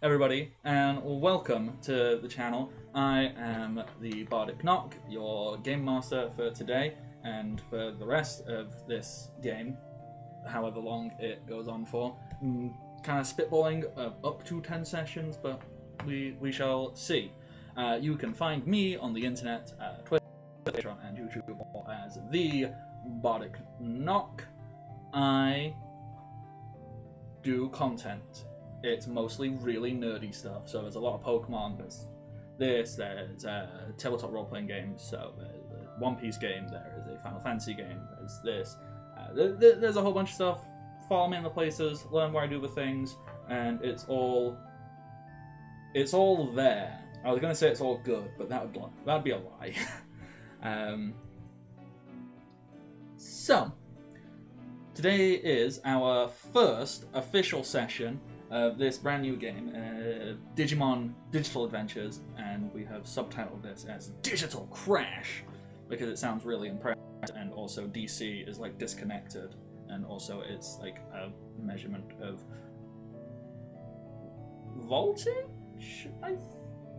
everybody, and welcome to the channel. I am the Bardic Knock, your game master for today, and for the rest of this game, however long it goes on for. Kind of spitballing up to 10 sessions, but we shall see. You can find me on the internet, Twitter, and YouTube as the Bardic Knock. I do content. It's mostly really nerdy stuff. So there's a lot of Pokemon. There's tabletop role-playing games. So there's a One Piece game. There is a Final Fantasy game. There's this. There's a whole bunch of stuff. Follow me in the places. Learn where I do the things, and it's all there. I was gonna say it's all good, but that'd be a lie. So today is our first official session of this brand new game, Digimon Digital Adventures, and we have subtitled this as Digital Crash because it sounds really impressive, and also DC is like disconnected, and also it's like a measurement of voltage.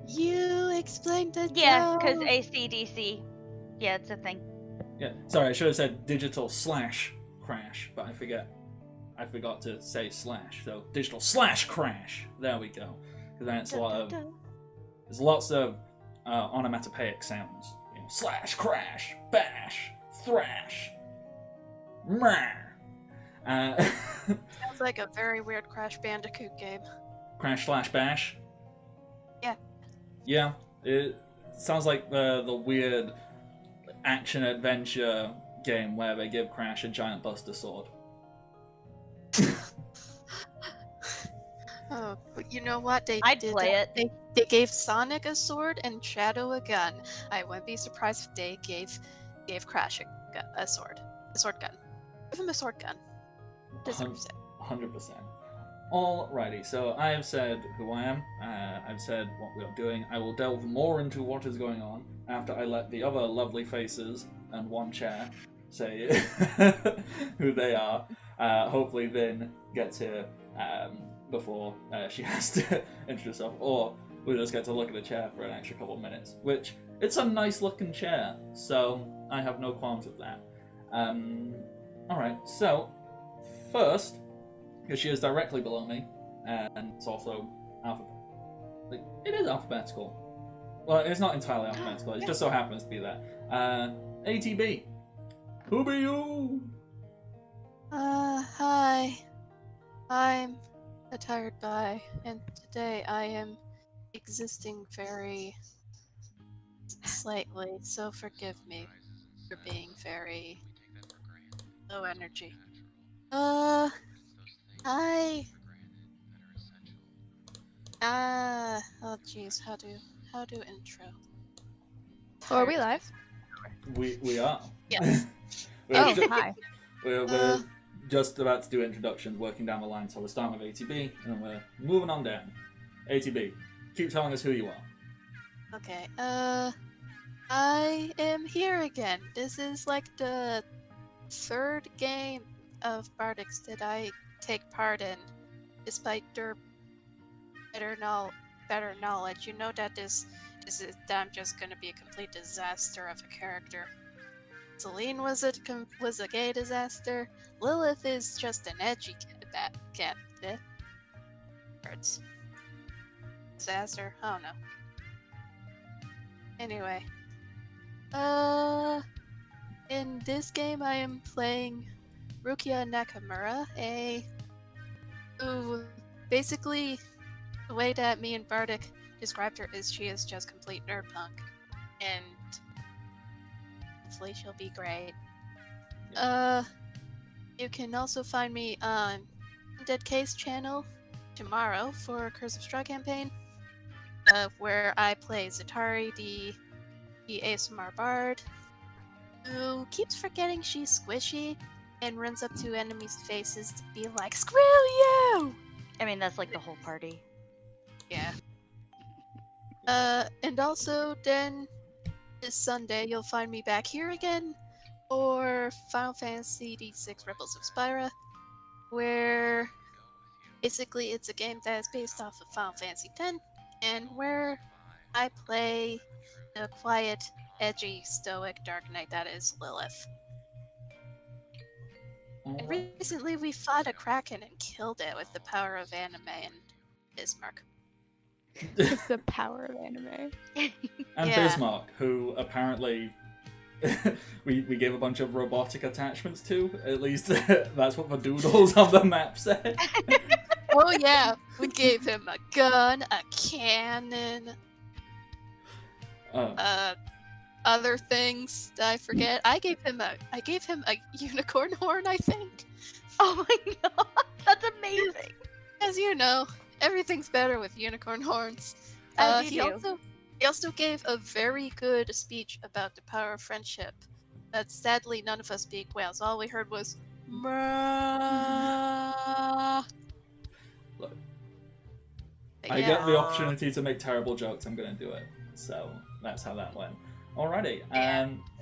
You explained it. Yeah, because AC/DC. Yeah, it's a thing. Yeah, sorry, I should have said digital / crash, but I forgot to say slash. So digital / crash. There we go. Because then it's there's lots of onomatopoeic sounds. You know, / crash, bash, thrash, meh. Sounds like a very weird Crash Bandicoot game. Crash / bash. Yeah. Yeah, it sounds like the weird action adventure game where they give Crash a giant Buster Sword. Oh, but you know what? I'd play it. They gave Sonic a sword and Shadow a gun. I wouldn't be surprised if they gave Crash a sword gun. Give him a sword gun. Deserves it. 100%. Alrighty, so I have said who I am. I've said what we are doing. I will delve more into what is going on after I let the other lovely faces and one chair say who they are. Hopefully Vin gets here before she has to introduce herself, or we'll just get to look at the chair for an extra couple of minutes, which it's a nice looking chair, so I have no qualms with that. Alright, so first, because she is directly below me, and it's also it is alphabetical. Well, it's not entirely alphabetical, it just so happens to be that. ATB, who be you? Hi. I'm a tired guy, and today I am existing very slightly, so forgive me for being very low energy. Oh jeez, how do intro? Oh, are we live? We are. Yes. Hi. We're just about to do introductions, working down the line, so we're starting with ATB, and then we're moving on down. ATB, keep telling us who you are. Okay, I am here again. This is like the third game of Bardics that I take part in, despite their better knowledge. You know that that I'm just gonna be a complete disaster of a character. Celine was a gay disaster. Lilith is just an edgy cat. Words. Disaster. Oh no. Anyway. In this game I am playing Rukia Nakamura, who basically the way that me and Bardic described her is she is just complete nerd punk. And hopefully she'll be great. You can also find me on Dead Case channel tomorrow for Curse of Straw campaign, where I play Zatari, the ASMR bard, who keeps forgetting she's squishy and runs up to enemies' faces to be like, "Screw you!" I mean, that's like the whole party. Yeah. And also then this Sunday you'll find me back here again for Final Fantasy D6 Rebels of Spyra, where Basically, it's a game that is based off of Final Fantasy X, and where I play the quiet, edgy, stoic Dark Knight that is Lilith. And Alright. recently, we fought a kraken and killed it with the power of anime and Bismarck. It's the power of anime. And Yeah. Bismarck, who apparently we gave a bunch of robotic attachments to. At least that's what the doodles on the map said. Oh yeah, we gave him a gun, a cannon, other things that I forget. I gave him a unicorn horn, I think. Oh my god, that's amazing. As you know, everything's better with unicorn horns. As you He do. also gave a very good speech about the power of friendship. But sadly, none of us speak Wales. All we heard was "Mrrrr." Look, But I yeah. get the opportunity to make terrible jokes, I'm gonna do it. So that's how that went. Alrighty,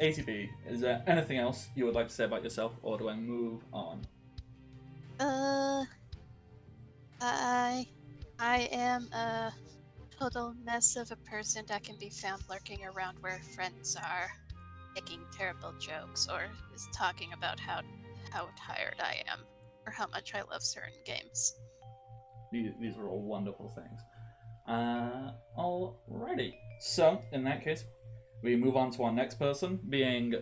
ATB, is there anything else you would like to say about yourself, or do I move on? I am a total mess of a person that can be found lurking around where friends are, making terrible jokes, or is talking about how tired I am, or how much I love certain games. These are all wonderful things. Alrighty. So, in that case, we move on to our next person, being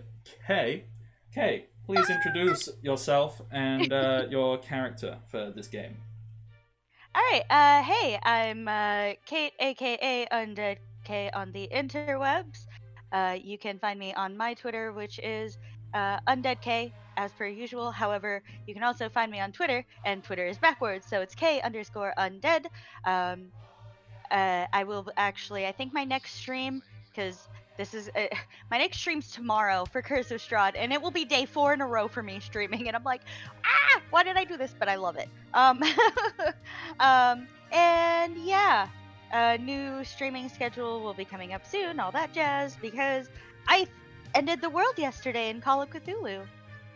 Kay. Kay, please introduce yourself and your character for this game. Alright, hey, I'm Kate, aka Undead K on the interwebs. You can find me on my Twitter, which is Undead K, as per usual. However, you can also find me on Twitter, and Twitter is backwards, so it's K_undead. I will actually, I think my next stream, because this is, my next stream's tomorrow for Curse of Strahd, and it will be day 4 in a row for me streaming, and I'm like, why did I do this? But I love it. And yeah, a new streaming schedule will be coming up soon, all that jazz, because I ended the world yesterday in Call of Cthulhu,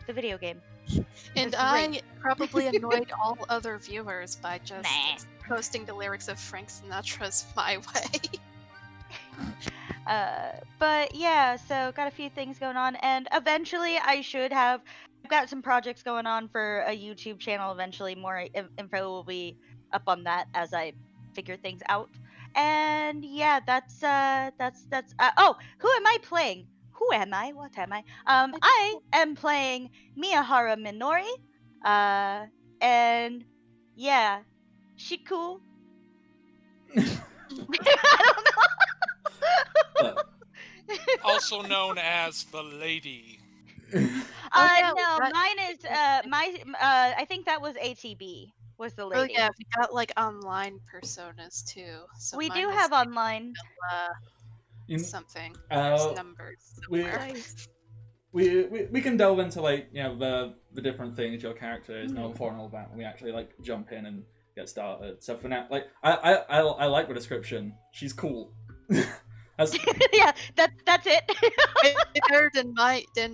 the video game. And It's I great. probably annoyed all other viewers by just Nah. posting the lyrics of Frank Sinatra's My Way. But yeah, so got a few things going on, and eventually I've got some projects going on for a YouTube channel. Eventually, more info will be up on that as I figure things out. And yeah, that's oh, who am I playing? Who am I? What am I? I am playing Miyahara Minori. And yeah, she cool. I don't know. Also known as the lady. yeah, we No, got- mine is I think that was ATB was the Oh lady. yeah, we got like online personas too. So We mine do was, have online. something. Uh, There's numbers we- somewhere. we can delve into like the different things your character is known for and all that. And we actually like jump in and get started. So for now, like I like the description. She's cool. That's, Yeah, that's it. It's better than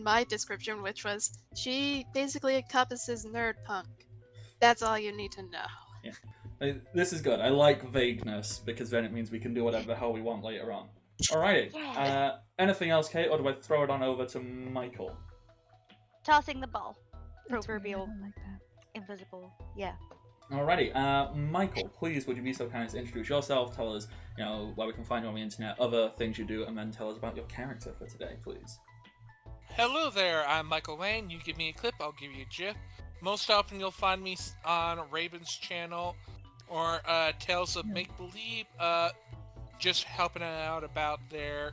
my description, which was she basically encompasses nerd punk. That's all you need to know. this is good. I like vagueness because then it means we can do whatever the hell we want later on. Alrighty. Yeah. Anything else, Kate, or do I throw it on over to Michael? Tossing the ball. That's weird, I Proverbial don't like that. invisible. Yeah. Alrighty, Michael, please would you be so kind as to introduce yourself, tell us, where we can find you on the internet, other things you do, and then tell us about your character for today, please. Hello there, I'm Michael Wayne. You give me a clip, I'll give you a GIF. Most often you'll find me on Raven's channel or Tales of Make Believe, just helping out about there.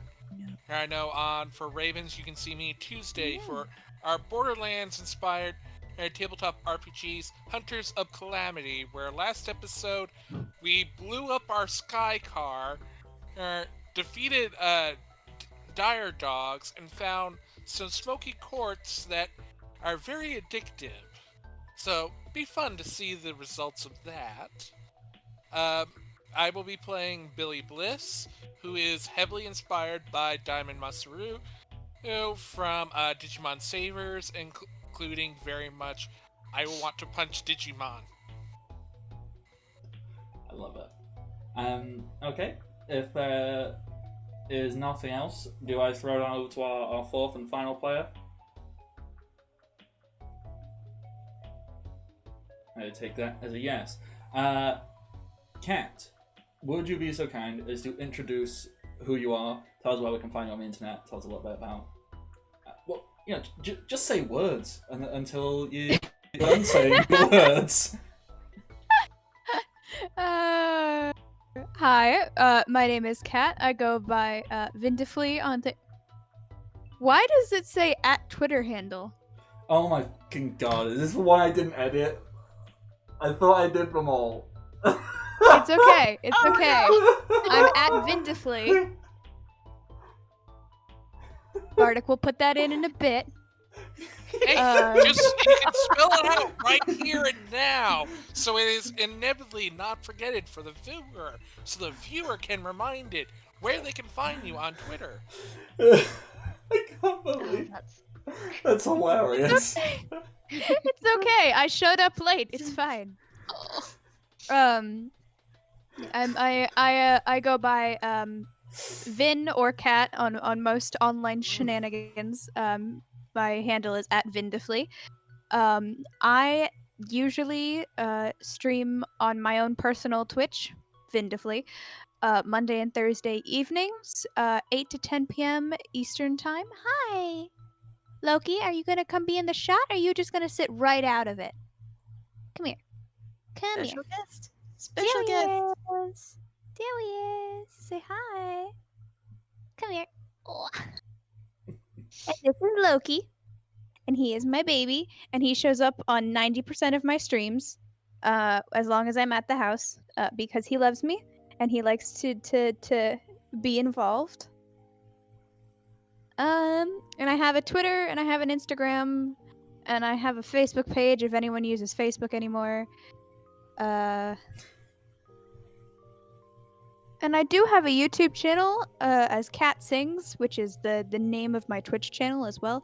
I know for Ravens you can see me Tuesday for our Borderlands-inspired tabletop RPGs, Hunters of Calamity, where last episode we blew up our sky car, defeated dire dogs, and found some smoky quartz that are very addictive. So, be fun to see the results of that. I will be playing Billy Bliss, who is heavily inspired by Diamond Masaru, from Digimon Savers, including very much I will want to punch Digimon. love it. Okay. If there is nothing else, do I throw it on over to our fourth and final player? I take that as a yes. Kat, would you be so kind as to introduce who you are, tell us where we can find you on the internet, tell us a little bit about... well, you know, just say words until you're done saying the words. Hi, my name is Kat. I go by Vindifly on the... Why does it say @Twitter handle? Oh my fucking god, is this why I didn't edit? I thought I did them all. It's okay. It's okay. I'm @Vindifly. Bardic will put that in a bit. Hey, you can spell it out right here and now, so it is inevitably not forgetted for the viewer, so the viewer can remind it where they can find you on Twitter. I can't believe that's hilarious. It's okay. I showed up late. It's fine. I go by Vin or Cat on most online shenanigans. My handle is @Vindifly. I usually stream on my own personal Twitch, Vindifly, Monday and Thursday evenings, 8 to 10 p.m. Eastern Time. Hi! Loki, are you gonna come be in the shot, or are you just gonna sit right out of it? Come here. Come here. Special guest. Special guest. Is. There he is. Say hi. Come here. Oh. And this is Loki. And he is my baby. And he shows up on 90% of my streams. As long as I'm at the house. Because he loves me. And he likes to be involved. And I have a Twitter, and I have an Instagram, and I have a Facebook page if anyone uses Facebook anymore. And I do have a YouTube channel, as Cat Sings, which is the name of my Twitch channel as well.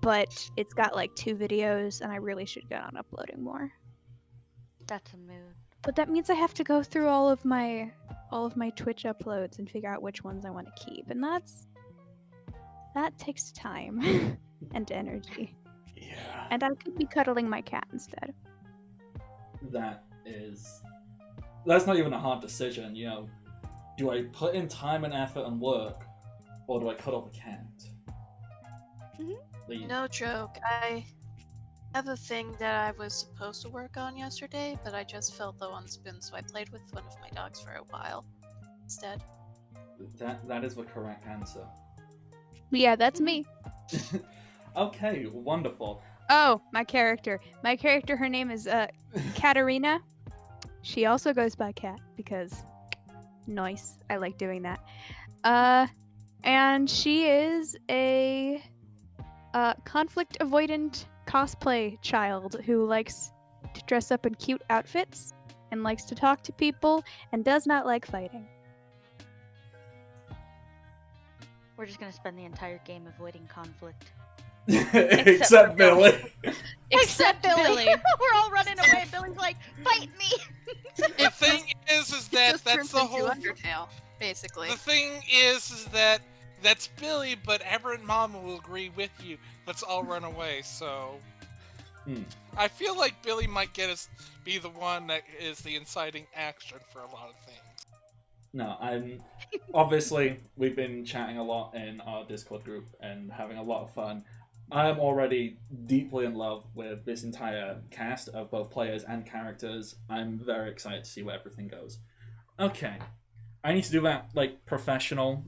But it's got like 2 videos, and I really should get on uploading more. That's a mood. But that means I have to go through all of my Twitch uploads and figure out which ones I want to keep, and that takes time and energy. Yeah. And I could be cuddling my cat instead. That's not even a hard decision, you know. Do I put in time and effort and work, or do I cuddle the cat? Mm-hmm. No joke. I have a thing that I was supposed to work on yesterday, but I just felt low on spoon, so I played with one of my dogs for a while instead. That is the correct answer. Yeah, that's me. Okay, wonderful. Oh, my character. My character, her name is Katarina. She also goes by Cat because nice. I like doing that. And she is a conflict avoidant cosplay child who likes to dress up in cute outfits and likes to talk to people and does not like fighting. We're just gonna spend the entire game avoiding conflict. Except Billy. Except Billy. We're all running away. Billy's like, fight me. The thing is that Just that's turns the into whole. Undertale, basically. The thing is that that's Billy, but Ever and Mama will agree with you. Let's all run away. So, I feel like Billy might be the one that is the inciting action for a lot of things. No, obviously we've been chatting a lot in our Discord group and having a lot of fun. I'm already deeply in love with this entire cast of both players and characters. I'm very excited to see where everything goes. Okay, I need to do that like professional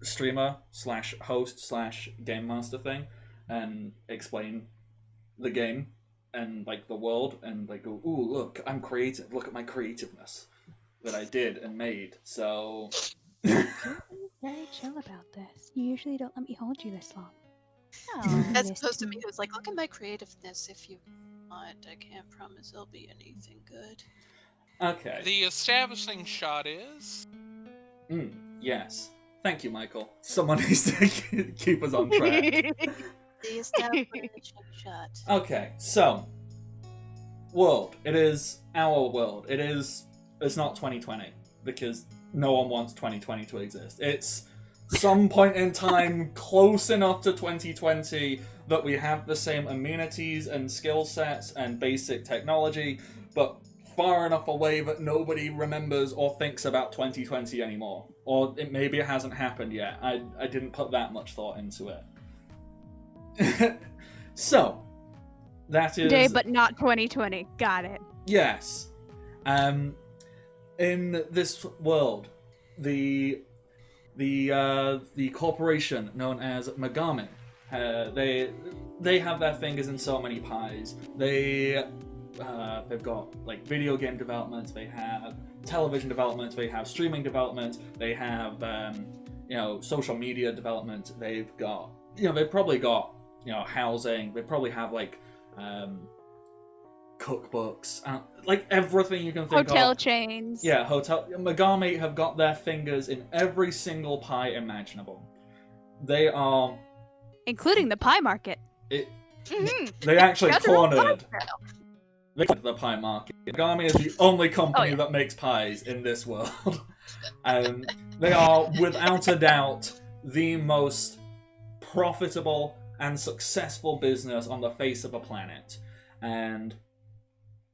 streamer / host / game master thing and explain the game and like the world and like go, ooh, look, I'm creative. Look at my creativeness that I did and made. So Very chill about this. You usually don't let me hold you this long. As opposed to me who's like, look at my creativeness if you want. I can't promise it'll be anything good. Okay. The establishing shot is. Yes. Thank you, Michael. Someone needs to keep us on track. The establishing shot. Okay, so world. It is our world. It is it's not 2020 because no one wants 2020 to exist. It's some point in time close enough to 2020 that we have the same amenities and skill sets and basic technology, but far enough away that nobody remembers or thinks about 2020 anymore. Or maybe it hasn't happened yet. I didn't put that much thought into it. So, that is... Day, but not 2020. Got it. Yes. In this world, the corporation known as Megami, they have their fingers in so many pies. They've got like video game development, they have television development, they have streaming development, they have social media development. They've got they've probably got housing. They probably have like cookbooks, like everything you can think of. Hotel chains. Yeah, Megami have got their fingers in every single pie imaginable. They are... Including the pie market. They actually cornered the pie market. Megami is the only company that makes pies in this world. They are, without a doubt, the most profitable and successful business on the face of the planet. And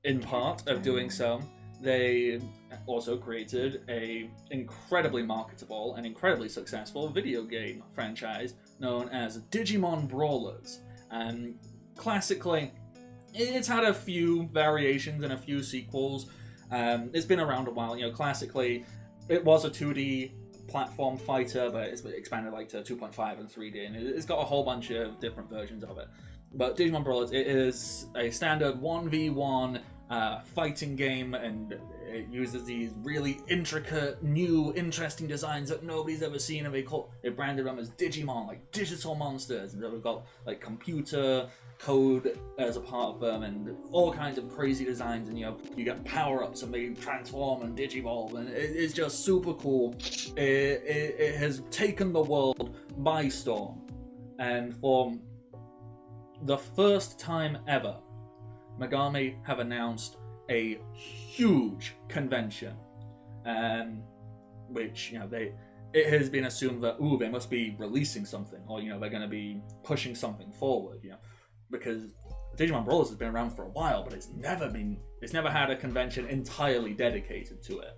in part of doing so, they also created a incredibly marketable and incredibly successful video game franchise known as Digimon Brawlers. And classically, it's had a few variations and a few sequels. It's been around a while. Classically, it was a 2D platform fighter, but it's expanded like to 2.5 and 3D, and it's got a whole bunch of different versions of it. But Digimon Brawlers, it is a standard 1v1 fighting game, and it uses these really intricate, new, interesting designs that nobody's ever seen, and they branded them as Digimon, like digital monsters, and they've got like computer code as a part of them, and all kinds of crazy designs, and you get power-ups and they transform and digivolve, and it's just super cool. It has taken the world by storm, and for the first time ever, Megami have announced a huge convention, which it has been assumed that they must be releasing something, or they're going to be pushing something forward, because Digimon Brawlers has been around for a while, but it's never had a convention entirely dedicated to it.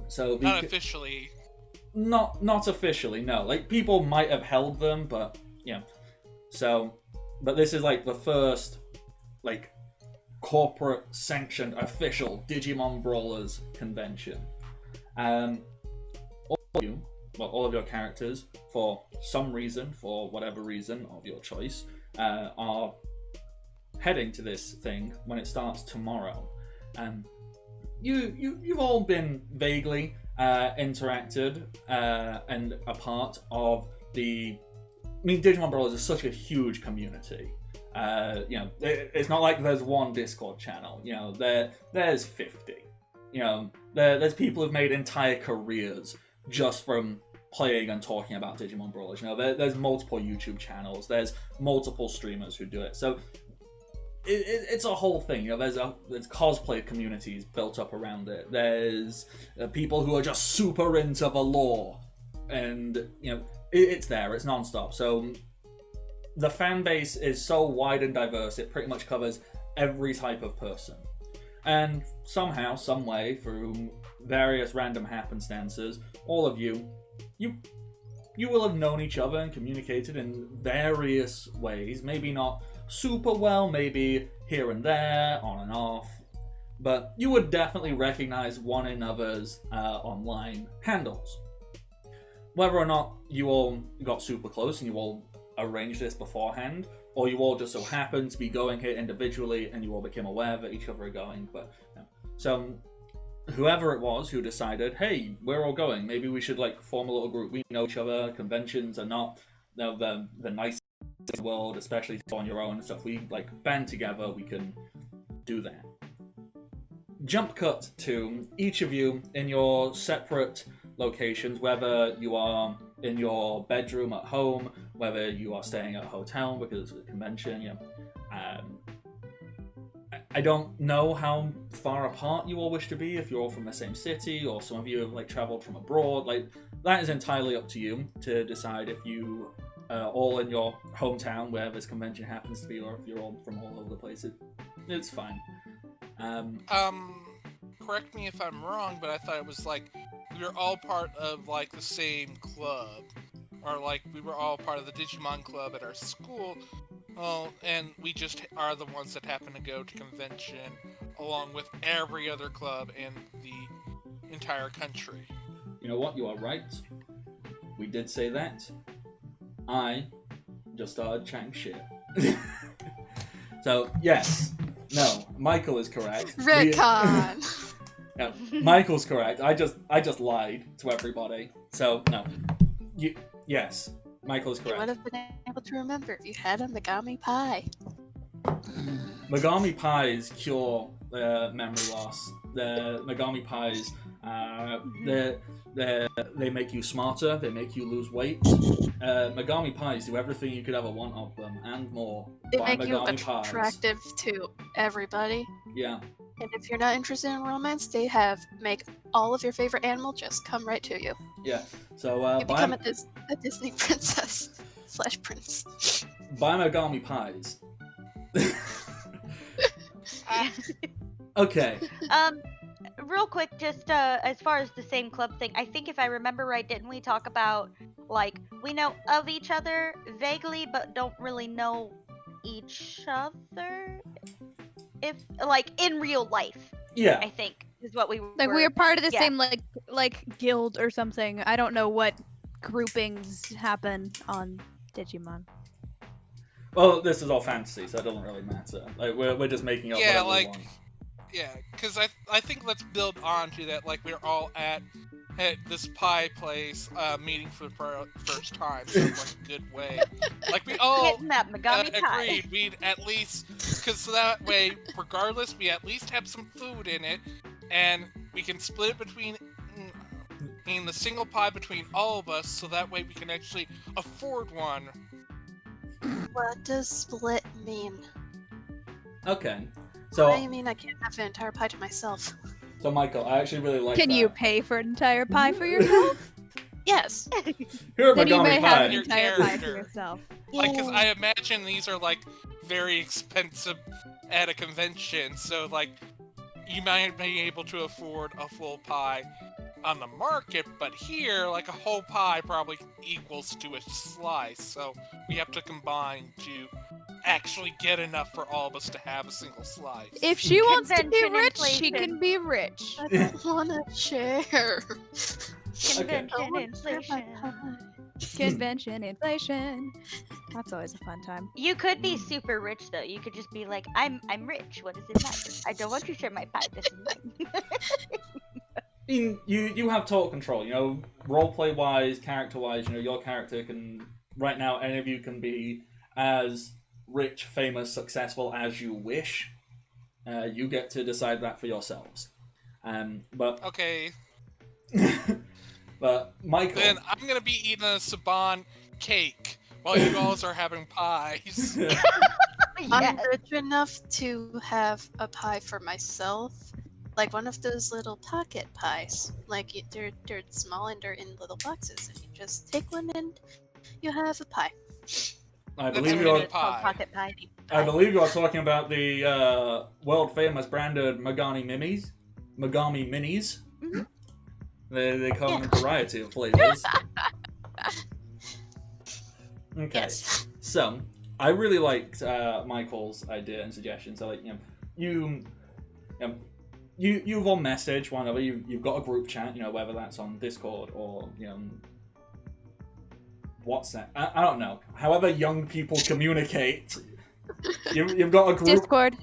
So not officially. Not officially, no. Like, people might have held them, but so, but this is like the first like corporate sanctioned official Digimon Brawlers convention. All of your characters, for some reason, for whatever reason of your choice, are heading to this thing when it starts tomorrow. You've all been vaguely interacted and a part of the... Digimon Brawlers is such a huge community. It's not like there's one Discord channel. There's 50. There's people who've made entire careers just from playing and talking about Digimon Brawlers. There's multiple YouTube channels. There's multiple streamers who do it. So it's a whole thing. There's cosplay communities built up around it. There's people who are just super into the lore, and it's there. It's non-stop. So the fan base is so wide and diverse. It pretty much covers every type of person. And somehow, some way, through various random happenstances, all of you will have known each other and communicated in various ways. Maybe not super well, maybe here and there, on and off. But you would definitely recognize one another's online handles. Whether or not you all got super close and you all arranged this beforehand, or you all just so happened to be going here individually and you all became aware that each other are going. But so whoever it was who decided, hey, we're all going, maybe we should form a little group. We know each other. Conventions are not the nicest in the world, especially on your own and stuff. We band together, we can do that. Jump cut to each of you in your separate locations, whether you are in your bedroom at home, whether you are staying at a hotel because it's a convention. I don't know how far apart you all wish to be, if you're all from the same city, or some of you have like traveled from abroad. Like, that is entirely up to you to decide if you all in your hometown where this convention happens to be, or if you're all from all over the place. It's fine. Correct me if I'm wrong, but I thought it was like we were all part of like the same club, or like we were all part of the Digimon club at our school. Well, and we just are the ones that happen to go to convention along with every other club in the entire country. You know what? You are right. We did say that. I just started chatting shit. So, yes. No, Michael is correct. Retcon! No, Michael's correct. I just lied to everybody. So, no. Yes, Michael's You correct. would have been able to remember if you had a Megami Pie. Megami Pies cure memory loss. The Megami Pies, they make you smarter. They make you lose weight. Megami Pies do everything you could ever want of them and more. They Buy make you Megami Pies. attractive to everybody. Yeah. And if you're not interested in romance, they make all of your favorite animal just come right to you. Yeah. So You become a Disney princess / prince. buy Megami Pies. Okay. Real quick, just as far as the same club thing, I think if I remember right, didn't we talk about like we know of each other vaguely, but don't really know each other? If like in real life, Yeah. I think is what we Like we were part of the yeah. same like guild or something. I don't know what groupings happen on Digimon. Well, this is all fantasy, so it doesn't really matter. Like we're just making up Yeah, whatever like- we want. Yeah, because I think let's build on to that. Like we're all at this pie place meeting for the first time, so in like a good way. Like we all Getting that Megami Pie. agreed we'd at least, because that way, regardless, we at least have some food in it, and we can split it between in the single pie between all of us, so that way we can actually afford one. What does split mean? Okay. What So do you mean I can't have an entire pie to myself? so Michael, I actually really like Can that. you pay for an entire pie for yourself? Yes. Here at Then you Megami may have an Pie. Your entire pie for character. yourself. Like, because I imagine these are like very expensive at a convention, so like you might be able to afford a full pie on the market, but here, like a whole pie probably equals to a slice, so we have to combine to actually get enough for all of us to have a single slice. If she wants to be Convention rich, she inflation. can be rich. I don't want to share. Convention I want to share my inflation. pie. Convention inflation. That's always a fun time. You could be super rich though. You could just be like, I'm rich. What does it matter? I don't want you to share my pie. This is mine. I mean, you have total control. You know, roleplay wise, character wise. You know, your character can right now. Any of you can be as rich, famous, successful as you wish. You get to decide that for yourselves. But Okay, but Michael. then I'm gonna be eating a Saban cake while you guys are having pies. I'm Yes. rich enough to have a pie for myself, like one of those little pocket pies. Like they're small and they're in little boxes, and you just take one and you have a pie. I That's believe a you're. mini It's called pie. pocket pie. I believe you are talking about the world famous branded Megami Minis. Megami Minis. Mhm. They come in a Yeah. variety of flavors. Okay. Yes. So, I really liked Michael's idea and suggestion. So, like, you've all messaged one another. You've got a group chat. You know, whether that's on Discord or WhatsApp. I don't know. However, young people communicate. You've got a group. Discord.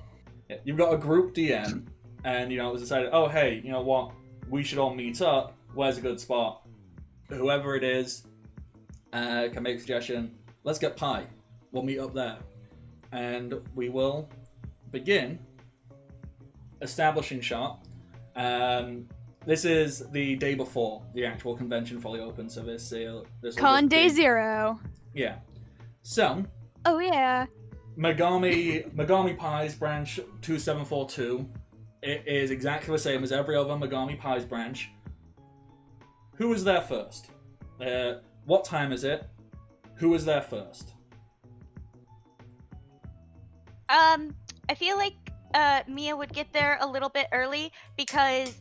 You've got a group DM, and it was decided. Oh, hey, you know what? We should all meet up. Where's a good spot? Whoever it is can make a suggestion. Let's get pie. We'll meet up there. And we will begin establishing shop. This is the day before the actual convention fully open, so this will Con just day be- 0. Yeah. So, Oh yeah. Megami Pies branch 2742. It is exactly the same as every other Megami Pies branch. Who was there first? What time is it? Who was there first? I feel like Mia would get there a little bit early because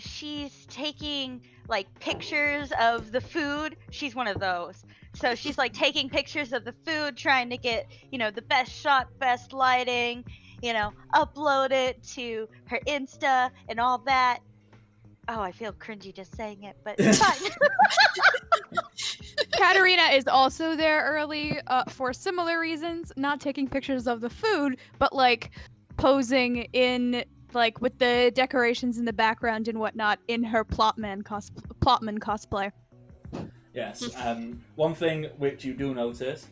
she's taking like pictures of the food. She's one of those. So she's like taking pictures of the food, trying to get, the best shot, best lighting, upload it to her Insta and all that. Oh, I feel cringy just saying it, but it's fine. Katarina is also there early for similar reasons, not taking pictures of the food, but like posing in like with the decorations in the background and whatnot in her Plotman cosplay. Yes. One thing which you do notice,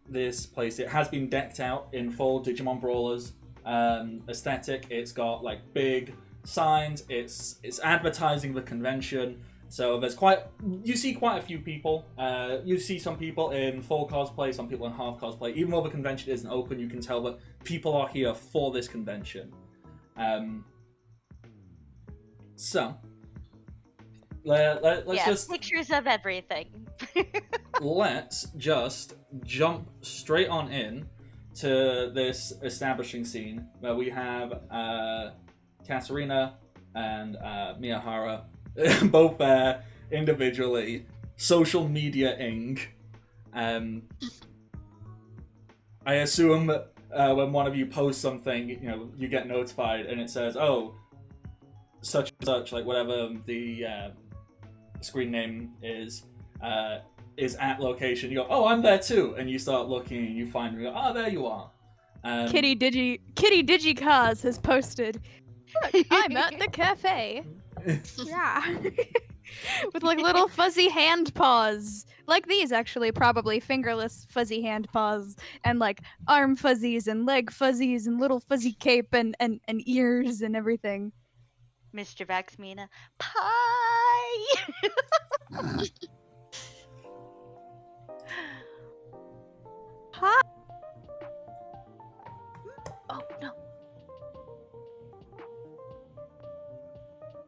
this place, it has been decked out in full Digimon Brawlers aesthetic. It's got like big signs. It's advertising the convention. So you see quite a few people. You see some people in full cosplay, some people in half cosplay. Even though the convention isn't open, you can tell that people are here for this convention. So let's just pictures of everything. let's just jump straight on in to this establishing scene where we have Katarina and Miyahara both there individually, social media-ing. I assume when one of you posts something, you get notified and it says, "Oh, such and such," like whatever the screen name is at location. You go, "Oh, I'm there too," and you start looking and you find, you go, "Oh, there you are." Kitty Digicars has posted, "Look, I'm at the cafe." Yeah. With like little fuzzy hand paws. Like these actually, probably fingerless fuzzy hand paws and like arm fuzzies and leg fuzzies and little fuzzy cape and ears and everything. Mr. Vaxmina, pie! Hi. Oh, no.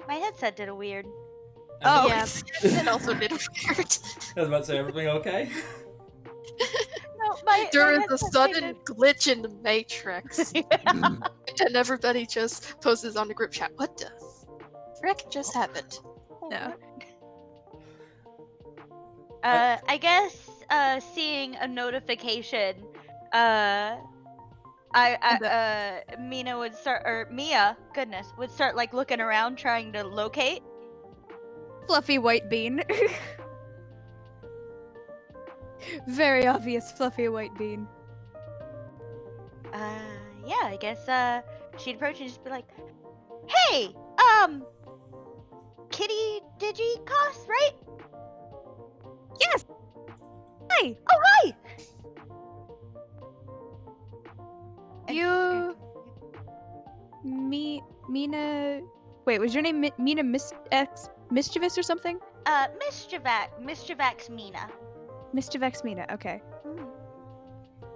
My headset did a weird. Oh, yeah, it also did weird. I was about to say, everything okay? No, my There my is a headset sudden did- glitch in the Matrix, and everybody just posts on the group chat. What the frick just happened? No. I guess seeing a notification, Mina would start, or Mia, goodness, would start like looking around trying to locate. Fluffy white bean. Very obvious fluffy white bean. Yeah, I guess she'd approach and just be like, "Hey, Kitty Digicos, right? Yes. Hi. Oh, hi. You Mina. Wait, was your name Mina Mischievous or something? Mischivax Mina. Mischievous Mina. Okay.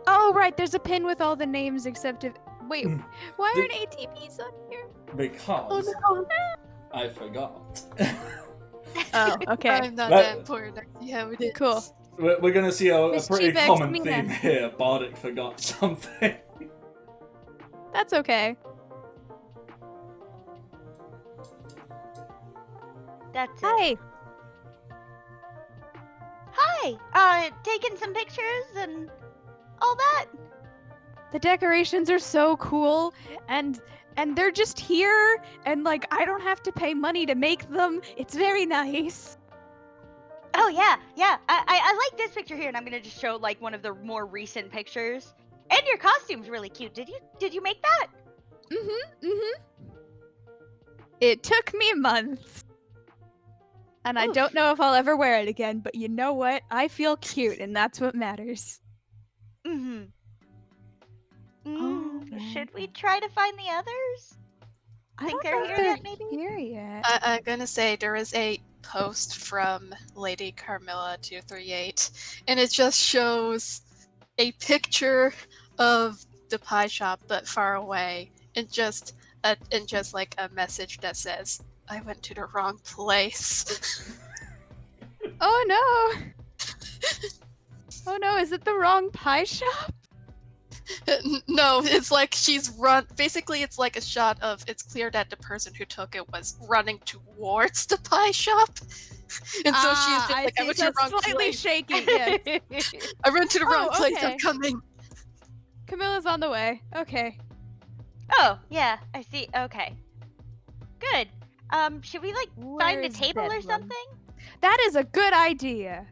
Oh right, there's a pin with all the names except if. Wait, why aren't ATPs on here? Because Oh no. I forgot. Oh, okay. I'm not that important. I see how it is. Cool. We're gonna see a pretty Mischievous common Mina. theme here. Bardic forgot something. That's okay. That's it. Hi. Hi. Taking some pictures and all that. The decorations are so cool, and they're just here, and like I don't have to pay money to make them. It's very nice. Oh yeah. I like this picture here, and I'm gonna just show like one of the more recent pictures. And your costume's really cute. Did you make that? It took me months. And I Oof. don't know if I'll ever wear it again, but you know what? I feel cute, and that's what matters. Should we try to find the others? I Think don't they're know if here they're yet, maybe? here yet. I'm gonna say there is a post from Lady Carmilla 238, and it just shows a picture of the pie shop but far away, and just like a message that says, "I went to the wrong place." Oh no! Oh no, is it the wrong pie shop? No, it's like she's run. Basically, it's like a shot of. It's clear that the person who took it was running towards the pie shop, and so she's just like, "I went to the wrong slightly place. shaky. Yes. I went to the wrong Oh, place. okay. I'm coming." Camilla's on the way. Okay. Oh, yeah, I see. Okay. Good. Should we, like, find a Where's table or Bedlam? something? That is a good idea.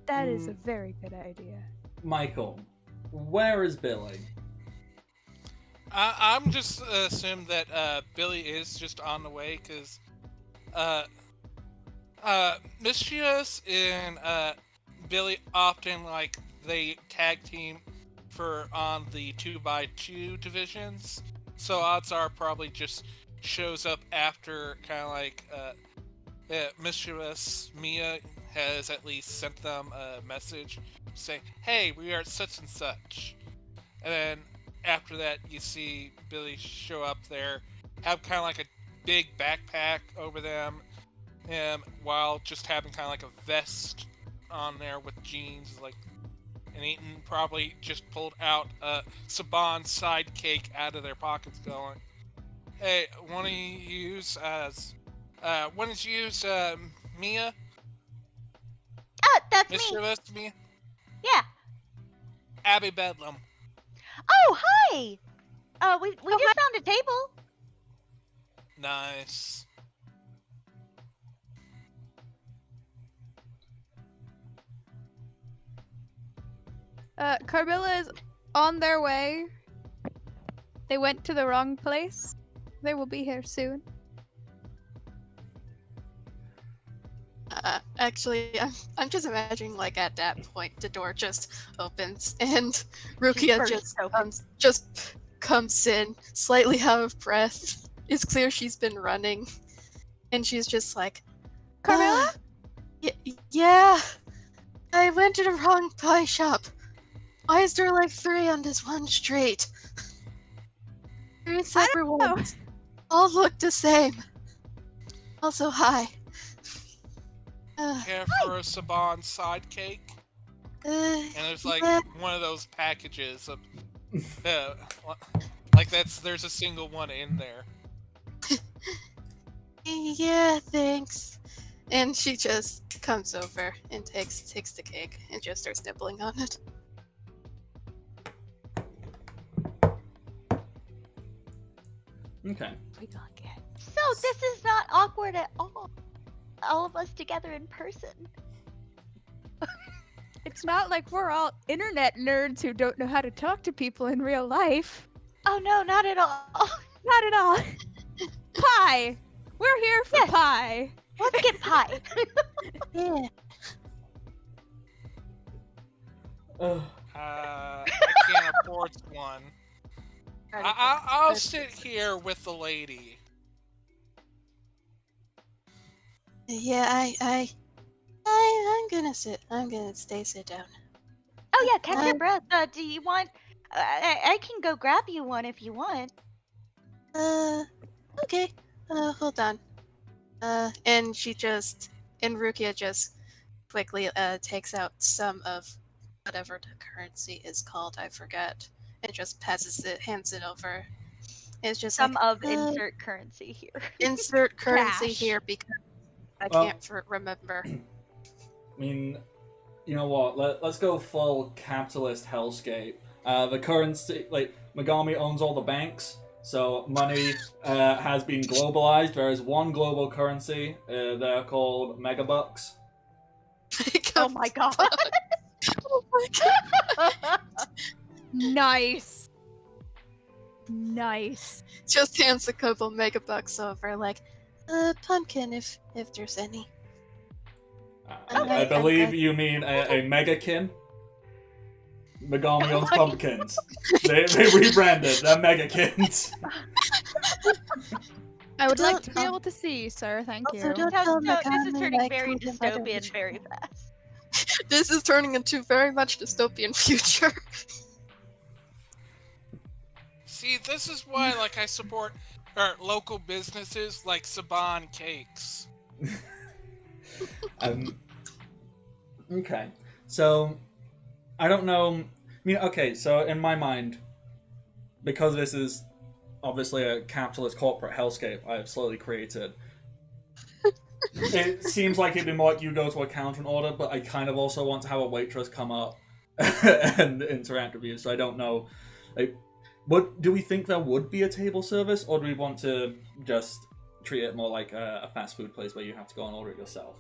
That is a Mm, very good idea. Michael, where is Billy? I'm just assume that Billy is just on the way because Mischievous and Billy often like they tag team for on the 2x2 divisions, so odds are probably just shows up after kind of like Mischievous Mia has at least sent them a message saying, "Hey, we are at such and such," and then after that you see Billy show up there, have kind of like a big backpack over them, while just having kind of like a vest on there with jeans, like, and Eaton probably just pulled out a Saban side cake out of their pockets, going, "Hey, want to use Mia? That's me. Mr. List Mia? Yeah. Abby Bedlam." Oh, hi! We just found a table. Nice. Carmilla is on their way. They went to the wrong place. They will be here soon. Actually, I'm just imagining like at that point the door just opens and Rukia bursts open. just comes in slightly out of breath. It's clear she's been running, and she's just like, Carmilla? Yeah, I went to the wrong pie shop. Why is there like 3 on this one street? 3 separate know. ones. All look the same. Also, hi. Care for a Saban side cake? And there's like yeah. one of those packages of, like there's a single one in there. Yeah, thanks. And she just comes over and takes the cake and just starts nibbling on it. Okay. So this is not awkward at all. All of us together in person. It's not like we're all internet nerds who don't know how to talk to people in real life. Oh no, not at all. Not at all. Pie! We're here for Yes. pie. Let's get pie. Yeah. I can't afford one. I'll sit here with the lady. Yeah, I'm gonna sit. I'm gonna sit down. Oh yeah, catch your breath. Do you want? I can go grab you one if you want. Okay. Hold on. And Rukia just quickly takes out some of whatever the currency is called. I forget. And just hands it over. It's just Some like, of insert currency here. insert currency Cash. here because I Well- can't remember. I mean, you know what? Let's go full capitalist hellscape. The currency, like, Megami owns all the banks, so money has been globalized. There is one global currency. They're called megabucks. Oh my god. Oh my god. Nice. Nice. Just hands a couple megabucks over, like, pumpkin if there's any. I believe you mean a megakin. Megami owns pumpkins. They rebranded. They're megakins. I would like to Don't- be able to see, sir. Thank Also, you. don't So, tell this is Megami turning I very told him I don't dystopian wish- very fast. This is turning into very much dystopian future. See, this is why, like, I support local businesses like Saban Cakes. Okay, so I don't know. I mean, okay, so in my mind, because this is obviously a capitalist corporate hellscape I have slowly created, it seems like it'd be more like you go to a counter and order, but I kind of also want to have a waitress come up and interact with you, so I don't know. Like, what do we think there would be a table service, or do we want to just treat it more like a fast food place where you have to go and order it yourself?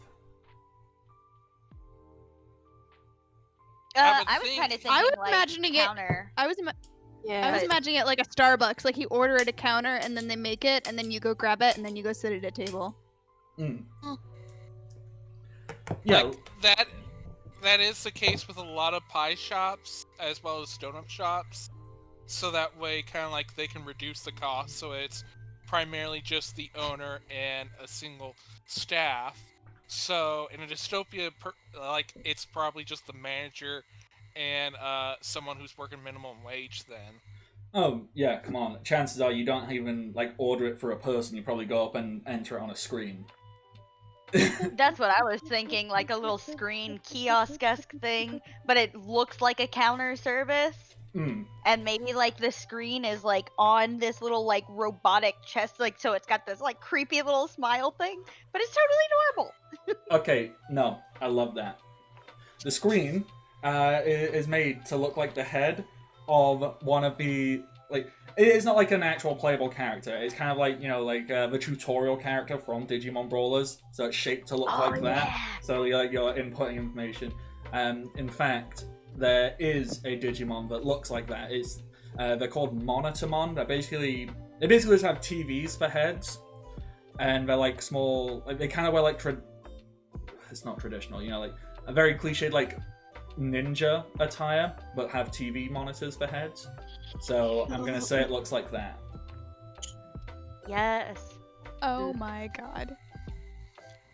I was kind of thinking I was like imagining it- counter. I was imagining it like a Starbucks. Like you order at a counter and then they make it, and then you go grab it, and then you go sit at a table. Mm. Oh. Yeah. Like, that is the case with a lot of pie shops as well as donut shops. So that way, kind of like they can reduce the cost. So it's primarily just the owner and a single staff. So in a dystopia, like it's probably just the manager and someone who's working minimum wage. Then. Oh, yeah, come on. Chances are you don't even, like, order it for a person. You probably go up and enter it on a screen. That's what I was thinking, like a little screen kiosk-esque thing, but it looks like a counter service. Mm. And maybe like the screen is like on this little like robotic chest, like so it's got this like creepy little smile thing, but it's totally normal. Okay, no, I love that. The screen is made to look like the head of one of the, like, it's not like an actual playable character. It's kind of like, you know, like the tutorial character from Digimon Brawlers. So it's shaped to look like that. So you're inputting information. In fact, there is a Digimon that looks like that. It's they're called Monitormon. They basically just have TVs for heads, and they're like small. Like they kind of wear like it's not traditional, you know, like a very cliched like ninja attire, but have TV monitors for heads. So I'm gonna say it looks like that. Yes. Oh my god.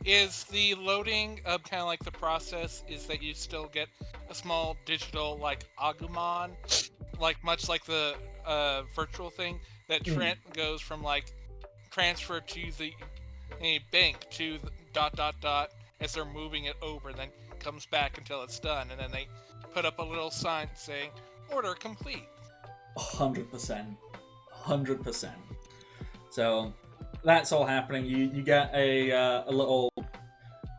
Is the loading of kind of like the process is that you still get a small digital like Agumon, like much like the virtual thing that goes from like transfer to the bank to the dot as they're moving it over, then comes back until it's done, and then they put up a little sign saying order complete. 100%. So that's all happening. You get a little,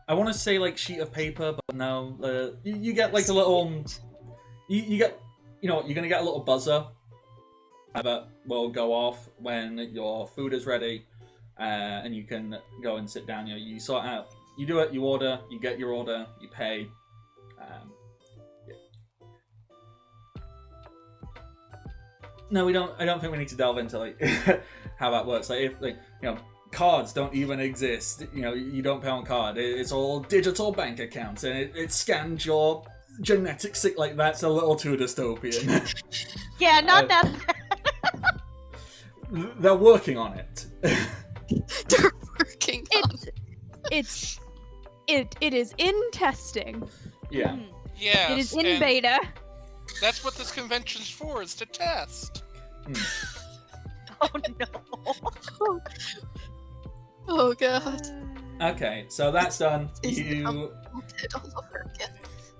I want to say like sheet of paper, but no, you get like a little, you get, you know, you're gonna get a little buzzer that will go off when your food is ready, and you can go and sit down. You know, you sort out, you do it, you order, you get your order, you pay. No, we don't. I don't think we need to delve into like how that works. Like, if like you know, cards don't even exist. You know, you don't pay on card. It's all digital bank accounts, and it scans your genetics. Like that's a little too dystopian. Yeah, not that. They're working on it. They're working on it. It is in testing. Yeah. Yes, It is in and beta. that's what this convention's for, is to test. Oh no. Oh god. Okay, so that's done. Is it You all over again?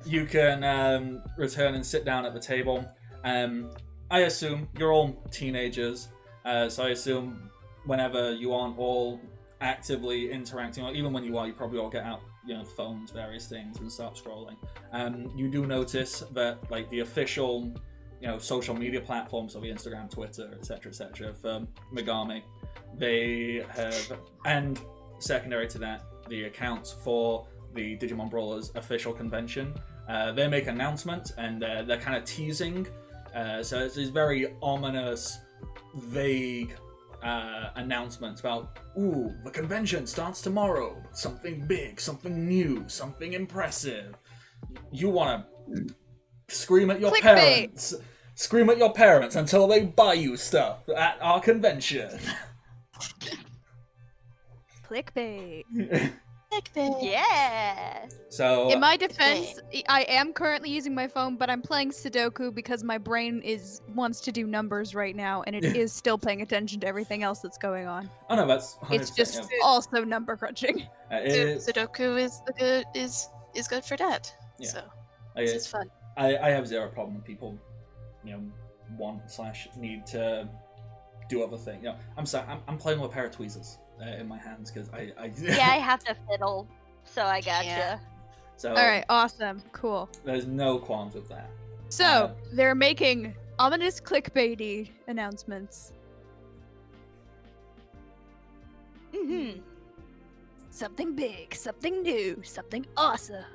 you can return and sit down at the table. I assume you're all teenagers, so I assume whenever you aren't all actively interacting, or even when you are, you probably all get out, you know, phones, various things, and start scrolling. You do notice that, like, the official, you know, social media platforms, so the Instagram, Twitter, etc., for Megami, they have, and secondary to that, the accounts for the Digimon Brawlers official convention. They make announcements, and they're kind of teasing. So it's these very ominous, vague announcements about, ooh, the convention starts tomorrow. Something big, something new, something impressive. You want to scream at your Clickbait. parents. Scream at your parents until they buy you stuff at our convention. Clickbait. Clickbait. Yeah. So In my defense, I am currently using my phone, but I'm playing Sudoku because my brain wants to do numbers right now, and it is still paying attention to everything else that's going on. oh no, that's 100%. It's just also number crunching. Sudoku is good for that. Yeah. So I, it's fun. I have zero problem with people, want/need to do other things. I'm sorry, I'm playing with a pair of tweezers in my hands because I Yeah, I have to fiddle, so I gotcha. Yeah. So All right, awesome, cool. there's no qualms with that. So they're making ominous clickbaity announcements. Mm-hmm. Something big, something new, something awesome.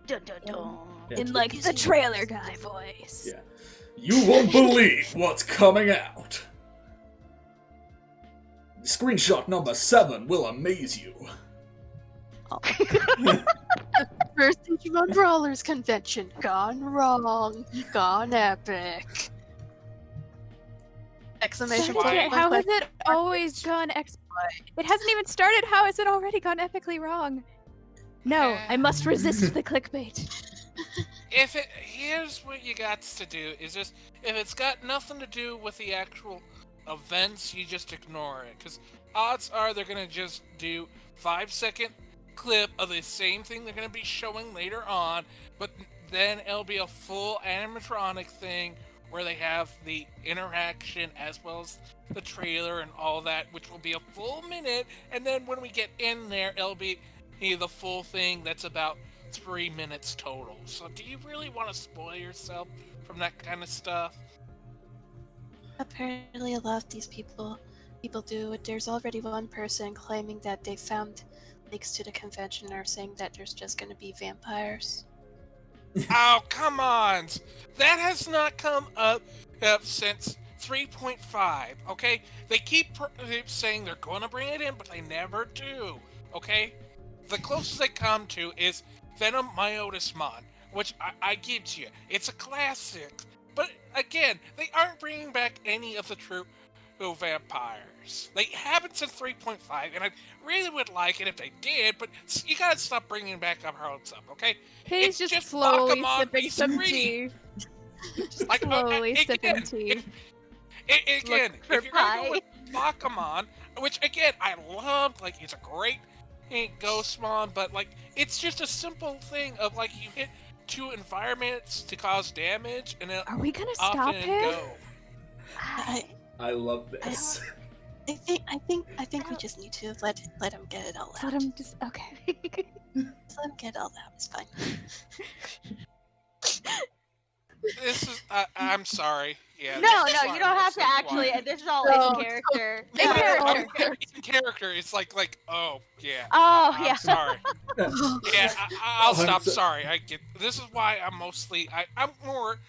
Dun, dun, dun. Yeah. In like the trailer guy voice. Yeah. You won't believe what's coming out. Screenshot number 7 will amaze you. First Digimon Brawlers convention gone wrong, gone epic. Exclamation Why? point! How has it always gone It hasn't even started. How has it already gone epically wrong? No, I must resist the clickbait. Here's what you got to do is just if it's got nothing to do with the actual events, you just ignore it. Because odds are they're gonna just do 5-second clip of the same thing they're gonna be showing later on, but then it'll be a full animatronic thing where they have the interaction as well as the trailer and all that, which will be a full minute, and then when we get in there, it'll be the full thing that's about 3 minutes total. So do you really want to spoil yourself from that kind of stuff? Apparently, a lot of these people do it. There's already one person claiming that they found links to the convention are saying that there's just going to be vampires. Oh, come on! That has not come up since 3.5, okay? They keep saying they're going to bring it in, but they never do, okay? The closest they come to is Venom Myotismon, which I give to you. It's a classic. But again, they aren't bringing back any of the true vampires. They haven't since 3.5, and I really would like it if they did, but you gotta stop bringing back our hopes up, okay? He's It's just slowly Pokemon sipping some V3. tea. Just Like, slowly sipping again, tea. Again, Look for if you're gonna go pie. with Pokemon, which again I loved, like it's a great Ghostmon, but like it's just a simple thing of like you hit 2 environments to cause damage, and then Are we gonna off stop and him? go. I love this. I think we just need to let him get it all out. Let him just okay. Just let him get it all out. It's fine. This is I'm sorry. Yeah. No, this is you why don't I'm have to so actually. quiet. This is all No, in character. in No, character. In character, it's like oh yeah. Oh I'm yeah. sorry. Yeah, I'll stop. 100%. Sorry, I get. This is why I'm mostly. I'm more.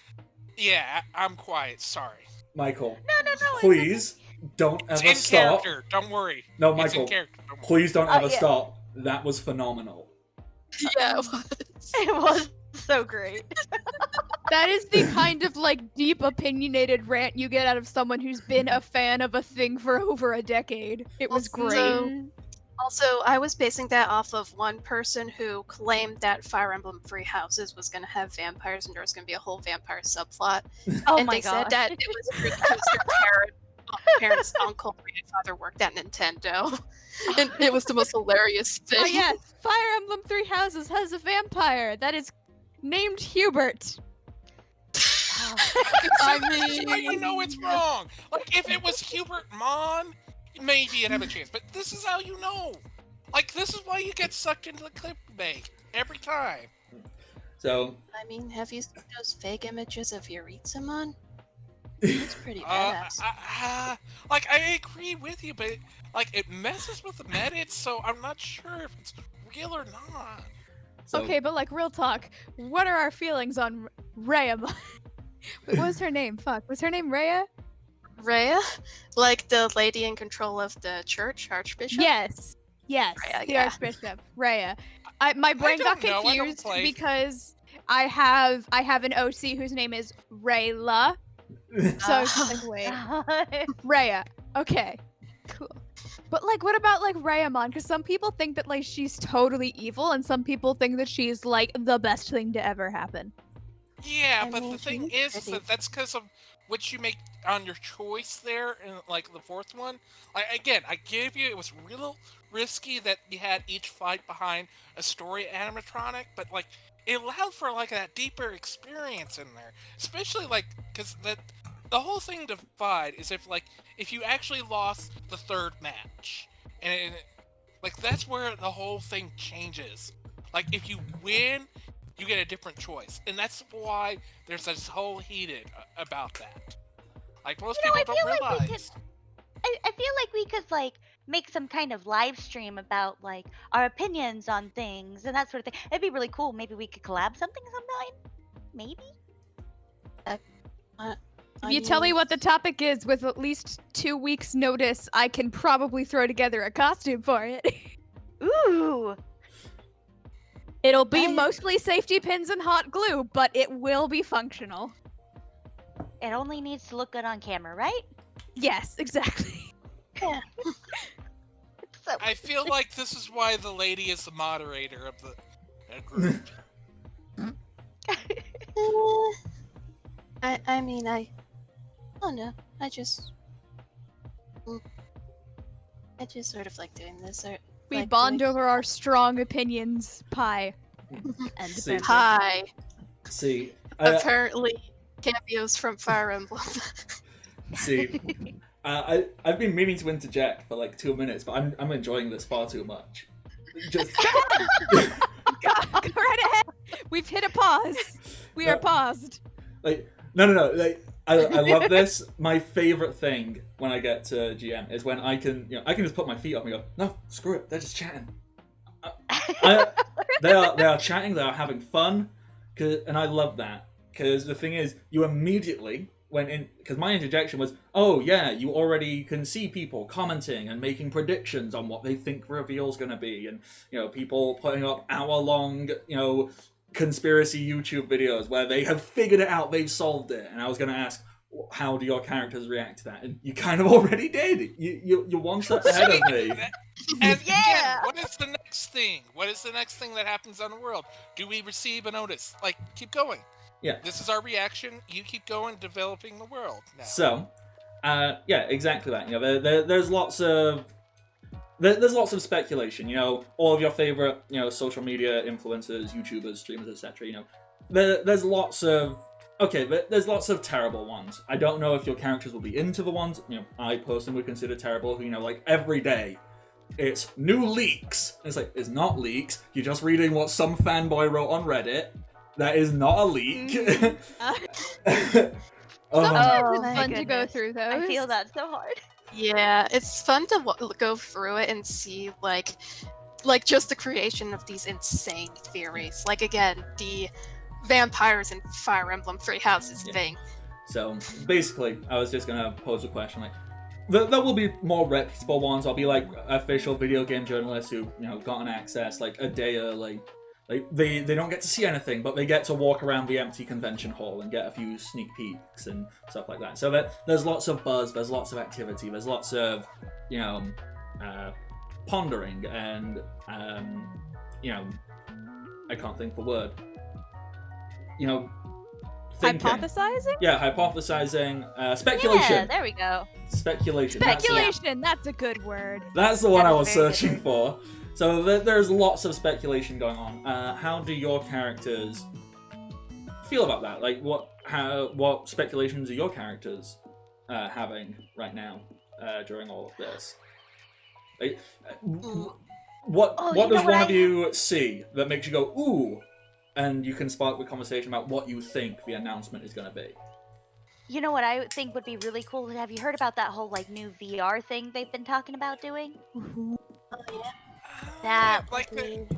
Yeah, I'm quiet. Sorry. Michael, No. please don't It's ever in stop. character. Don't worry. No, It's in Michael, character. Don't worry. please don't ever yeah. stop. That was phenomenal. Yeah, it was. It was so great. That is the kind of like deep opinionated rant you get out of someone who's been a fan of a thing for over a decade. It was great. Also, I was basing that off of one person who claimed that Fire Emblem Free Houses was going to have vampires and there was going to be a whole vampire subplot. Oh and my they said god. that it was because her parents' uncle and grandfather worked at Nintendo. And it was the most hilarious thing. Oh yes, Fire Emblem Three Houses has a vampire that is named Hubert. I That's why you mean, know it's wrong. Like if it was Hubert Mon, maybe you'd have a chance. But this is how you know. Like this is why you get sucked into the clickbait every time. So, have you seen those fake images of Yuritsamon? It's pretty badass. Like I agree with you, but like it messes with the meta, so I'm not sure if it's real or not. so Okay, but like real talk, what are our feelings on Rhea? What was her name? Fuck, was her name Rhea? Rhea? Like the lady in control of the church, Archbishop? Yes, Rhea, the yeah. Archbishop, Rhea. My brain got don't know, I don't confused play. because I have an OC whose name is Rayla. So I was just like, wait, Rhea. Okay, cool. But like, what about like Rayamon? Because some people think that like she's totally evil, and some people think that she's like the best thing to ever happen. Yeah, I but mean, the thing she's is pretty. that's because of what you make on your choice there in like the fourth one. Like again, I give you it was real risky that you had each fight behind a story animatronic, but like it allowed for like that deeper experience in there, especially like because the whole thing divide is if you actually lost the third match and like that's where the whole thing changes. Like if you win, you get a different choice, and that's why there's this whole heated about that. Like most You know, people I don't feel like we could. realize. I feel like we could like make some kind of live stream about like our opinions on things and that sort of thing. It'd be really cool. Maybe we could collab something sometime. Maybe. If you tell me what the topic is with at least 2 weeks' notice, I can probably throw together a costume for it. Ooh. It'll be I- mostly safety pins and hot glue, but it will be functional. It only needs to look good on camera, right? Yes, exactly. Yeah. So I feel like this is why the lady is the moderator of the group. I mean, I don't know. I just sort of like doing this. Or We like bond doing over our strong opinions, pie. And See. beverage. pie. See, Apparently, cameos from Fire Emblem. see, I've been meaning to interject for like 2 minutes, but I'm enjoying this far too much. Just Go right ahead. We've hit a pause. We No. are paused. like no. Like I love this. My favorite thing when I get to GM is when I can just put my feet up and go, no, screw it, they're just chatting. They are chatting, they are having fun, and I love that. Because the thing is, you immediately went in, because my interjection was, oh yeah, you already can see people commenting and making predictions on what they think reveal's going to be, and people putting up hour-long conspiracy YouTube videos where they have figured it out, they've solved it. And I was going to ask, how do your characters react to that? And you kind of already did. You're one step ahead of me. And Yeah. again, what is the next thing? What is the next thing that happens on the world? Do we receive a notice? Like, keep going. Yeah. This is our reaction. You keep going, developing the world now. So, yeah, exactly that. There's lots of speculation. All of your favorite, social media influencers, YouTubers, streamers, etc. There's lots of there's lots of terrible ones. I don't know if your characters will be into the ones I personally would consider terrible. Like every day, it's new leaks. It's like, it's not leaks. You're just reading what some fanboy wrote on Reddit. That is not a leak. Sometimes Oh, it's my fun to go goodness. through those. I feel that so hard. Yeah, it's fun to go through it and see like just the creation of these insane theories. Like again, the vampires and Fire Emblem Three Houses Yeah. thing. So basically, I was just gonna pose a question like, there will be more reputable ones. I'll be like official video game journalists who gotten access like a day early. Like they don't get to see anything, but they get to walk around the empty convention hall and get a few sneak peeks and stuff like that. So there's lots of buzz, there's lots of activity, there's lots of pondering and I can't think of the word. Thinking. Hypothesizing? Yeah, hypothesizing, speculation. Yeah, there we go. Speculation. Speculation, that's a good word. That's the one I That's was a very good searching for. So there's lots of speculation going on. How do your characters feel about that? Like, what speculations are your characters having right now during all of this? Like, what Oh, what you does know what one of I- you see that makes you go ooh, and you can spark the conversation about what you think the announcement is going to be? You know what I would think would be really cool? Have you heard about that whole like new VR thing they've been talking about doing? That like would the, be-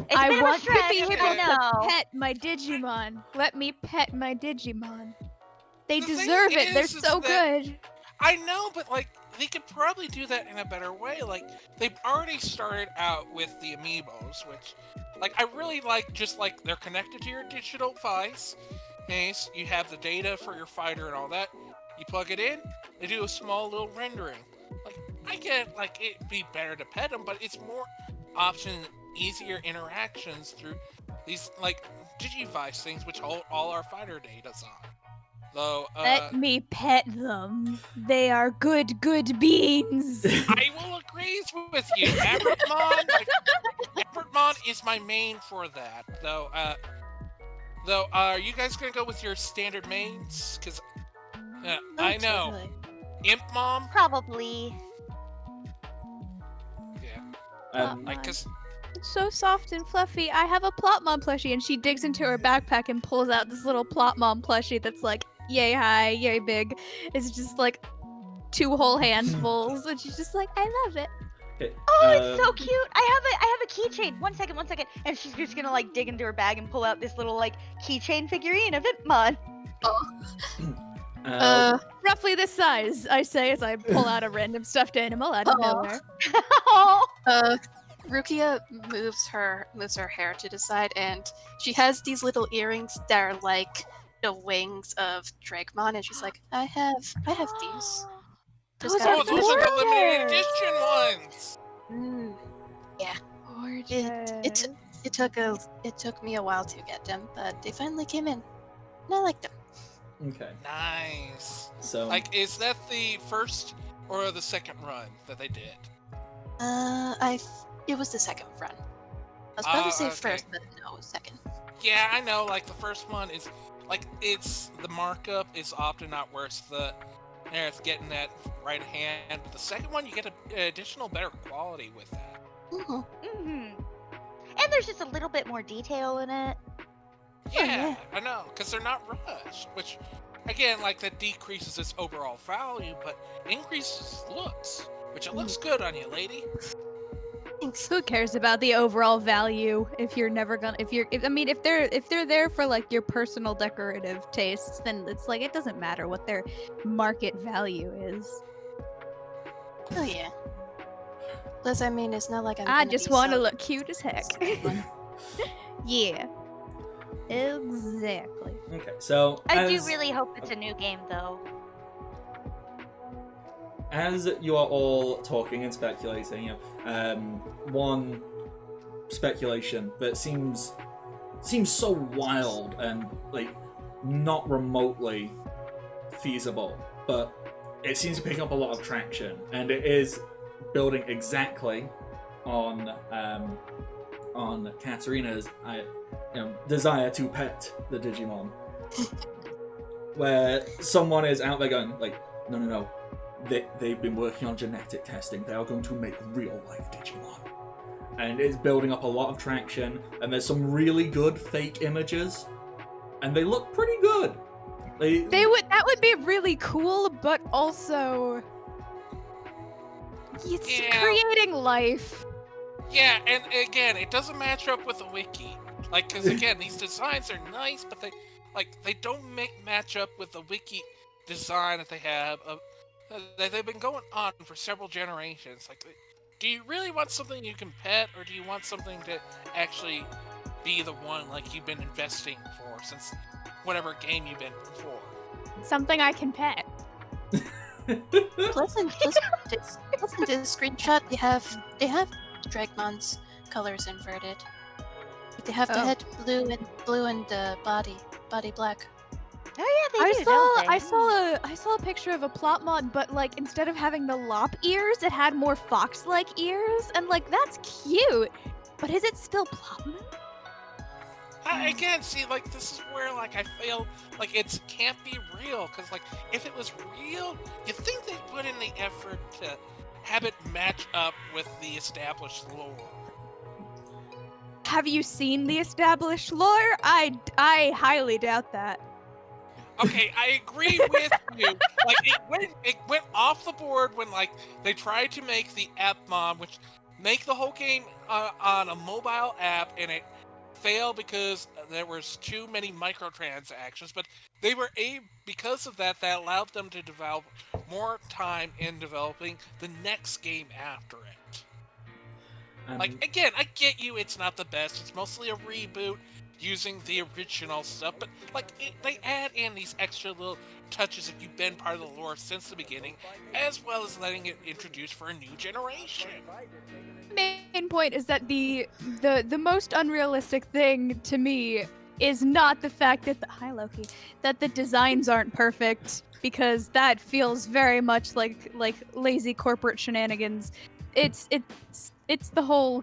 It's a I bit of a want to stretch, be I able to know. pet my Digimon. Let me pet my Digimon. They The thing deserve it. They're is so that- good. I know, but like they could probably do that in a better way. Like they've already started out with the amiibos, which, like, I really like. Just like they're connected to your digital device. Nice. You have the data for your fighter and all that. You plug it in. They do a small little rendering. Like, I get like it'd be better to pet them, but it's more option, easier interactions through these like Digivice things, which hold all our fighter data's on. Though, Let me pet them. They are good beans. I will agree with you. Evertmon is my main for that. Though, are you guys gonna go with your standard mains? Because I know Totally. Imp Mom. Probably. Yeah, like because It's so soft and fluffy. I have a Plotmon plushie, and she digs into her backpack and pulls out this little Plotmon plushie that's like yay high, yay big. It's just like 2 whole handfuls, and she's just like, I love it. Okay, Oh, it's so cute. I have a keychain. One second. And she's just gonna like dig into her bag and pull out this little like keychain figurine of Impmon. Roughly this size, I say as I pull out a random stuffed animal out of nowhere. Rukia moves her hair to the side, and she has these little earrings that are like the wings of Dragmon, and she's like, I have these. Those gotta are be those are the limited gorgeous. edition ones. Gorgeous. It took me a while to get them, but they finally came in, and I like them. okay. Nice. So Like, is that the first or the second run that they did? It was the second run. I was about to say okay. first, but no, second. Yeah, I know. Like the first one is, like, it's the markup is often not worse. It's getting that right hand. But the second one, you get an additional better quality with that. Mm-hmm. And there's just a little bit more detail in it. Yeah, I know, because they're not rushed. Which, again, like that decreases its overall value, but increases looks. Which it looks good on you, lady. Thanks. Who cares about the overall value if you're never gonna if they're there for like your personal decorative tastes, then it's like it doesn't matter what their market value is. Oh yeah. Plus, I mean, it's not like I'm. I gonna just be want to so- look cute as heck. Yeah. Exactly. okay, so I do as- really hope it's a new game though. As you are all talking and speculating, one speculation that seems so wild and like not remotely feasible, but it seems to pick up a lot of traction, and it is building exactly on Katarina's desire to pet the Digimon, where someone is out there going like, no. They've been working on genetic testing. They are going to make real-life Digimon. And it's building up a lot of traction, and there's some really good fake images, and they look pretty good. That would be really cool, but also it's Yeah. creating life. Yeah, and again, it doesn't match up with the wiki. Like, because again, these designs are nice, but they don't match up with the wiki design that they have. That they've been going on for several generations. Like, do you really want something you can pet, or do you want something to actually be the one like you've been investing for since whatever game you've been for? Something I can pet. Plus in this screenshot, they have Dragmon's colors inverted. They have the Oh. head blue and the body black. Oh yeah, they do. don't they? I saw a picture of a Plotmon, but like instead of having the lop ears, it had more fox-like ears, and like that's cute. But is it still Plotmon? Again, see, like, this is where, like, I feel like it can't be real, because, like, if it was real, you'd think they'd put in the effort to have it match up with the established lore. Have you seen the established lore? I highly doubt that. Okay, I agree with you. Like, it went off the board when, like, they tried to make the app mom, which make the whole game on a mobile app, and it failed because there was too many microtransactions. But they were because of that allowed them to develop more time in developing the next game after it. Like, again, I get you, it's not the best. It's mostly a reboot. using the original stuff, but like they add in these extra little touches if you've been part of the lore since the beginning, as well as letting it introduce for a new generation. Main point is that the most unrealistic thing to me is not the fact that hi Loki, that the designs aren't perfect, because that feels very much like lazy corporate shenanigans. It's the whole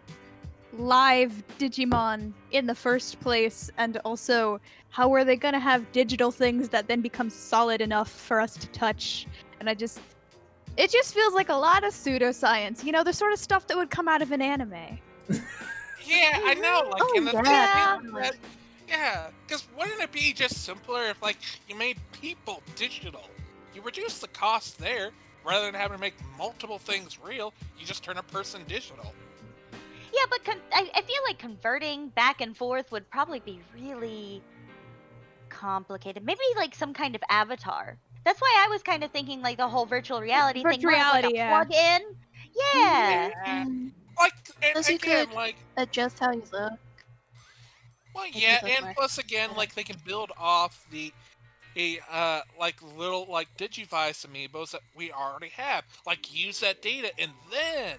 live Digimon in the first place, and also how are they gonna have digital things that then become solid enough for us to touch? And it just feels like a lot of pseudoscience, you know, the sort of stuff that would come out of an anime. Yeah, I know. Like, Oh, and the yeah. thing is that, yeah, because wouldn't it be just simpler if, like, you made people digital? You reduce the cost there, rather than having to make multiple things real. You just turn a person digital. Yeah, but I feel like converting back and forth would probably be really complicated. Maybe like some kind of avatar. That's why I was kind of thinking like the whole virtual reality thing, Virtual more of like a reality, yeah. plug-in. Yeah. Yeah. Mm. Like, Plus you again, could like, adjust how you look. well, Make yeah, it look and more plus again, like they can build off the like little like Digivice amiibos that we already have. Like use that data and then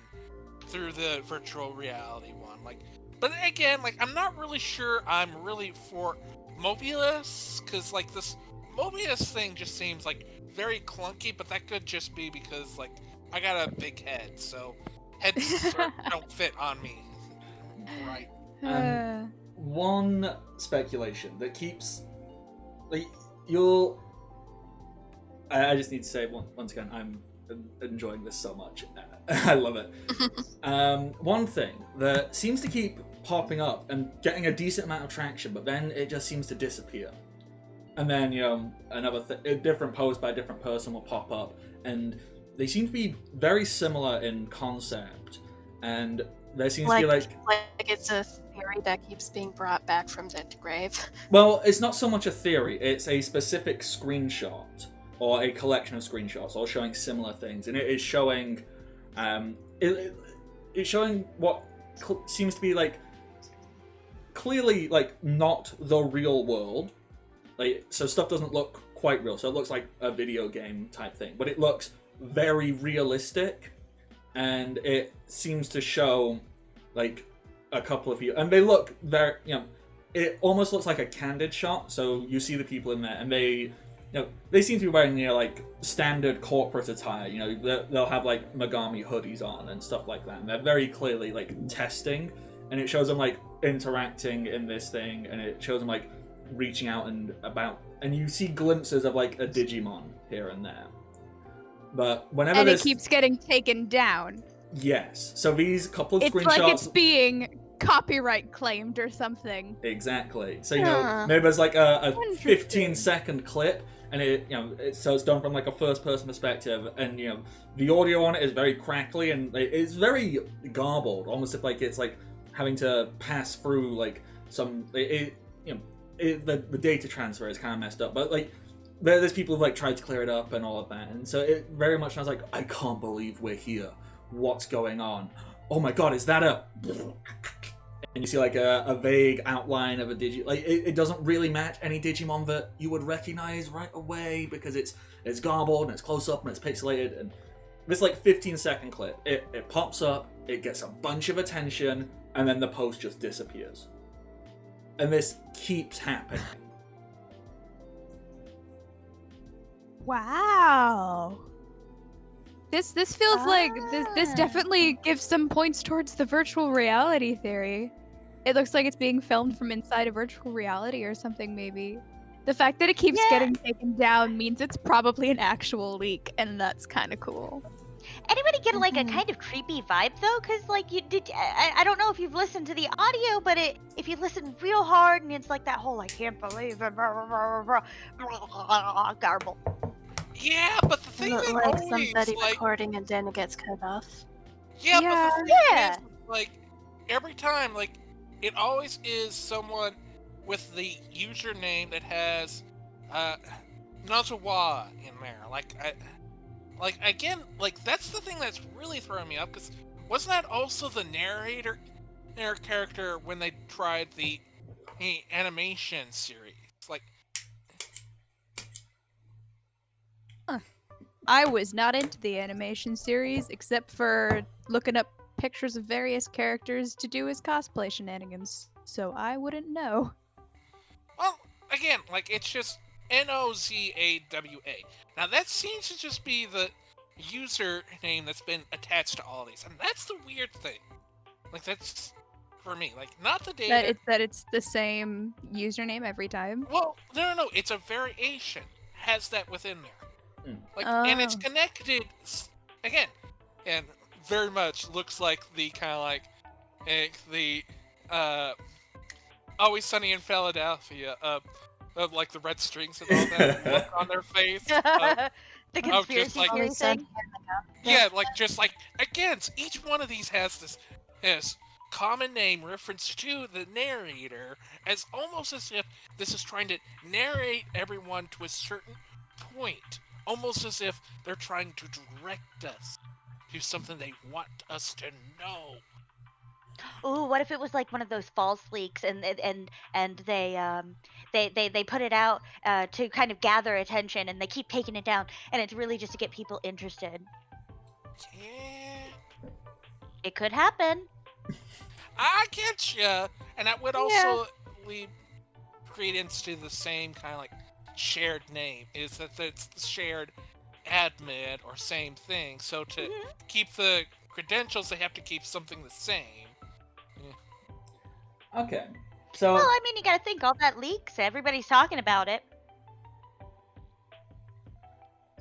through the virtual reality one. Like, but again, like I'm not really sure I'm really for Mobius, because like this Mobius thing just seems like very clunky. But that could just be because like I got a big head, so heads don't fit on me. Right. One speculation that keeps like I just need to say once again, I'm enjoying this so much. I love it. One thing that seems to keep popping up and getting a decent amount of traction, but then it just seems to disappear. And then, you know, a different post by a different person will pop up, and they seem to be very similar in concept. And there seems to be like it's a theory that keeps being brought back from the grave. Well, it's not so much a theory, it's a specific screenshot or a collection of screenshots all showing similar things, and it is showing it's showing what seems to be like clearly like not the real world. Like, so stuff doesn't look quite real, so it looks like a video game type thing, but it looks very realistic, and it seems to show like a couple of you, and they look very, you know, it almost looks like a candid shot. So you see the people in there, and they, you know, they seem to be wearing, you know, like standard corporate attire. You know, they'll have like Megami hoodies on and stuff like that, and they're very clearly like testing. And it shows them like interacting in this thing, and it shows them like reaching out and about, and you see glimpses of like a Digimon here and there. But whenever and it keeps getting taken down. Yes. So these couple of it's screenshots. Like it's being copyright claimed or something. Exactly. So, you know, maybe there's like a 15-second clip, and it, you know, so it's done from like a first-person perspective, and you know, the audio on it is very crackly and it's very garbled, almost if like it's like having to pass through like some, you know, the data transfer is kind of messed up, but like there's people who've like tried to clear it up and all of that, and so it very much sounds like, I can't believe we're here. What's going on? Oh my god, is that a... And you see like a vague outline of a Digimon. Like it doesn't really match any Digimon that you would recognize right away, because it's garbled and it's close up and it's pixelated. And this like 15-second clip, it pops up, it gets a bunch of attention, and then the post just disappears. And this keeps happening. Wow. This feels like this definitely gives some points towards the virtual reality theory. It looks like it's being filmed from inside a virtual reality or something, maybe. The fact that it keeps getting taken down means it's probably an actual leak, and that's kind of cool. Anybody get like a kind of creepy vibe though? Because like I don't know if you've listened to the audio, but if you listen real hard, and it's like that whole I can't believe it, garble. Yeah, but the thing that like always, somebody like, recording and then it gets cut off. Yeah, Yeah. but the thing is, like, every time, like, it always is someone with the username that has Nazawa in there. Like, again, like, that's the thing that's really throwing me up, because wasn't that also the narrator character when they tried the, animation series. Like, I was not into the animation series except for looking up pictures of various characters to do as cosplay shenanigans, so I wouldn't know. well, again, like it's just NOZAWA. Now that seems to just be the user name that's been attached to all these, and that's the weird thing. Like that's for me, like not the data. That it's the same username every time. Well, no, it's a variation. Has that within there. Like, and it's Oh. connected again, and very much looks like the kind of like the Always Sunny in Philadelphia of like the red strings and all that look on their face. The just conspiracy like- theory Always Sunny thing. Yeah, like just like again, each one of these has this common name reference to the narrator, as almost as if this is trying to narrate everyone to a certain point, almost as if they're trying to direct us to something they want us to know. Ooh, what if it was like one of those false leaks, and they put it out to kind of gather attention, and they keep taking it down, and it's really just to get people interested. Yeah, It could happen. I get ya, and that would also lead credence to the same kind of like shared name, is that it's the shared admin or same thing. So to keep the credentials, they have to keep something the same. Okay. So Well, I mean, you gotta think, all that leaks, everybody's talking about it.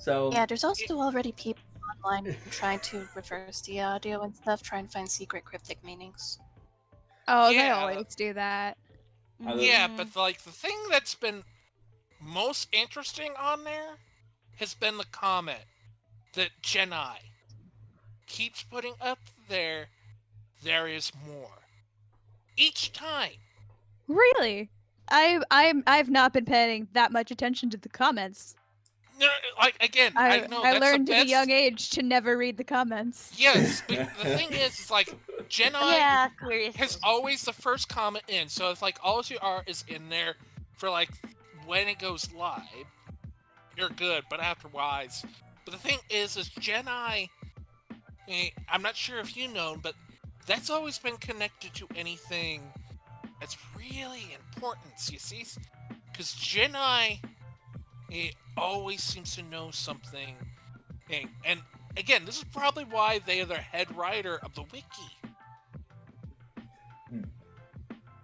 Yeah, there's also already people online trying to reverse the audio and stuff, trying to find secret cryptic meanings. Oh, they Yeah. always do that. Yeah, Mhm. but like the thing that's been most interesting on there has been the comment that Jedi keeps putting up there. There is more each time. Really? I've not been paying that much attention to the comments. No, like again, I know I that's learned the at a best. young age to never read the comments. Yes, but the thing is like Jedi Yeah, seriously. has always the first comment in, so it's like all you are is in there for like when it goes live, you're good, but afterwards. But the thing is Jedi, I'm not sure if you know, but that's always been connected to anything that's really important, you see? Because Jedi always seems to know something. And again, this is probably why they are the head writer of the wiki.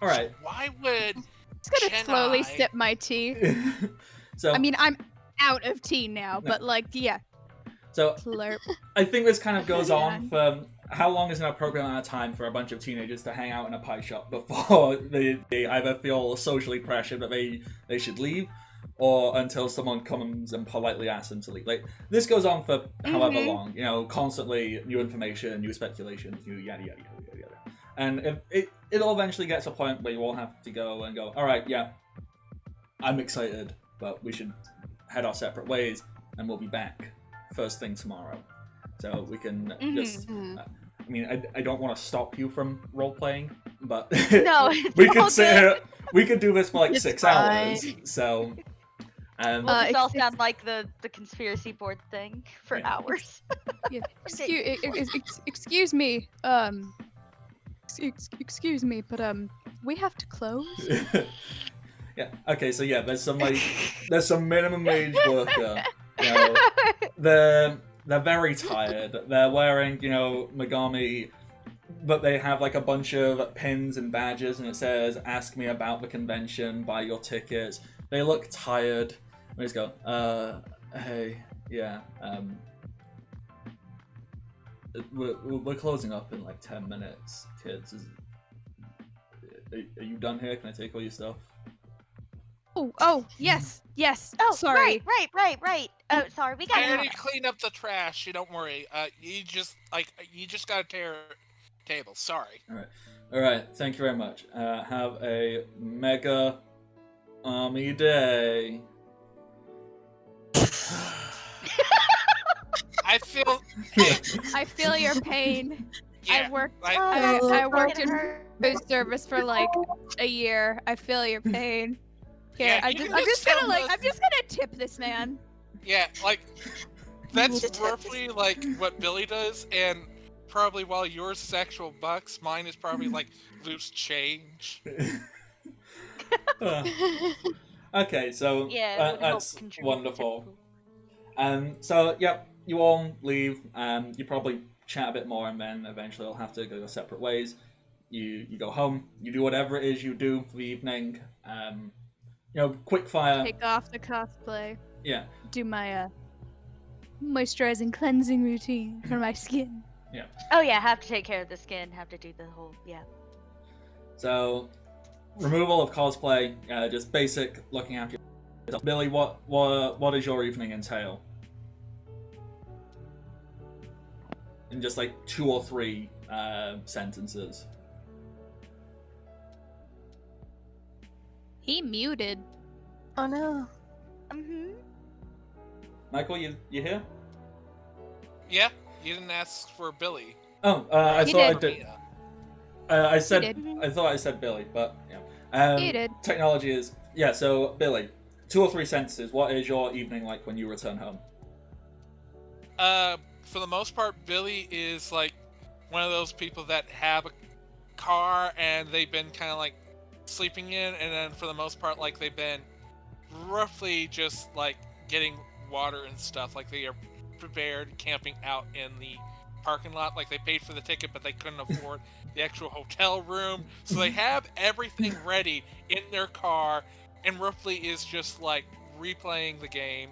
all right. Why would Just gonna slowly Jedi- sip my tea. So I mean, I'm out of tea now, but like, yeah, so slurp. I think this kind of goes on Yeah. for how long is an appropriate amount of time for a bunch of teenagers to hang out in a pie shop before they either feel socially pressured that they should leave, or until someone comes and politely asks them to leave. Like this goes on for however long, constantly new information, new speculation, new yada yada yada yada. And it'll eventually get to a point where you all have to go and go, all right, yeah, I'm excited, but we should head our separate ways, and we'll be back first thing tomorrow. So we can just. I mean, I don't want to stop you from role playing, but No, we it's could all sit good. here. We could do this for like It's 6 fine. hours. So, We'll just all ex- sound like the conspiracy board thing for Yeah. hours. Yeah, Okay. excuse me. Excuse me, but we have to close. yeah. Okay. So yeah, there's some minimum wage worker. You know, they're very tired. They're wearing Megami, but they have like a bunch of pins and badges, and it says "Ask me about the convention, buy your tickets." They look tired. We just go, hey, yeah, we're closing up in like 10 minutes, kids. Are you done here? Can I take all your stuff? Oh, yes. Oh, Sorry. right. Oh, sorry, we got I it. already cleaned up the trash. You don't worry. You just gotta tear table. Sorry. All right. Thank you very much. Have a mega army day. I feel. I feel your pain. Yeah. I worked. I- I worked in It hurt. food service for like a year. I feel your pain. Here, Yeah, I'm you just, can I'm just just gonna tell like, us- I'm just gonna tip this man. Yeah, like need that's to tip roughly like what Billy does, and probably while yours is actual bucks, mine is probably like loose change. Uh, okay, so Yeah, it would help that's contribute to wonderful. typical. So yep, you all leave. You probably chat a bit more, and then eventually you'll have to go your separate ways. You go home. You do whatever it is you do for the evening. Quick fire. Take off the cosplay. Yeah. Do my moisturizing cleansing routine for my skin. Oh yeah, have to take care of the skin, have to do the whole, yeah. So removal of cosplay. Just basic looking after yourself. Billy, what does your evening entail? In just like 2 or 3 sentences. He muted. Oh no. Mm-hmm. Michael, you here? Yeah, you didn't ask for Billy. Oh, I He thought I did. did. I said did. I thought I said Billy, but yeah. He did. Technology is So Billy, 2 or 3 sentences. What is your evening like when you return home? For the most part, Billy is like one of those people that have a car and they've been kind of like sleeping in, and then for the most part, like they've been roughly just like getting water and stuff. Like they are prepared camping out in the parking lot. Like they paid for the ticket, but they couldn't afford the actual hotel room, so they have everything ready in their car, and roughly is just like replaying the game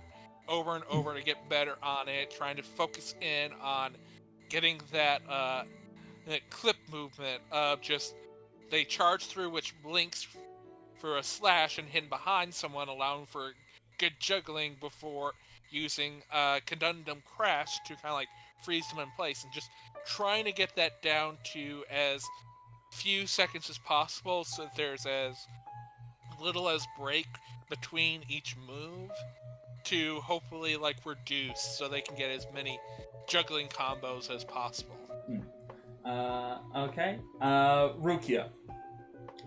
over and over to get better on it, trying to focus in on getting that clip movement of just they charge through, which blinks for a slash and hidden behind someone, allowing for good juggling before using Conundrum Crash to kind of like freeze them in place, and just trying to get that down to as few seconds as possible so that there's as little as break between each move to hopefully like reduce so they can get as many juggling combos as possible. Okay. Rukia,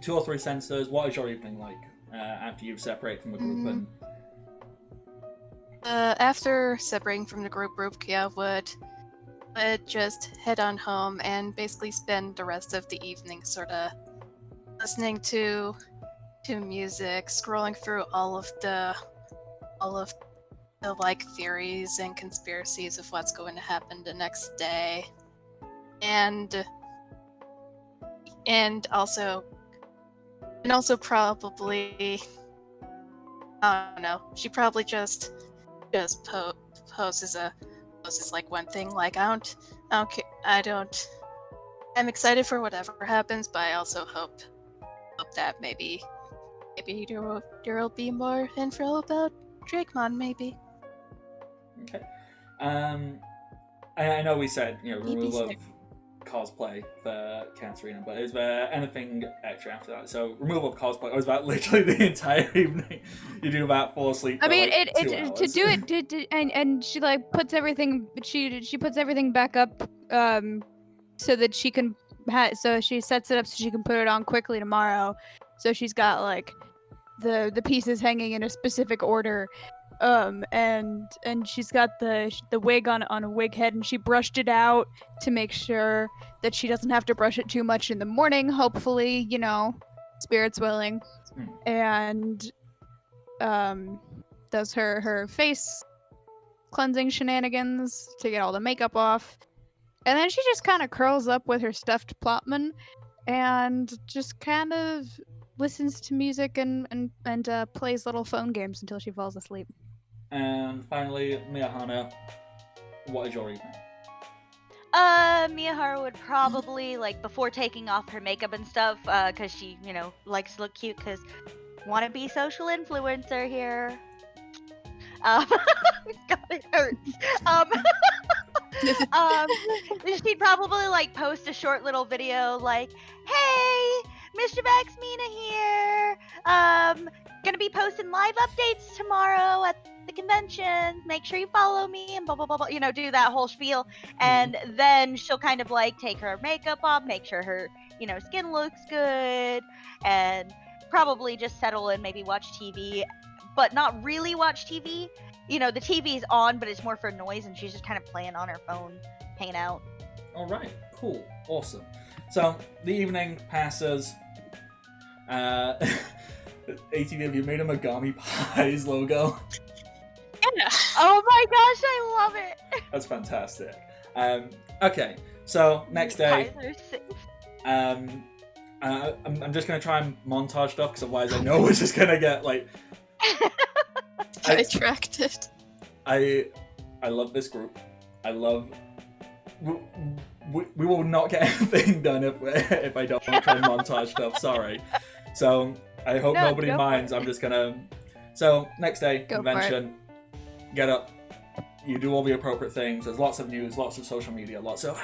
2 or 3 sentences. What is your evening like after you've separated from the group? And After separating from the group, Rukia would just head on home and basically spend the rest of the evening sort of listening to music, scrolling through all of the like theories and conspiracies of what's going to happen the next day, and also probably, I don't know, she probably just poses like one thing, like I'm excited for whatever happens, but I also hope that maybe there'll be more info about Drakemon, maybe. okay. I know we said removal of sick. cosplay for Katarina, but is there anything extra after that? So removal of cosplay was about literally the entire evening. You do about fall asleep. I for, mean, like, 2 to hours. do it, and she like puts everything. She puts everything back up, so that she can. So she sets it up so she can put it on quickly tomorrow. So she's got like the pieces hanging in a specific order. And she's got the wig on a wig head, and she brushed it out to make sure that she doesn't have to brush it too much in the morning, hopefully, spirits willing. And does her face cleansing shenanigans to get all the makeup off. And then she just kind of curls up with her stuffed plotman and just kind of listens to music and plays little phone games until she falls asleep. And finally, Miyahana, what is your evening? Miyahara would probably, like, before taking off her makeup and stuff, because she, likes to look cute, because wannabe social influencer here. God, it hurts. She'd probably, like, post a short little video, like, hey, Mr. Vax Mina here, gonna be posting live updates tomorrow at the convention. Make sure you follow me and blah blah blah blah. You know, do that whole spiel, and then she'll kind of like take her makeup off, make sure her skin looks good, and probably just settle and maybe watch TV, but not really watch TV. The TV's on, but it's more for noise, and she's just kind of playing on her phone, hanging out. All right, cool, awesome. So the evening passes. ATV, have you made a Megami Pies logo? Yeah. Oh my gosh, I love it. That's fantastic. Okay, so next day. Pies are sick. I'm just gonna try and montage stuff because otherwise I know we're just gonna get like. Retracted. I love this group. I love. We will not get anything done if I don't try and montage stuff. Sorry. So I hope nobody minds. I'm just gonna. So next day, convention. Get up. You do all the appropriate things. There's lots of news, lots of social media, lots of.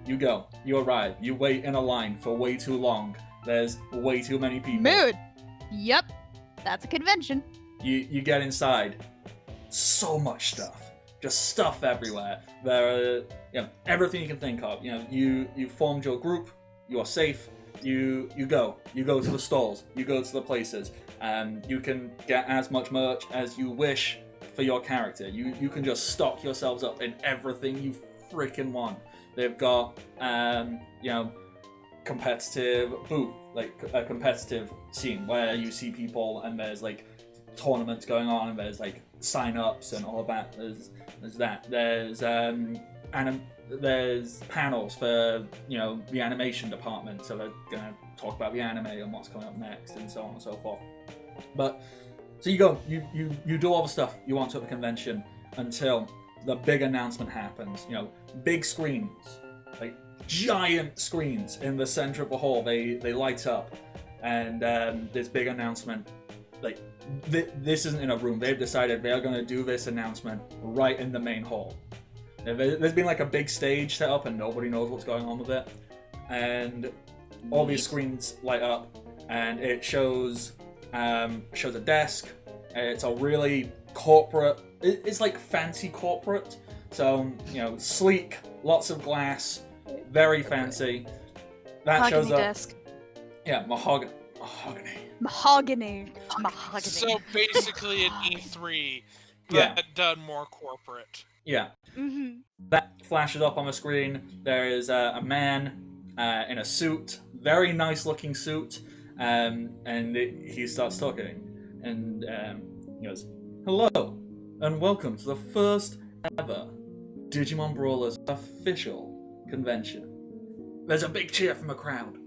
You go. You arrive. You wait in a line for way too long. There's way too many people. Mood. Yep. That's a convention. You get inside. So much stuff. Just stuff everywhere. There are everything you can think of. You formed your group. You are safe. You go to the stalls. You go to the places. You can get as much merch as you wish for your character. You can just stock yourselves up in everything you freaking want. They've got competitive booth, like a competitive scene where you see people and there's like tournaments going on and there's like sign-ups and all of that. There's that. There's panels for the animation department, so they're gonna talk about the anime and what's coming up next and so on and so forth. But so you go, you do all the stuff you want at the convention until the big announcement happens. Big screens, like giant screens in the center of the hall. They light up, and this big announcement. Like this isn't in a room. They've decided they are going to do this announcement right in the main hall. There's been like a big stage set up, and nobody knows what's going on with it. And all these screens light up, and it shows a desk. It's a really corporate. It's like fancy corporate. So sleek, lots of glass, very fancy. That Mahogany shows up. desk. Yeah, mahogany. So basically an E3, but done more corporate. Yeah. Mm-hmm. That flashes up on the screen. There is a man in a suit, very nice looking suit, and he starts talking. And he goes, "Hello, and welcome to the first ever Digimon Brawlers official convention." There's a big cheer from the crowd.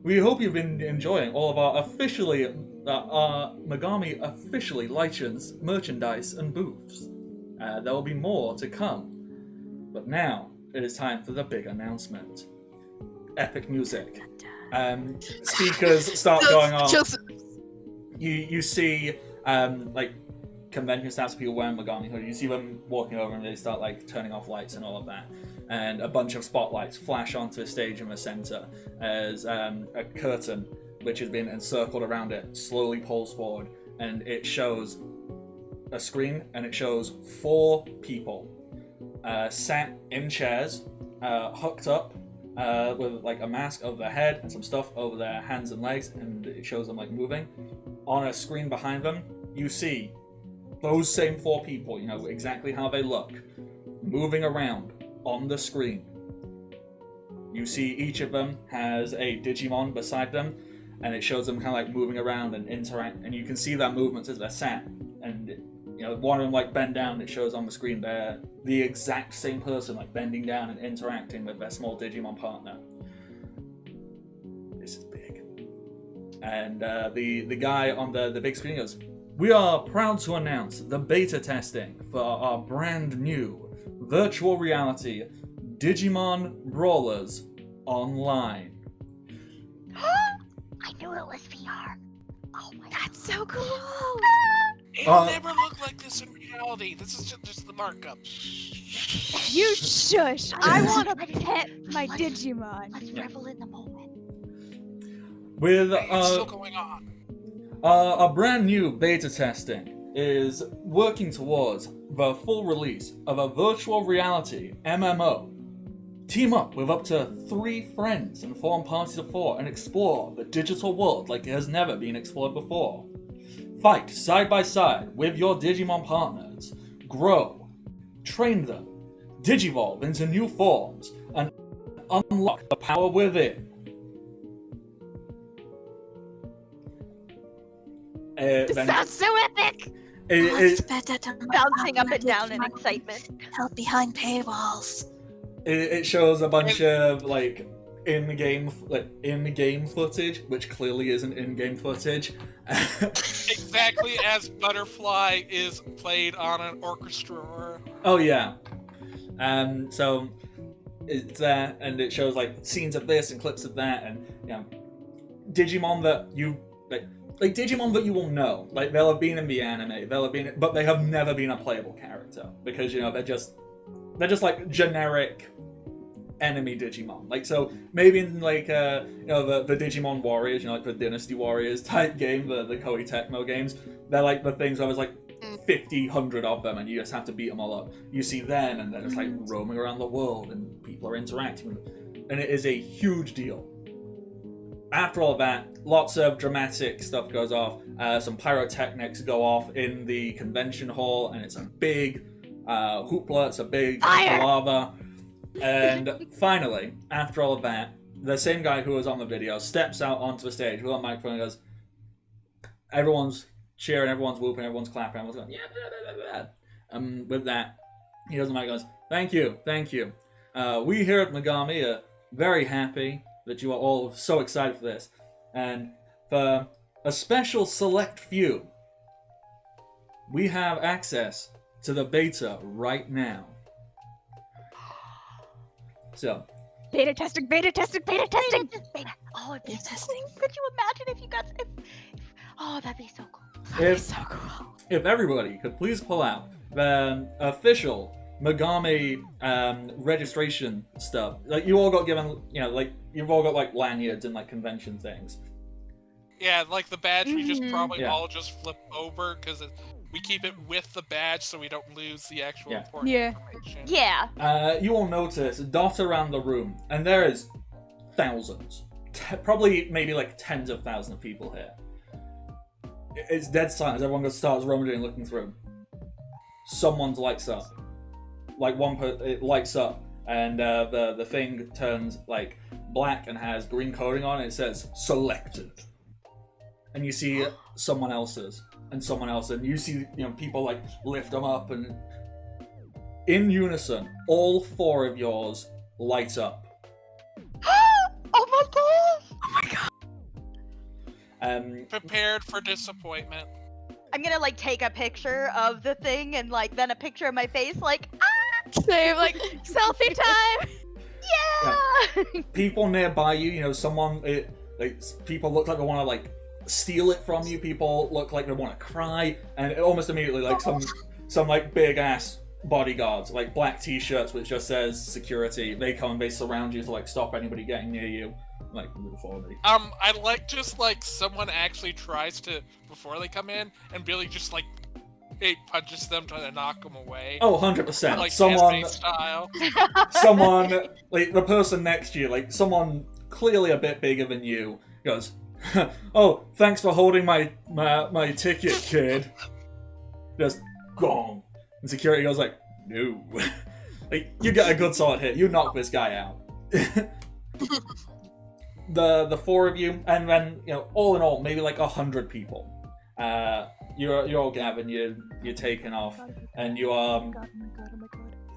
We hope you've been enjoying all of our Megami officially licensed merchandise and booths. There will be more to come. But now, it is time for the big announcement. Epic music. Speakers start going on. You see, convention staffs, people wearing Megami hoodies. You see them walking over and they start turning off lights and all of that. And a bunch of spotlights flash onto a stage in the center as a curtain, which has been encircled around it, slowly pulls forward, and it shows a screen, and it shows 4 people sat in chairs, hooked up with a mask over their head and some stuff over their hands and legs, and it shows them moving. On a screen behind them, you see those same 4 people, exactly how they look, moving around on the screen. You see each of them has a Digimon beside them, and it shows them kind of moving around and interact, and you can see their movements as they're sat. And one of them bend down. It shows on the screen they're the exact same person, bending down and interacting with their small Digimon partner. This is big. And the guy on the big screen goes, "We are proud to announce the beta testing for our brand new virtual reality Digimon Brawlers Online." I knew it was VR. Oh my god. That's so cool. It never looked like this in reality. This is just the markup. You shush. I want to pet my Digimon. Let's revel in the moment. with Wait, it's still going on. a brand new beta testing is working towards the full release of a virtual reality MMO. Team up with up to 3 friends and form parties of 4 and explore the digital world like it has never been explored before. Fight side by side with your Digimon partners. Grow. Train them. Digivolve into new forms and unlock the power within. This Then sounds so epic! it, Bouncing up and down in excitement. Held behind paywalls. it shows a bunch of like in-game footage, which clearly isn't in-game footage. Exactly as Butterfly is played on an orchestra. Oh yeah. So it's there, and it shows like scenes of this and clips of that, and you know, Digimon that you like Digimon that you will know. Like they'll have been in the anime, but they have never been a playable character because you know they're just like generic enemy Digimon. Like so maybe in like you know the Digimon Warriors, you know, like the Dynasty Warriors type game, the Koei Tecmo games, they're like the things where there's like 50, 100 of them and you just have to beat them all up. You see them and they're just like roaming around the world and people are interacting with them. And it is a huge deal. After all that, lots of dramatic stuff goes off. Some pyrotechnics go off in the convention hall and it's a big hoopla, it's a big lava. And finally, after all of that, the same guy who was on the video steps out onto the stage with a microphone and goes, everyone's cheering, everyone's whooping, everyone's clapping, everyone's going, yeah, blah, blah, blah, blah. With that, he does the mic and goes, thank you. We here at Megami are very happy that you are all so excited for this. And for a special select few, we have access to the beta right now. So, Beta testing! Beta. Oh, Beta testing. Could you imagine if you got? Oh, that'd be so cool. if So cool. if everybody could please pull out the official Megami registration stuff, like you all got given, you know, like you've all got like lanyards and like convention things. Yeah, like the badge we just probably Yeah. all just flip over because we keep it with the badge so we don't lose the actual important Yeah. information. Yeah. You will notice dot around the room, and there is thousands, probably maybe like tens of thousands of people here. It's dead silent as everyone just starts rummaging and looking through. Someone's lights up, like it lights up, and the thing turns like black and has green coating on it. It says selected, and you see someone else's. And someone else, and you see, you know, people like lift them up, and in unison, all 4 of yours light up. Oh my god! Oh my god! Prepared for disappointment. I'm gonna like take a picture of the thing and like then a picture of my face, like Same, like selfie time. yeah. People nearby you, you know, people look like they want to like steal it from you. People look like they want to cry, and almost immediately, like some like big ass bodyguards, like black t-shirts which just says security. They come and they surround you to like stop anybody getting near you. Like move forward. I like just like someone actually tries to before they come in and really just like it punches them to knock them away. Oh, 100%. Like Someone, anime style. like the person next to you, like someone clearly a bit bigger than you, goes, "Oh, thanks for holding my ticket, kid." Just gong. And security goes like, "No." Like you get a good solid hit. You knock this guy out. The 4 of you, and then you know, all in all, maybe like 100 people. You're all gathered. You're taken off, and you are Oh my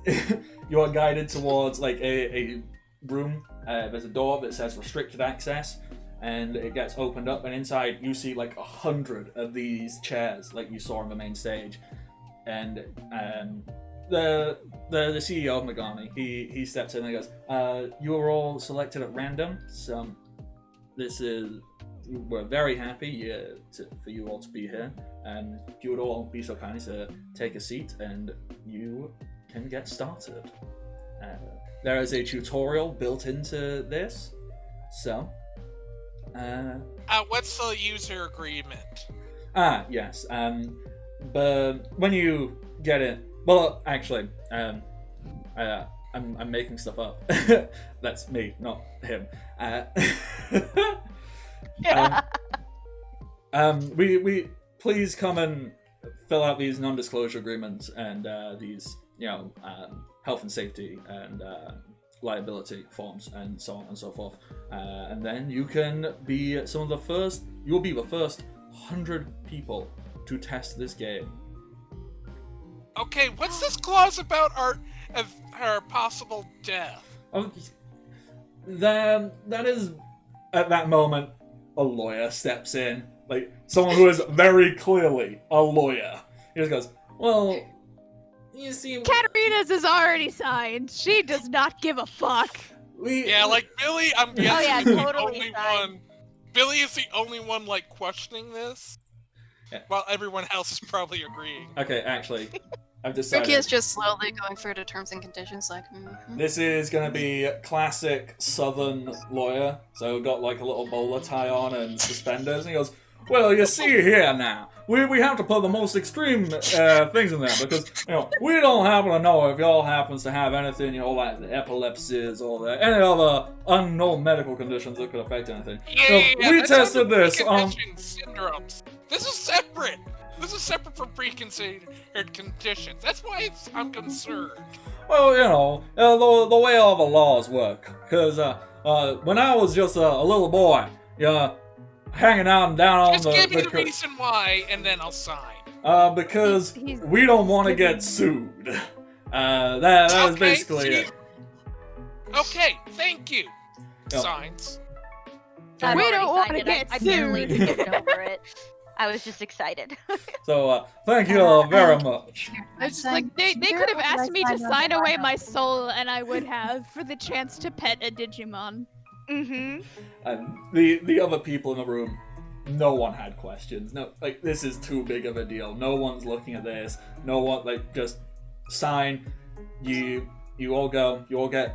god. you are guided towards like a room. There's a door that says restricted access, and it gets opened up, and inside you see like 100 of these chairs, like you saw on the main stage. And the CEO of Megami, he steps in and he goes, "You were all selected at random, so we're very happy for you all to be here. And if you would all be so kind to take a seat, and you can get started. There is a tutorial built into this, so What's the user agreement? Yes. But when you get it, well, actually, I'm making stuff up. That's me, not him. We please come and fill out these non-disclosure agreements and these, health and safety and liability forms and so on and so forth. And then you can be you'll be the first 100 people to test this game. Okay, what's this clause about our possible death? Oh, that is, at that moment, a lawyer steps in. Like, someone who is very clearly a lawyer. He just goes, well, you see... Katarina's is already signed. She does not give a fuck. Yeah, like, Billy, I'm guessing is the totally only fine. one... Billy is the only one, like, questioning this? Yeah. While everyone else is probably agreeing. Okay, actually, I've decided... Ruki is just slowly going through the terms and conditions, like, This is gonna be classic Southern lawyer. So we've got like a little bowler tie on and suspenders, and he goes, well, you see here now, we have to put the most extreme things in there because, we don't happen to know if y'all happens to have anything, like the epilepsies or any other unknown medical conditions that could affect anything. Yeah, we that's tested under this on... preconditioned syndromes. This is separate! This is separate from preconceived conditions. That's why I'm concerned. Well, the way all the laws work. Because when I was just a little boy, hanging out and down on Just give me the reason why, and then I'll sign. Because we don't want to get sued. That is basically it. Okay, thank you. Yep. Signs. We don't want to get I barely sued. skipped over it. I was just excited. So, thank you all very much. I was just like, they could have asked me to sign away my soul, and I would have for the chance to pet a Digimon. Mm-hmm. And the other people in the room, no one had questions. No, like, this is too big of a deal. No one's looking at this. No one, like, just sign. You all go. You all get...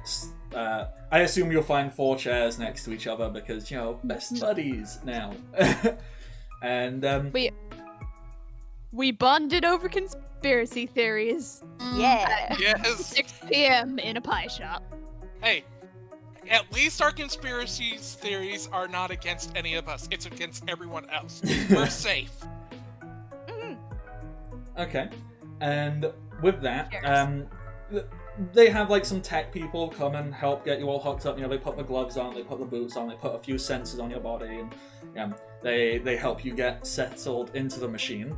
I assume you'll find 4 chairs next to each other because, best buddies now. And, We bonded over conspiracy theories. Yeah. Yes. 6 p.m. in a pie shop. Hey, at least our conspiracy theories are not against any of us. It's against everyone else. We're safe. Okay, and with that, they have like some tech people come and help get you all hooked up. They put the gloves on, they put the boots on, they put a few sensors on your body, and they help you get settled into the machine.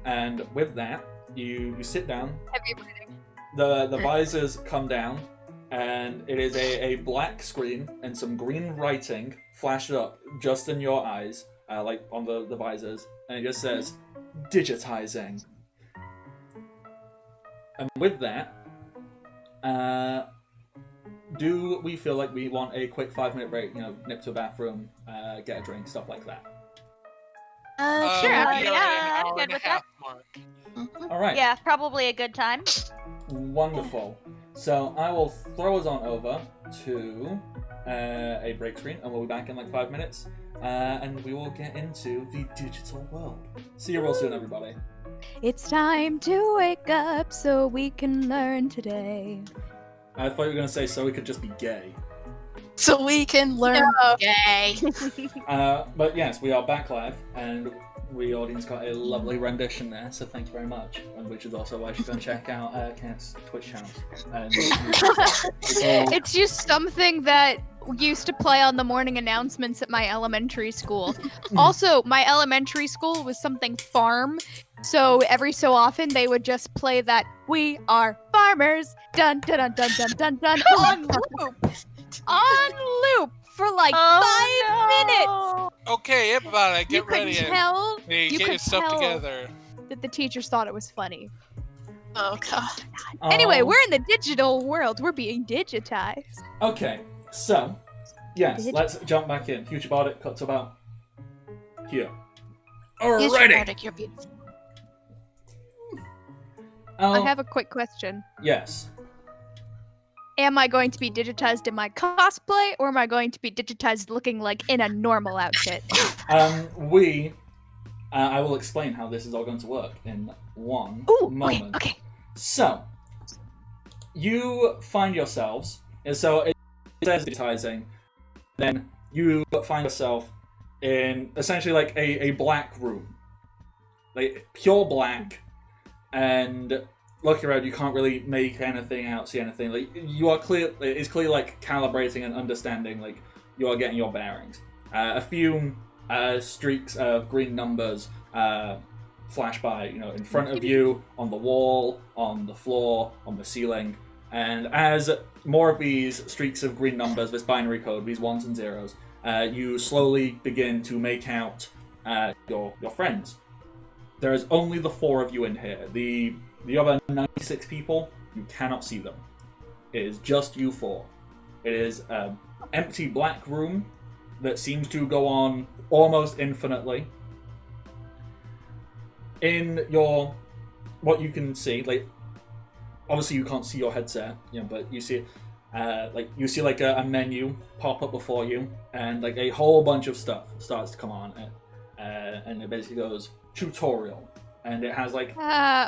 And with that, you sit down. heavy breathing. The visors come down, and it is a black screen and some green writing flashed up just in your eyes, like on the visors, and it just says digitizing. And with that, do we feel like we want a quick 5-minute break? Nip to a bathroom, get a drink, stuff like that. Sure, We are yeah, at an hour good and a with half mark. All right. Yeah, probably a good time. Wonderful. So I will throw us on over to a break screen, and we'll be back in like 5 minutes, and we will get into the digital world. See you real soon, everybody. It's time to wake up so we can learn today. I thought you were going to say so we could just be gay. So we can learn gay. But yes, we are back live, and the audience got a lovely rendition there, so thank you very much. And which is also why you should go and check out Kent's Twitch channel. And, It's just something that used to play on the morning announcements at my elementary school. Also, my elementary school was something farm, so every so often they would just play that "We Are Farmers" dun dun dun dun dun dun dun on loop for like 5 minutes. Okay, everybody, get ready. Hey, You get could yourself tell together. that the teachers thought it was funny. Oh god. Anyway, we're in the digital world. We're being digitized. Okay, so, yes, let's jump back in. Future Bardic cuts about here. Yes, Alrighty! Bardic, you're beautiful. I have a quick question. Yes. am I going to be digitized in my cosplay, or am I going to be digitized looking like in a normal outfit? I will explain how this is all going to work in one Ooh, moment. okay. So, you find yourselves, and so it says digitizing, then you find yourself in essentially like a black room. Like, pure black, and looking around, you can't really make anything out, see anything. Like, you are clear, it's clearly like calibrating and understanding, like, you are getting your bearings. A few streaks of green numbers flash by, in front of you, on the wall, on the floor, on the ceiling. And as more of these streaks of green numbers, this binary code, these ones and zeros, you slowly begin to make out your friends. There is only the 4 of you in here. The other 96 people, you cannot see them. It is just you 4. It is an empty black room that seems to go on almost infinitely. In what you can see, like, obviously you can't see your headset, but you see, a menu pop up before you, and like a whole bunch of stuff starts to come on, and it basically goes tutorial, and it has like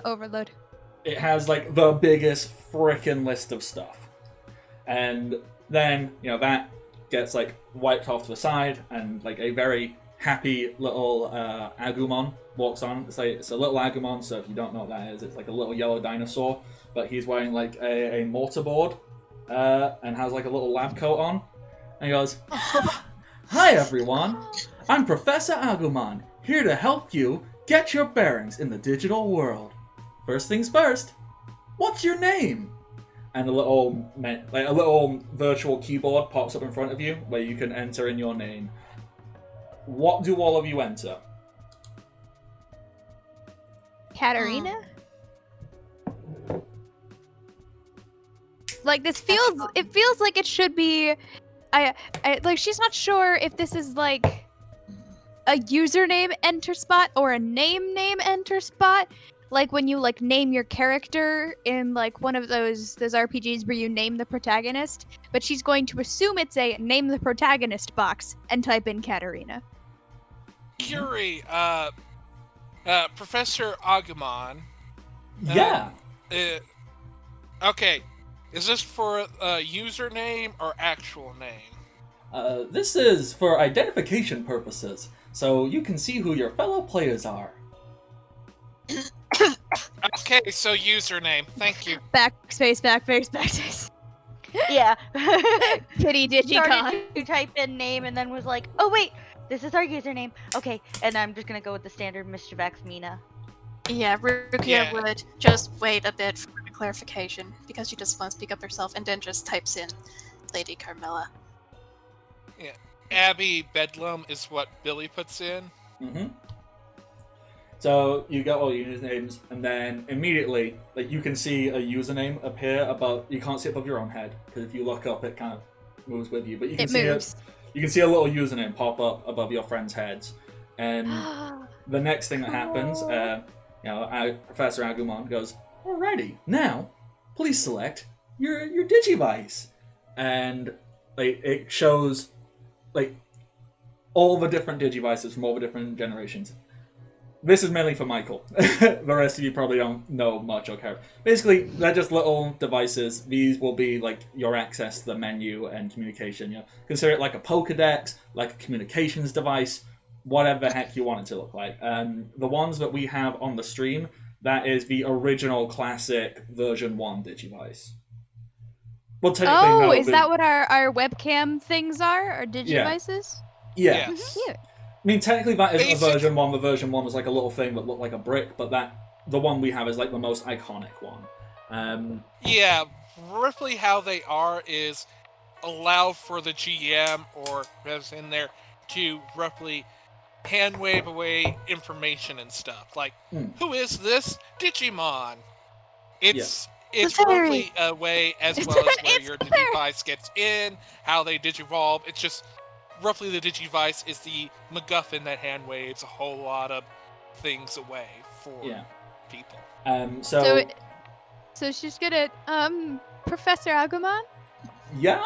Overload. It has like the biggest frickin' list of stuff, and then that gets like wiped off to the side, and like a very happy little Agumon walks on. It's a little Agumon, so if you don't know what that is, it's like a little yellow dinosaur, but he's wearing like a mortarboard and has like a little lab coat on, and he goes, "Hi everyone, I'm Professor Agumon, here to help you get your bearings in the digital world. First things first, what's your name?" And a little virtual keyboard pops up in front of you where you can enter in your name. What do all of you enter? Katarina? Like, it feels like it should be, I like, she's not sure if this is like a username enter spot or a name enter spot. Like when you like name your character in like one of those RPGs where you name the protagonist, but she's going to assume it's a name the protagonist box and type in Katarina. Curie, Professor Agumon. Yeah. Okay, is this for a username or actual name? This is for identification purposes, so you can see who your fellow players are. Okay, so username. Thank you. Backspace. Yeah. Kitty Digicon. Started to type in name and then was like, oh wait, this is our username. Okay, and I'm just gonna go with the standard Mischief Mina. Yeah, Rukia Yeah. would just wait a bit for clarification because she just wants to speak up herself and then just types in Lady Carmilla. Yeah. Abby Bedlam is what Billy puts in. Mm-hmm. So you get all your usernames, and then immediately, like, you can see a username appear above. You can't see it above your own head because if you look up, it kind of moves with you. But you can moves. You can see a little username pop up above your friends' heads, and the next thing that happens, Professor Agumon goes, "Alrighty, now please select your Digivice," and like it shows like all the different Digivices from all the different generations. This is mainly for Michael. The rest of you probably don't know much or care. Basically, they're just little devices. These will be like your access to the menu and communication. Consider it like a Pokedex, like a communications device, whatever the heck you want it to look like. The ones that we have on the stream, that is the original classic version 1 Digivice. Well, technically, no, is that what our webcam things are? Our Digivices? Yeah. Yes. Cute. I mean, technically that isn't a Basic- version 1. The version 1 was like a little thing that looked like a brick, but the one we have is like the most iconic one. Yeah, roughly how they are is allow for the GM or whoever's in there to roughly hand wave away information and stuff. Like, who is this Digimon? It's The fairy. roughly a way as well as where your Digivice gets in, how they Digivolve. It's just roughly the Digivice is the MacGuffin that hand waves a whole lot of things away for people. So So she's gonna, Professor Agumon? Yeah.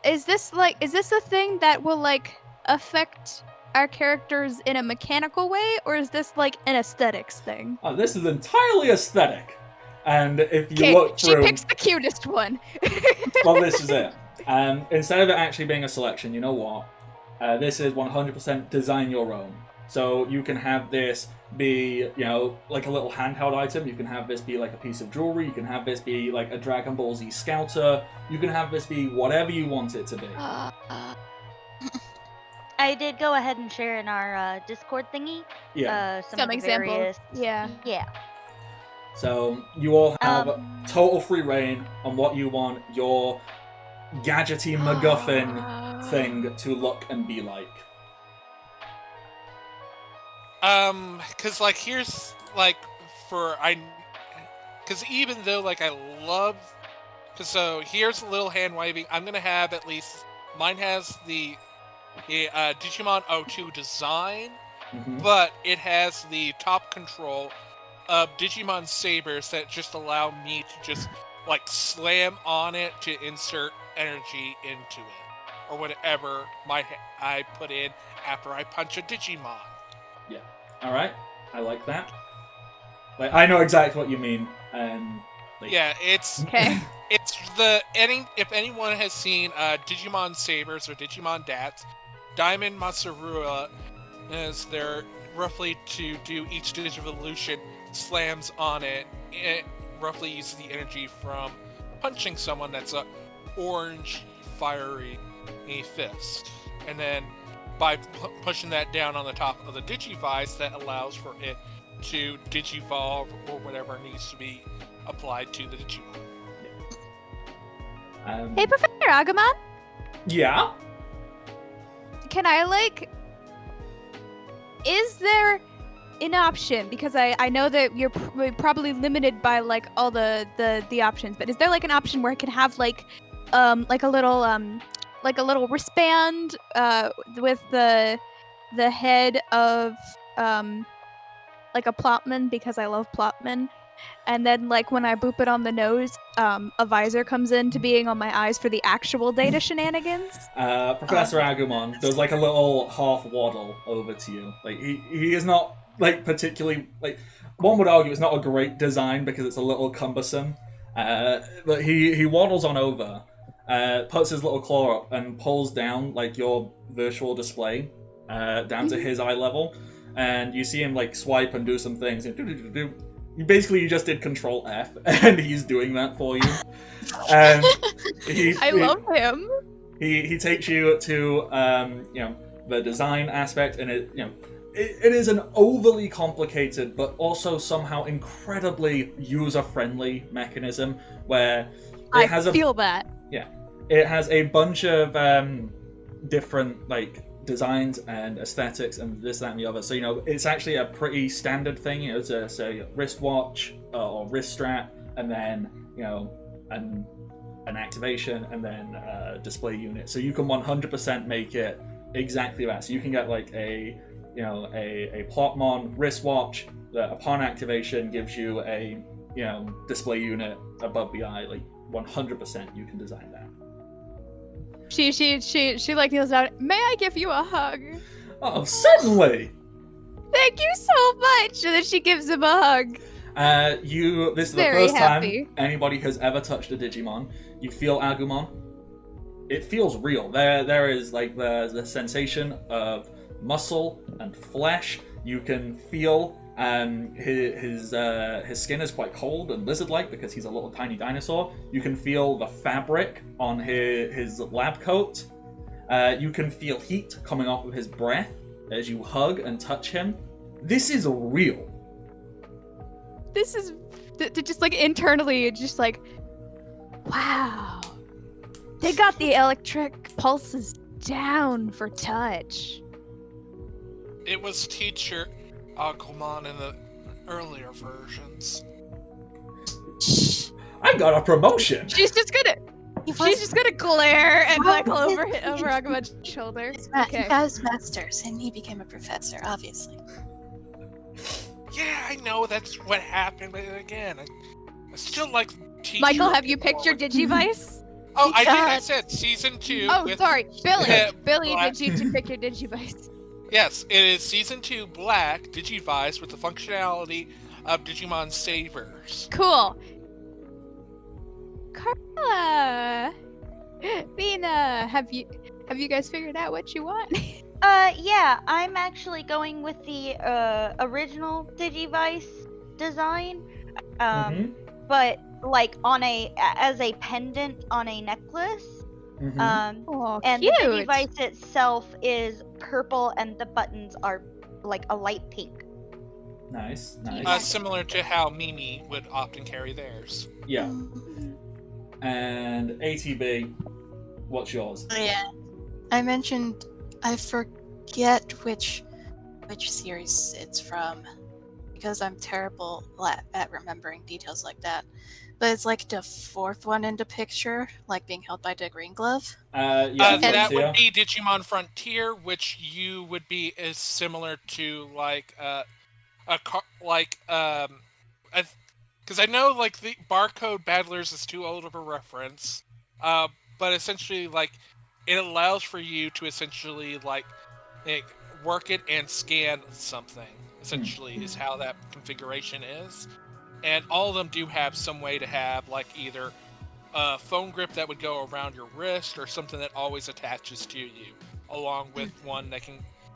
Is this a thing that will like affect our characters in a mechanical way, or is this like an aesthetics thing? Oh, this is entirely aesthetic. And if you Okay, look she through, picks the cutest one. well, this is it. Instead of it actually being a selection, you know what? This is 100% design your own. So you can have this be, like a little handheld item. You can have this be like a piece of jewelry. You can have this be like a Dragon Ball Z Scouter. You can have this be whatever you want it to be. I did go ahead and share in our Discord thingy. Yeah. Some Some of the examples. various. Yeah. Yeah. So you all have total free reign on what you want your gadgety MacGuffin thing to look and be like. Cause like here's like cause even though like I love, cause so here's a little hand waving. I'm gonna have at least mine has the Digimon O2 design, but it has the top control of Digimon Sabers that just allow me to just like slam on it to insert energy into it or whatever I put in after I punch a Digimon. Yeah. All right. I like that. Like I know exactly what you mean. Yeah, it's Okay. it's if anyone has seen Digimon Sabers or Digimon Dats, Diamond Matsurua is there roughly to do each Digivolution slams on it. It roughly uses the energy from punching someone that's a orange fiery fist, and then by pushing that down on the top of the Digivice, that allows for it to Digivolve or whatever needs to be applied to the Digimon. Hey, Professor Agumon, Yeah. can I is there an option, because I know that you're probably limited by like all the options, but is there like an option where it can have like a little wristband with the head of like a Plotman, because I love Plotman, and then like when I boop it on the nose, a visor comes into being on my eyes for the actual data shenanigans? Professor Agumon does like a little half waddle over to you. Like he is not like particularly like, one would argue it's not a great design because it's a little cumbersome. But he waddles on over, puts his little claw up and pulls down like your virtual display down to his eye level, and you see him like swipe and do some things. You just did Control F, and he's doing that for you. And I love him. He takes you to the design aspect, and it is an overly complicated but also somehow incredibly user-friendly mechanism where it has it has a bunch of different like designs and aesthetics and this, that, and the other. So it's actually a pretty standard thing. It's a say wristwatch or wrist strap, and then an activation, and then a display unit. So you can 100% make it exactly that. So you can get like a Plotmon wristwatch that upon activation gives you a display unit above the eye. Like 100% you can design that. She like kneels down. May I give you a hug? Oh, certainly. Thank you so much. And then she gives him a hug. This is the Very first happy. time anybody has ever touched a Digimon. You feel Agumon. It feels real. There is like the sensation of muscle and flesh. You can feel his skin is quite cold and lizard-like because he's a little tiny dinosaur. You can feel the fabric on his lab coat. You can feel heat coming off of his breath as you hug and touch him. This is real. This is just like internally, just like, wow. They got the electric pulses down for touch. It was Teacher Agumon in the earlier versions. I got a promotion. She's just gonna glare and like over Agumon's shoulder. He got his master's and he became a professor, obviously. Yeah, I know that's what happened, but again, I still like teaching. Michael, have you picked your Digivice? Oh, I did. I God. said season 2. Oh, with, sorry, Billy. Billy Black. needs you to pick your Digivice. Yes, it is season 2 Black Digivice with the functionality of Digimon Sabers. Cool. Carla, Mina, have you guys figured out what you want? Yeah, I'm actually going with the original Digivice design. But like as a pendant on a necklace. Oh, And cute. the Digivice itself is purple and the buttons are like a light pink. Nice, nice. Similar to how Mimi would often carry theirs. Yeah. And ATB, what's yours? Yeah. I mentioned, I forget which series it's from, because I'm terrible at remembering details like that. But it's like the 4th one in the picture, like being held by the green glove. Yeah, that would be Digimon Frontier, which you would be is similar to like because I know like the Barcode Battlers is too old of a reference, but essentially like it allows for you to essentially like work it and scan something. Essentially, is how that configuration is. And all of them do have some way to have like either a phone grip that would go around your wrist or something that always attaches to you, along with one that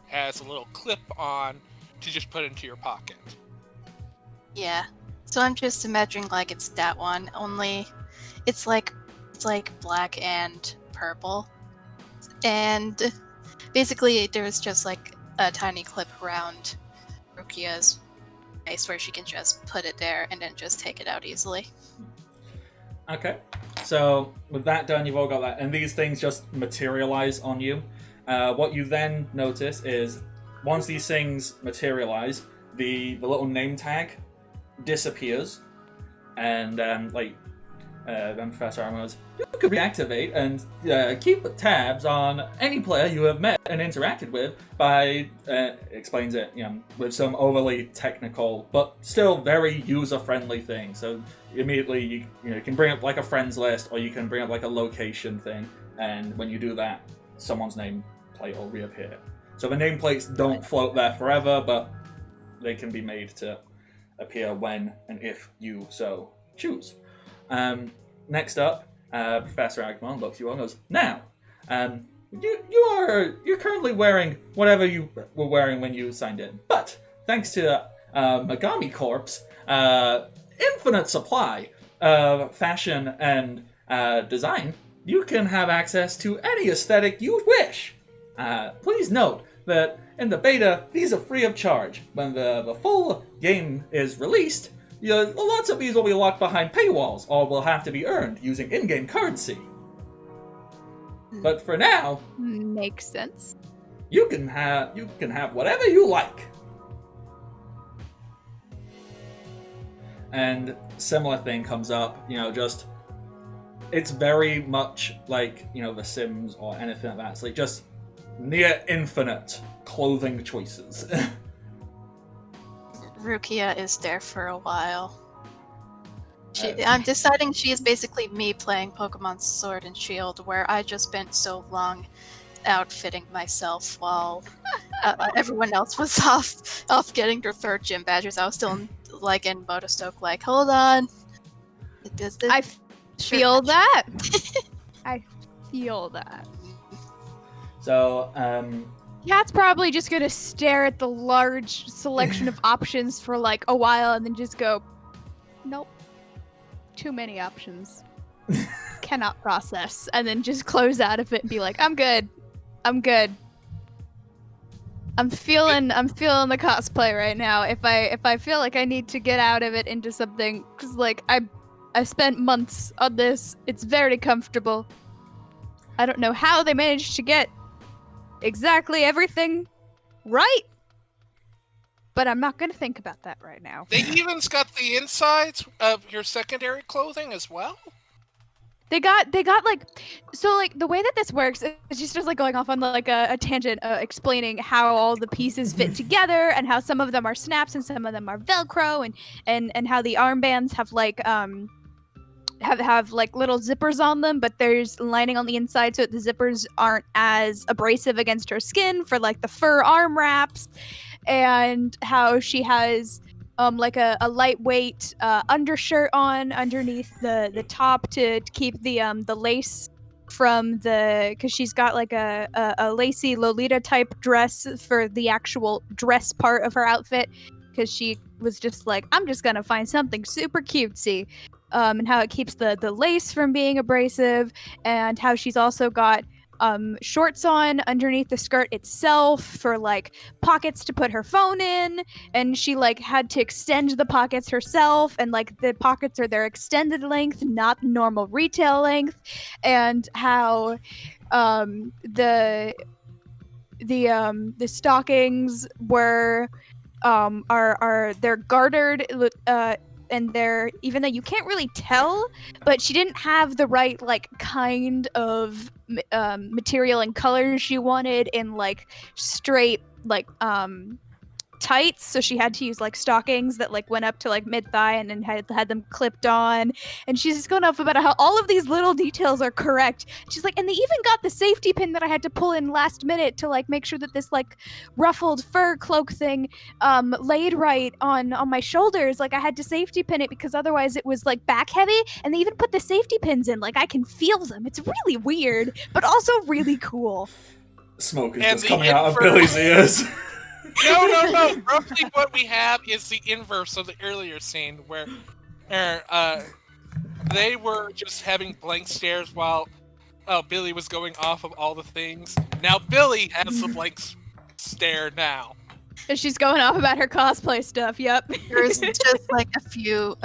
has a little clip on to just put into your pocket. Yeah. So I'm just imagining like it's that one, only it's like black and purple. And basically there's just like a tiny clip around Rukia's face where she can just put it there and then just take it out easily. Okay, so with that done, you've all got that, and these things just materialize on you. What you then notice is, once these things materialize, the little name tag disappears, and Professor Arm goes, you could reactivate and keep tabs on any player you have met and interacted with by, explains it, with some overly technical but still very user-friendly thing. So immediately you can bring up like a friends list, or you can bring up like a location thing, and when you do that, someone's nameplate will reappear. So the nameplates don't float there forever, but they can be made to appear when and if you so choose. Next up, Professor Agumon looks you all and goes, now, you're currently wearing whatever you were wearing when you signed in, but thanks to Megami Corp's infinite supply of fashion and design, you can have access to any aesthetic you wish. Please note that in the beta, these are free of charge. When the full game is released, lots of these will be locked behind paywalls, or will have to be earned using in-game currency. But for now, makes sense. You can have whatever you like. And similar thing comes up, it's very much like, The Sims or anything like that. It's like just near infinite clothing choices. Rukia is there for a while. I'm deciding she is basically me playing Pokemon Sword and Shield, where I just spent so long outfitting myself while everyone else was off getting their 3rd gym badges. I was still in Motostoke, like, hold on. I feel that. I feel that. So, Cat's probably just gonna stare at the large selection of options for like a while and then just go, nope. Too many options. Cannot process. And then just close out of it and be like, I'm good. I'm feeling the cosplay right now. If I feel like I need to get out of it into something, because like I spent months on this. It's very comfortable. I don't know how they managed to get exactly everything right, but I'm not gonna think about that right now. They even's got the insides of your secondary clothing as well. They got like, so like the way that this works is just like going off on like a tangent, explaining how all the pieces fit together and how some of them are snaps and some of them are Velcro, and how the armbands have like have like little zippers on them, but there's lining on the inside so that the zippers aren't as abrasive against her skin for like the fur arm wraps, and how she has like a lightweight undershirt on underneath the top to keep the lace from because she's got like a lacy Lolita type dress for the actual dress part of her outfit, because she was just like, I'm just gonna find something super cutesy. And how it keeps the lace from being abrasive, and how she's also got shorts on underneath the skirt itself for like pockets to put her phone in, and she like had to extend the pockets herself, and like the pockets are their extended length, not normal retail length, and how the stockings were they're gartered, and they're, even though you can't really tell, but she didn't have the right like kind of material and colors she wanted in like straight like tights, so she had to use like stockings that like went up to like mid-thigh and then had them clipped on. And she's just going off about how all of these little details are correct. She's like, and they even got the safety pin that I had to pull in last minute to like make sure that this like ruffled fur cloak thing laid right on my shoulders. Like I had to safety pin it because otherwise it was like back heavy, and they even put the safety pins in, like I can feel them. It's really weird but also really cool. Smoke is And just the coming out of inverse- Billy's ears. No. Roughly what we have is the inverse of the earlier scene where they were just having blank stares while Billy was going off of all the things. Now Billy has the blank stare now. And she's going off about her cosplay stuff. Yep. There's just like a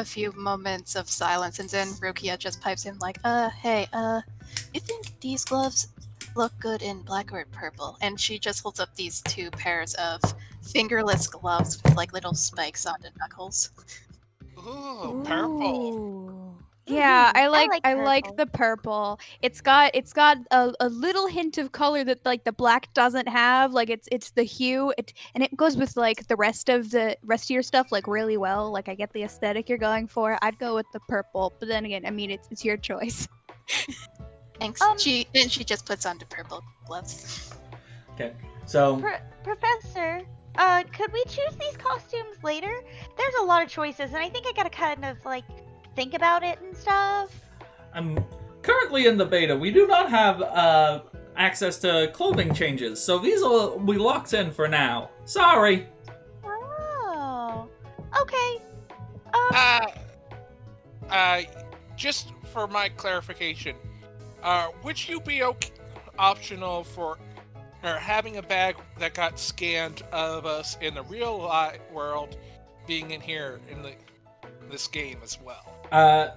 few moments of silence, and then Rukia just pipes in like, hey, you think these gloves look good in black or purple? And she just holds up these two pairs of fingerless gloves with like little spikes on the knuckles. Ooh, purple. Ooh. Yeah, I like purple. the purple. It's got a little hint of color that like the black doesn't have. Like it's the hue, and it goes with like the rest of your stuff like really well. Like I get the aesthetic you're going for. I'd go with the purple, but then again, I mean it's your choice. Thanks. She just puts on the purple gloves. Okay, so Professor, could we choose these costumes later? There's a lot of choices, and I think I gotta kind of like think about it and stuff. I'm currently in the beta. We do not have access to clothing changes, so these will be locked in for now. Sorry. Oh, okay. Just for my clarification, would you be optional for having a bag that got scanned of us in the real world being in here in this game as well?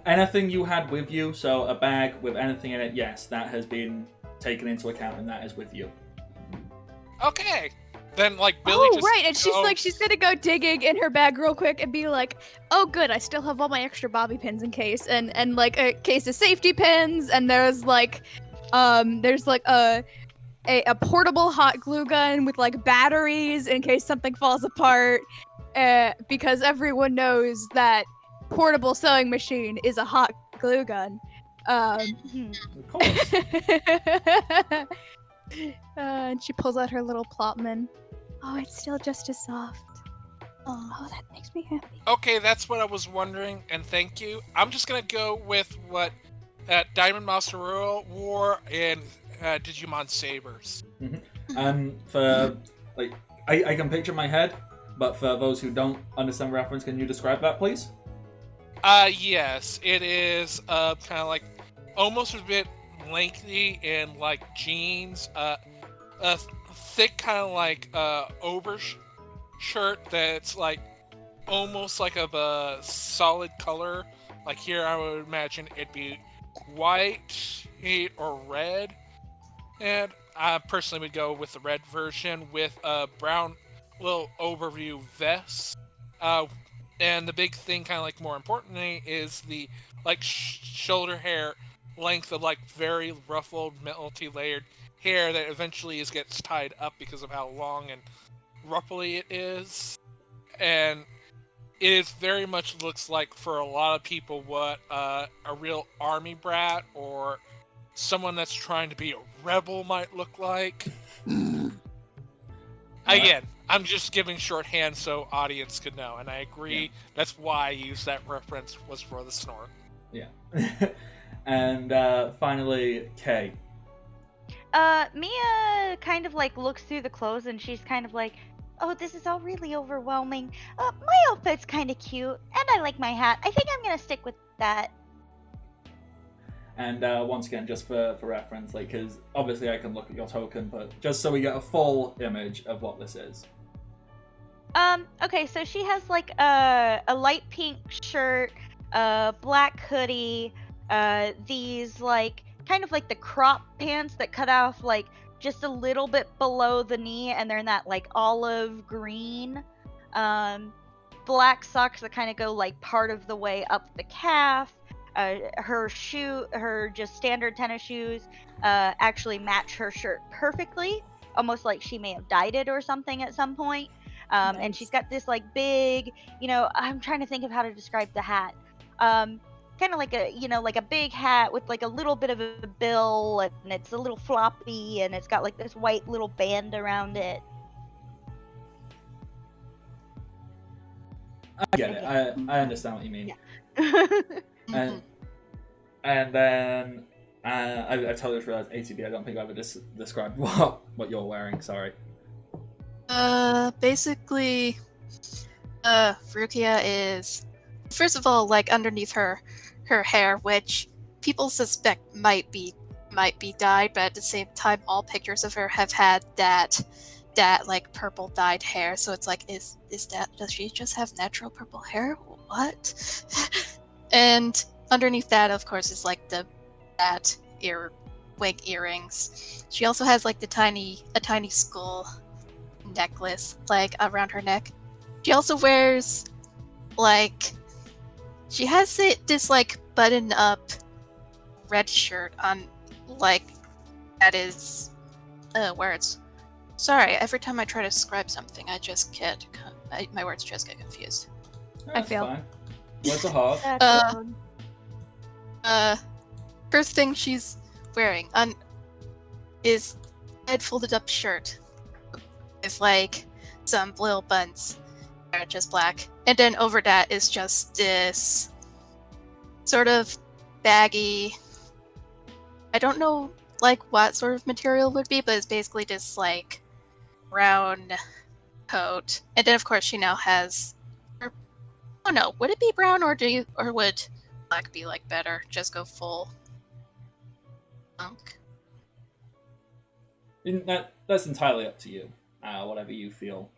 Anything you had with you, so a bag with anything in it, yes, that has been taken into account, and that is with you. Okay. Then, like, Billy just right, and she's gonna go digging in her bag real quick and be like, oh good, I still have all my extra bobby pins in case, and like a case of safety pins, and there's like a portable hot glue gun with like batteries in case something falls apart, because everyone knows that portable sewing machine is a hot glue gun. Of course. And she pulls out her little Plotman. Oh, it's still just as soft. Oh, that makes me happy. Okay, that's what I was wondering, and thank you. I'm just gonna go with what Diamond Master Royal wore in Digimon Sabers. For like, I can picture my head, but for those who don't understand reference, can you describe that, please? Yes, it is kind of like almost a bit lengthy in like jeans, a thick kind of like shirt that's like almost like of a solid color. Like here, I would imagine it'd be white or red, and I personally would go with the red version with a brown little overview vest. And the big thing, kind of like more importantly, is the like shoulder hair length of like very ruffled, multi-layered hair that eventually gets tied up because of how long and ruffly it is. And it very much looks like for a lot of people what a real army brat or someone that's trying to be a rebel might look like. Again, I'm just giving shorthand so audience could know, and I agree. That's why I used that reference was for the snore. Yeah. And finally, Kay. Mia kind of like looks through the clothes and she's kind of like, oh, this is all really overwhelming. My outfit's kind of cute, and I like my hat. I think I'm gonna stick with that. And once again, just for reference, like, because obviously I can look at your token, but just so we get a full image of what this is. Okay, so she has like a light pink shirt, a black hoodie, these like kind of like the crop pants that cut off like just a little bit below the knee, and they're in that like olive green. Black socks that kind of go like part of the way up the calf. Her just standard tennis shoes, actually match her shirt perfectly, almost like she may have dyed it or something at some point. And she's got this like big, I'm trying to think of how to describe the hat. Kind of like a big hat with like a little bit of a bill, and it's a little floppy, and it's got like this white little band around it. I get it. I understand what you mean. Yeah. And then I totally just realized ATB. I don't think I've ever described what you're wearing. Sorry. Basically, Rukia is, first of all, like underneath her hair, which people suspect might be dyed, but at the same time, all pictures of her have had that like purple dyed hair. So it's like, does she just have natural purple hair? What? And underneath that, of course, is like the bat wig earrings. She also has like a tiny skull necklace like around her neck. She also wears like, she has this like button up red shirt on, like, that is words. Sorry, every time I try to describe something, I just get my words just get confused. That's feel. fine. What's a hog? First thing she's wearing is a head folded up shirt with like some little buns that are just black, and then over that is just this sort of baggy, I don't know like what sort of material it would be, but it's basically this like brown coat. And then of course she now has, oh no, would it be brown, or would black be like better? Just go full punk. That's entirely up to you. Whatever you feel.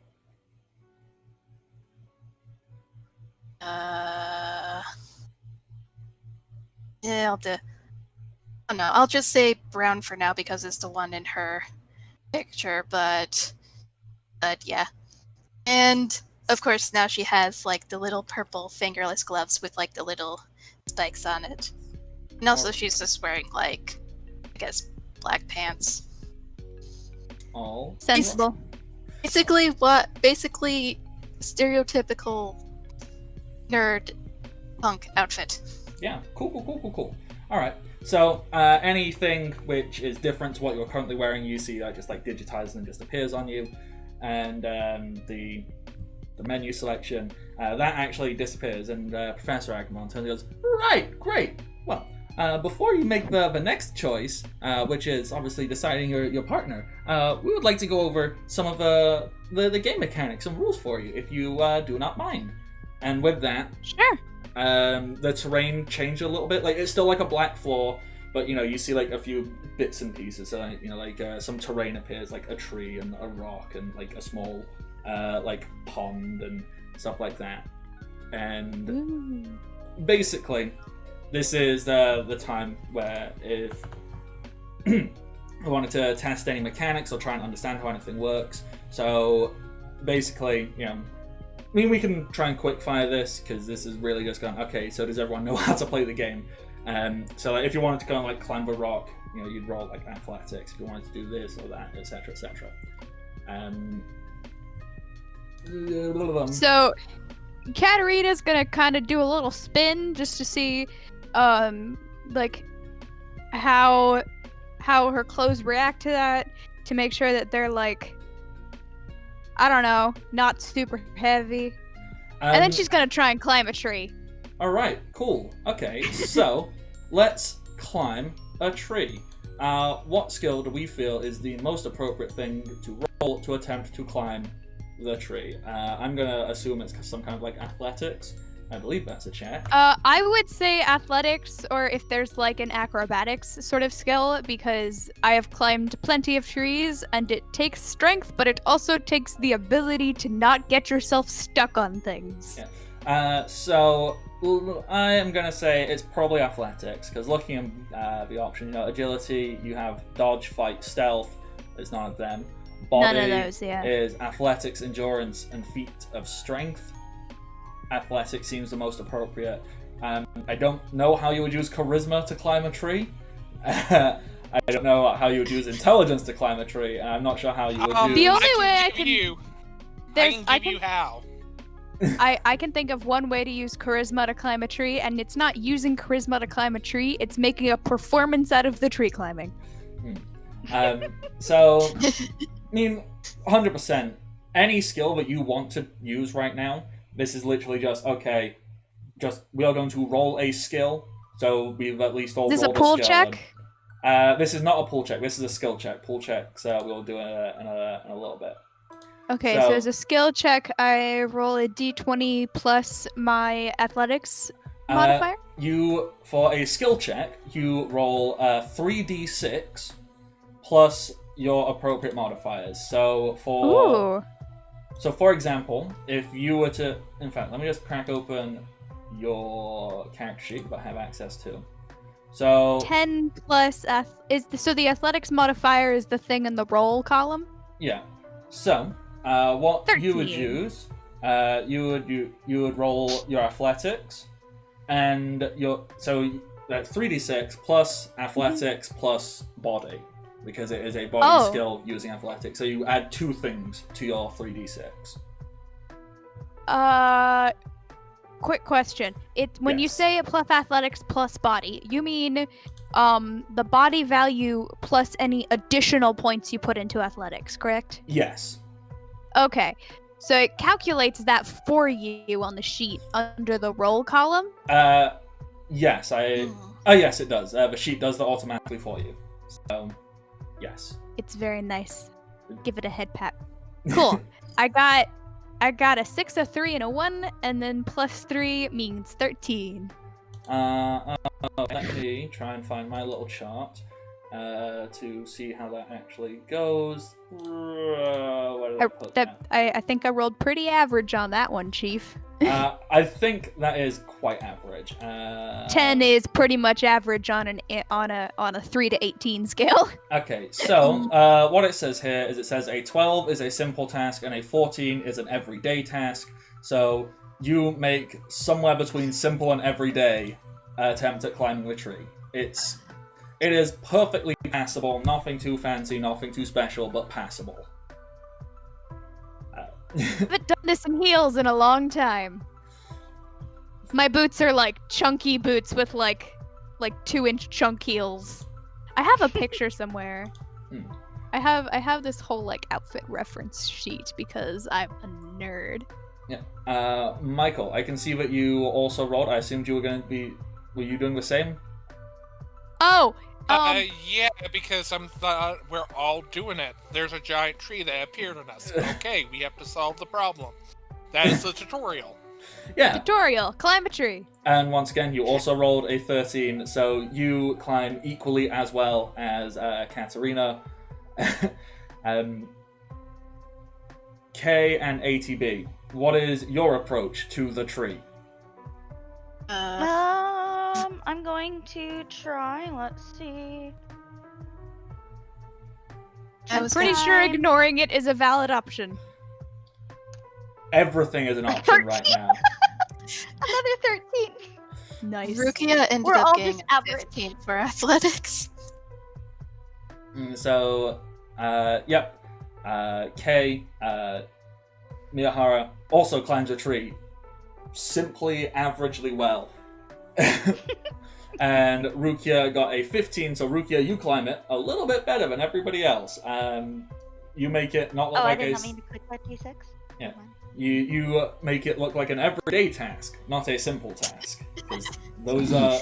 Yeah, I'll do. Oh no, I'll just say brown for now because it's the one in her picture. But yeah, and of course now she has like the little purple fingerless gloves with like the little spikes on it, and also she's just wearing like, I guess, black pants. All Sensible. Basically stereotypical nerd punk outfit. Yeah, cool. All right. So anything which is different to what you're currently wearing, you see that just like digitized and just appears on you, and the menu selection that actually disappears, and Professor Agamon turns and goes, right, great. Well, before you make the next choice, which is obviously deciding your partner, we would like to go over some of the game mechanics and rules for you, if you do not mind. And with that, Sure. the terrain changed a little bit. Like, it's still like a black floor, but you see like a few bits and pieces. So some terrain appears, like a tree and a rock and like a small like pond and stuff like that. And basically, this is the time where if I wanted to test any mechanics or try and understand how anything works. So basically, we can try and quickfire this, because this is really just going, okay, so does everyone know how to play the game? So like, if you wanted to go and like climb a rock, you'd roll like athletics. If you wanted to do this or that, etc., etc. So, Katarina's gonna kind of do a little spin just to see, like how her clothes react to that, to make sure that they're like, I don't know, not super heavy. And then she's gonna try and climb a tree. Alright, cool. Okay, so let's climb a tree. What skill do we feel is the most appropriate thing to roll to attempt to climb the tree? I'm gonna assume it's some kind of like athletics. I believe that's a check. I would say athletics, or if there's like an acrobatics sort of skill, because I have climbed plenty of trees, and it takes strength, but it also takes the ability to not get yourself stuck on things. Yeah. So I am gonna say it's probably athletics, because looking at the option, agility, you have dodge, fight, stealth. There's none of them. Body None of those, yeah. is athletics, endurance, and feat of strength. Athletics seems the most appropriate. I don't know how you would use charisma to climb a tree. I don't know how you would use intelligence to climb a tree, and I'm not sure how you would use... The only way I give can... you... I can give you how. I can think of one way to use charisma to climb a tree, and it's not using charisma to climb a tree, it's making a performance out of the tree climbing. So, I mean, 100%. Any skill that you want to use right now, this is literally just, okay, we are going to roll a skill, so we've at least all rolled a skill. Is this a pull check? This is not a pull check, this is a skill check. Pull checks we'll do in a little bit. Okay, so as a skill check, I roll a d20 plus my athletics modifier? For a skill check, you roll 3d6 plus your appropriate modifiers. So for example, if you were to... In fact, let me just crack open your character sheet that I have access to. So 10 plus so the athletics modifier is the thing in the roll column? Yeah. So, what 13. you would use, you would roll your athletics, and that's 3d6 plus athletics plus body, because it is a body skill using athletics. So you add 2 things to your 3d6. Quick question. When you say plus athletics plus body, you mean the body value plus any additional points you put into athletics, correct? Yes. Okay. So it calculates that for you on the sheet under the roll column? Yes, yes, it does. The sheet does that automatically for you. So, yes. It's very nice. Give it a head pat. Cool. I got a 6, a 3, and a 1, and then plus 3 means 13. Let me try and find my little chart to see how that actually goes. Where did I put that? I think I rolled pretty average on that one, Chief. I think that is quite average. 10 is pretty much average on a 3 to 18 scale. Okay, so what it says here is a 12 is a simple task and a 14 is an everyday task. So you make somewhere between simple and everyday attempt at climbing the tree. It is perfectly passable, nothing too fancy, nothing too special, but passable. I haven't done this in heels in a long time. My boots are like chunky boots with like 2-inch chunk heels. I have a picture somewhere. I have this whole like outfit reference sheet because I'm a nerd. Yeah. Michael, I can see that you also rolled. I assumed you were were you doing the same? Oh. Yeah, because we're all doing it. There's a giant tree that appeared on us. Okay, we have to solve the problem. That is the tutorial. Yeah. Tutorial. Climb a tree. And once again, you also rolled a 13, so you climb equally as well as Katarina. K and ATB, what is your approach to the tree? I'm going to try. Let's see. I'm pretty sure ignoring it is a valid option. Everything is an option right now. Another 13. Nice. Rukia ended up getting 15 for athletics. So, yep. Kay, Miyahara also climbs a tree. simply averagely well. And Rukia got a 15, so Rukia, you climb it a little bit better than everybody else. You make it not look Oh, I like did a... not mean to click that D6. Yeah. Never mind. You make it look like an everyday task, not a simple task. Because those are...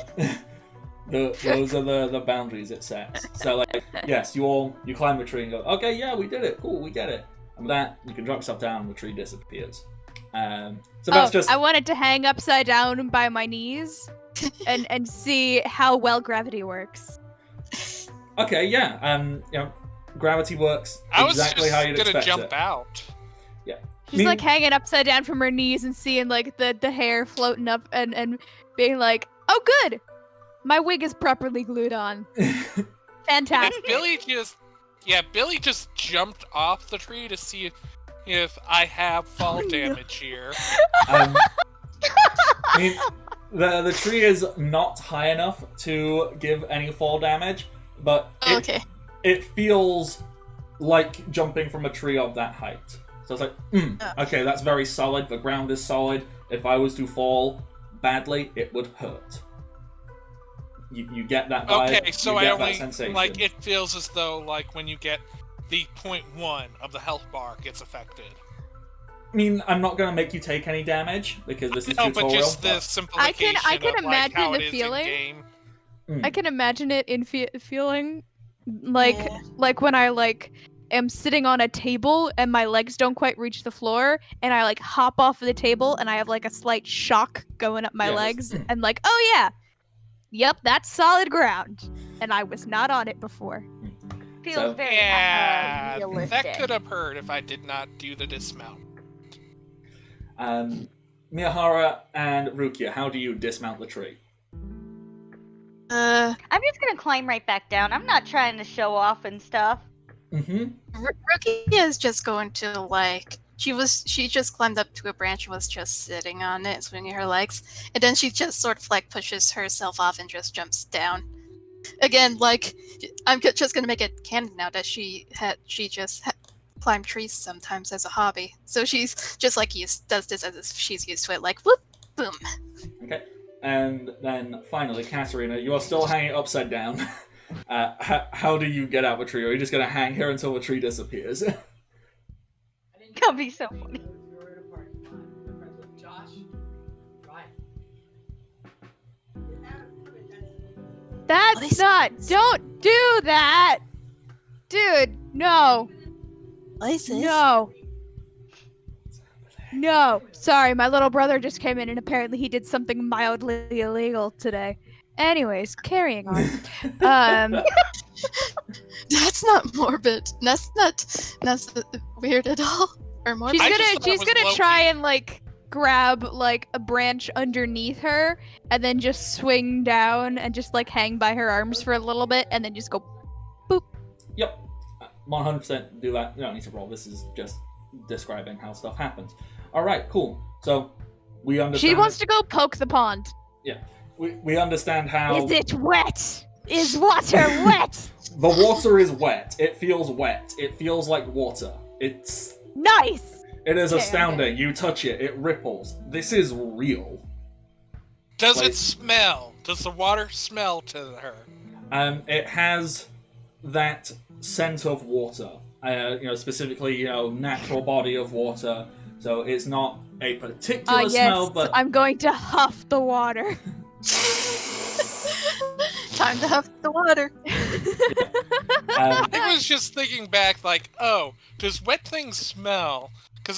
those are the boundaries it sets. So, like, yes, you climb the tree and go, okay, yeah, we did it, cool, we get it. And with that, you can drop yourself down and the tree disappears. So that's just... I wanted to hang upside down by my knees and see how well gravity works. Okay, yeah, gravity works I was exactly just how you'd gonna expect jump it. out. She's like hanging upside down from her knees and seeing like the hair floating up and being like, oh good, my wig is properly glued on. Fantastic. Billy just jumped off the tree to see if I have fall damage here. I mean, the tree is not high enough to give any fall damage, but Okay. it feels like jumping from a tree of that height. So it's like, okay, that's very solid. The ground is solid. If I was to fall badly, it would hurt. You get that vibe. Okay, so you I get only that sensation. like it feels as though like when you get the 0.1 of the health bar gets affected. I mean, I'm not going to make you take any damage because this is No, tutorial. but just the simplification I can of, like, how imagine it the is feeling. in-game. I can imagine it in feeling like Yeah. like when I like am sitting on a table and my legs don't quite reach the floor and I like hop off of the table and I have like a slight shock going up my Yes. legs and like, oh yeah, yep, that's solid ground and I was not on it before. Feels So- very Yeah, realistic. that could have hurt if I did not do the dismount. Miyahara and Rukia, how do you dismount the tree? Uh, I'm just gonna climb right back down. I'm not trying to show off and stuff. Mm-hmm. Rukia is just going to like she just climbed up to a branch and was just sitting on it, swinging her legs, and then she just sort of like pushes herself off and just jumps down. Again, like I'm just gonna make it canon now that she just climbed trees sometimes as a hobby. So she's just like does this as if she's used to it, like whoop, boom. Okay. And then finally, Katarina, you are still hanging upside down. How do you get out of the tree? Or are you just going to hang here until the tree disappears? That'll be so funny. That's What is not. this? Don't do that, dude. No, Places. no, no. Sorry, my little brother just came in and apparently he did something mildly illegal today. Anyways, carrying on. That's not morbid. That's not weird at all. Or morbid. I just thought it She's was gonna low-key. try and like grab like a branch underneath her and then just swing down and just like hang by her arms for a little bit and then just go boop. Yep. 100% do that. You don't need to roll. This is just describing how stuff happens. Alright, cool. So, we understand... She wants to go poke the pond. We understand how... Is it wet? Is water wet? The water is wet. It feels wet. It feels like water. It Nice. is Okay, astounding. You touch it, it ripples. This is real. Does Like- it smell? Does the water smell to her? It has that scent of water. Specifically, natural body of water. So it's not a particular Yes, smell, but I'm going to huff the water. Time to huff the water. I was just thinking back, like, oh, does wet things smell? Because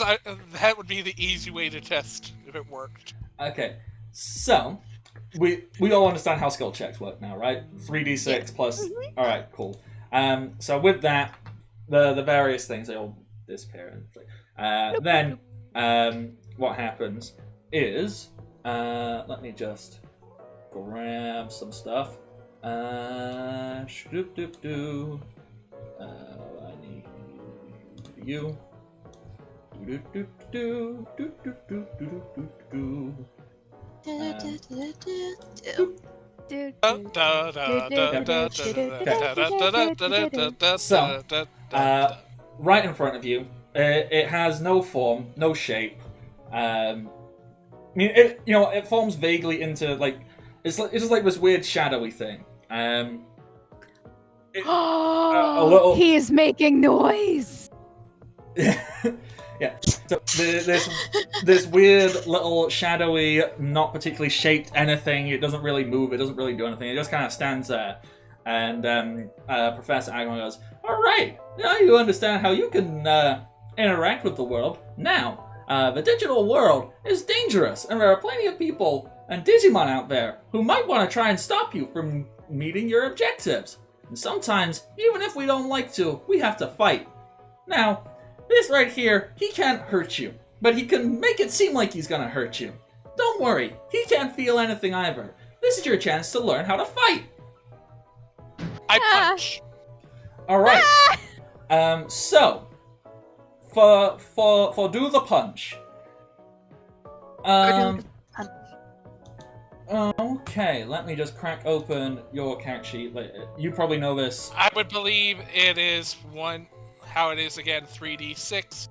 that would be the easy way to test if it worked. okay. So we all understand how skill checks work now, right? 3d6 plus. All right, cool. So with that, the various things they all disappear. And then what happens is let me just grab some stuff. I need you. Dude. Right in front of you, it has no form, no shape. mean, it forms vaguely into like it's just like this weird shadowy thing. A little. He is making noise. Yeah. So this weird little shadowy, not particularly shaped anything. It doesn't really move. It doesn't really do anything. It just kind of stands there. And Professor Agron goes, "All right, now you understand how you can interact with the world. Now, the digital world is dangerous, and there are plenty of people and Digimon out there who might want to try and stop you from meeting your objectives. And sometimes, even if we don't like to, we have to fight. Now, this right here, he can't hurt you, but he can make it seem like he's gonna hurt you. Don't worry, he can't feel anything either. This is your chance to learn how to fight." I punch. All right. So for do the punch. Okay, let me just crack open your character sheet. You probably know this. I would believe it is how it is again, 3d6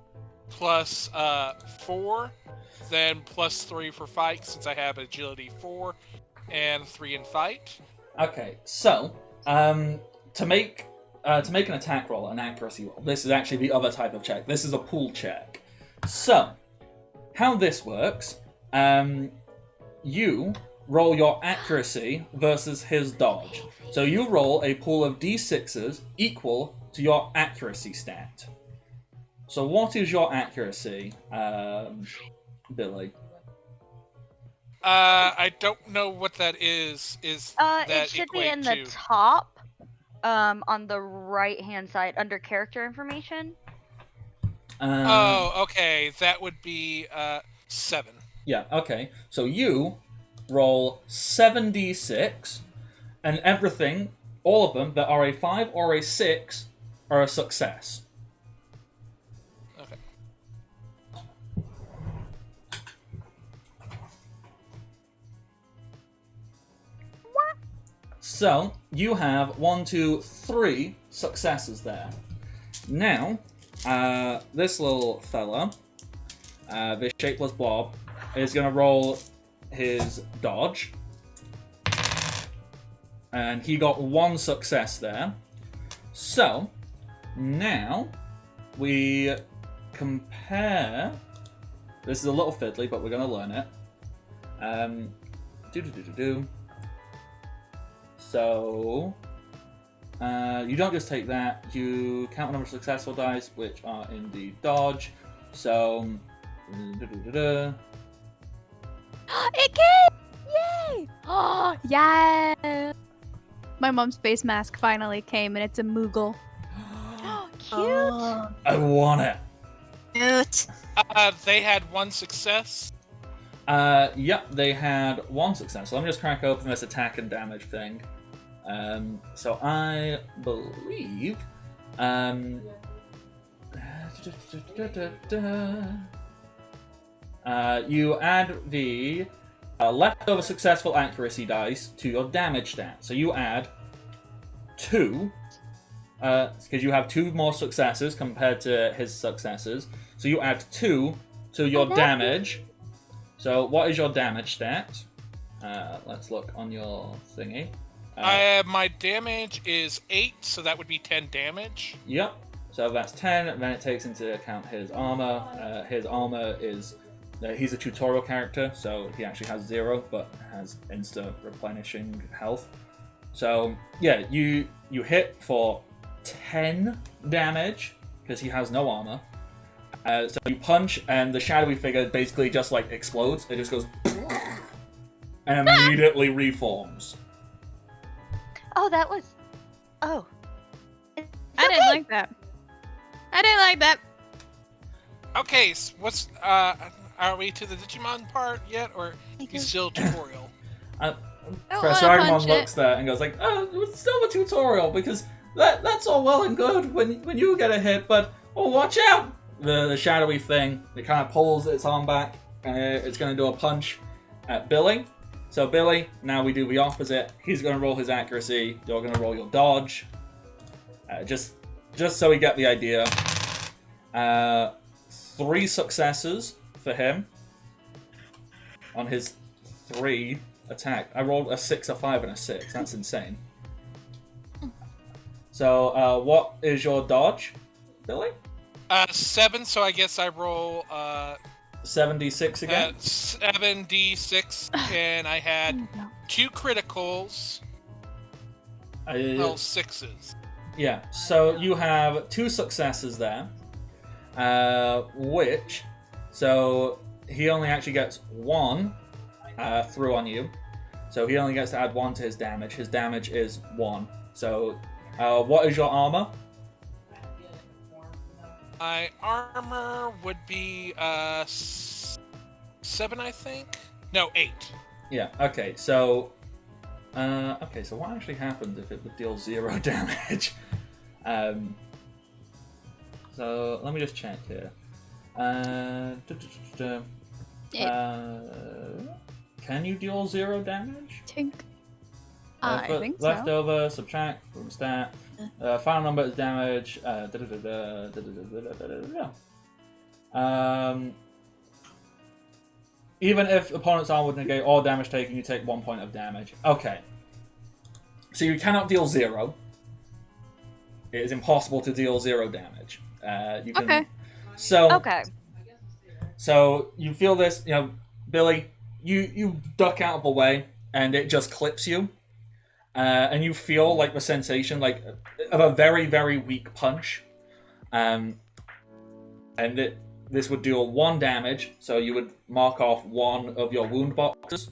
plus 4, then plus 3 for fight since I have agility 4 and 3 in fight. Okay, so to make an attack roll, an accuracy roll, this is actually the other type of check. This is a pool check. So how this works, you roll your accuracy versus his dodge. So you roll a pool of d6s equal to your accuracy stat. So what is your accuracy, Billy? I don't know what that is. It should be in the top, on the right-hand side, under character information. Okay. That would be 7. Yeah, okay. So you roll 7d6, and everything, all of them that are a 5 or a 6, are a success. Okay. So you have 1, 2, 3 successes there. Now, this little fella, this shapeless blob, is going to roll his dodge. And he got 1 success there. So, now, we compare... This is a little fiddly, but we're going to learn it. So, you don't just take that, you count the number of successful dice, which are in the dodge. So, It came! Yay! Oh, yeah! My mom's face mask finally came, and it's a Moogle. Cute. I want it. Cute. They had 1 success. Yep, they had 1 success. So let me just crack open this attack and damage thing. So I believe, you add the leftover successful accuracy dice to your damage stat. So you add 2, because you have 2 more successes compared to his successes. So you add 2 to your damage. So what is your damage stat? Let's look on your thingy. My damage is 8, so that would be 10 damage. Yep. So that's 10, and then it takes into account his armor. His armor is... he's a tutorial character, so he actually has 0, but has insta replenishing health. So, yeah, you hit for 10 damage, because he has no armor. So you punch, and the shadowy figure basically just, like, explodes. It just goes... and immediately reforms. Oh, that was... Oh. I didn't like that. I didn't like that. Okay, so what's... Are we to the Digimon part yet, or you still tutorial? Professor Agumon looks there and goes like, "Oh, it's still a tutorial, because that's all well and good when you get a hit, but watch out!" The shadowy thing, it kind of pulls its arm back, and it's going to do a punch at Billy. So Billy, now we do the opposite. He's going to roll his accuracy. You're going to roll your dodge. Just so we get the idea. 3 successes for him. on his 3 attack. I rolled a 6, a 5, and a 6. That's insane. So, what is your dodge, Billy? 7, so I guess I roll 7d6 again? 7d6, and I had 2 criticals. Well, 6s. Yeah, so you have 2 successes there, which, so he only actually gets 1 through on you, so he only gets to add 1 to his damage. His damage is 1. So, what is your armor? My armor would be 7, I think. No, 8. Yeah. Okay. So, so what actually happens if it would deal 0 damage? So let me just check here. Can you deal 0 damage? I think so. Leftover, subtract from stat. Final number is damage. Even if opponent's arm would negate all damage taken, you take 1 point of damage. Okay. So you cannot deal 0. It is impossible to deal 0 damage. You can... Okay. So. Okay. So you feel this, Billy. You duck out of the way, and it just clips you. And you feel like the sensation, like of a very, very weak punch. This would deal 1 damage, so you would mark off 1 of your wound boxes.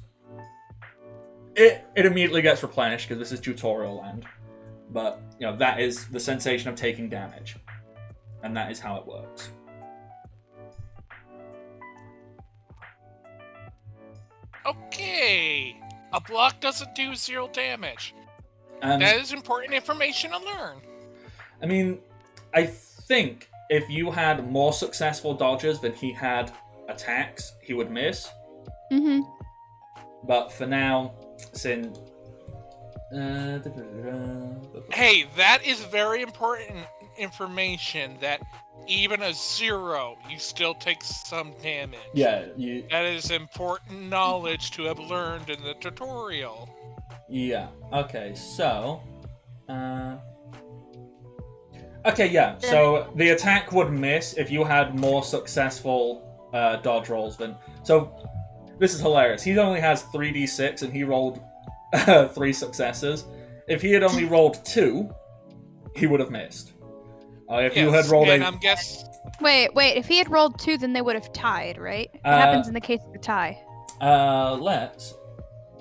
It immediately gets replenished because this is tutorial land, but that is the sensation of taking damage, and that is how it works. Okay, a block doesn't do 0 damage. That is important information to learn. I mean, I think if you had more successful dodges than he had attacks, he would miss. Mm-hmm. But for now, since... Hey, that is very important information, that even a 0, you still take some damage. Yeah, That is important knowledge to have learned in the tutorial. Yeah, okay, so... Okay, yeah, so the attack would miss if you had more successful dodge rolls than... So, this is hilarious. He only has 3d6 and he rolled 3 successes. If he had only rolled 2, he would have missed. You had rolled and a... Wait, if he had rolled 2, then they would have tied, right? What happens in the case of a tie? Let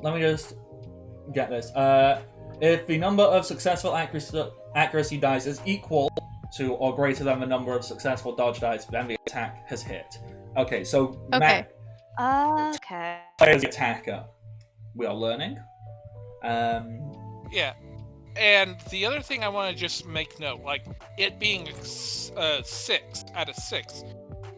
me just get this. If the number of successful accuracy dice is equal to or greater than the number of successful dodge dice, then the attack has hit. Okay, so Okay. Okay. Matt is the attacker. We are learning. Yeah. And the other thing I want to just make note, like, it being 6 out of 6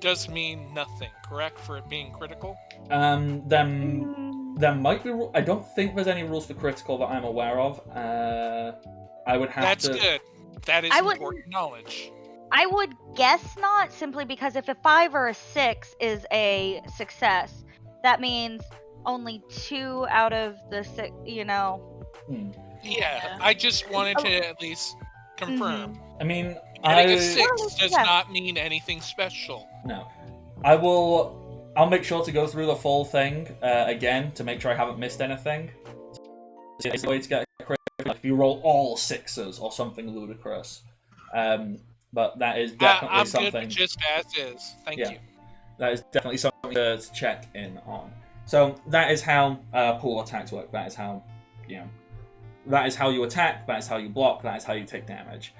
does mean nothing, correct, for it being critical? Then there might be... I don't think there's any rules for critical that I'm aware of. I would have That's to... good. That is important knowledge. I would guess not, simply because if a 5 or a 6 is a success, that means only 2 out of the 6, Yeah, I just wanted to at least confirm. I mean, Getting a 6 does not mean anything special. No. I'll make sure to go through the full thing again to make sure I haven't missed anything. It's a way to get a crit if you roll all 6s or something ludicrous. But that is definitely I'm something... good just as is. Thank you. That is definitely something to check in on. So that is how pool attacks work. That is how, that is how you attack. That is how you block. That is how you take damage.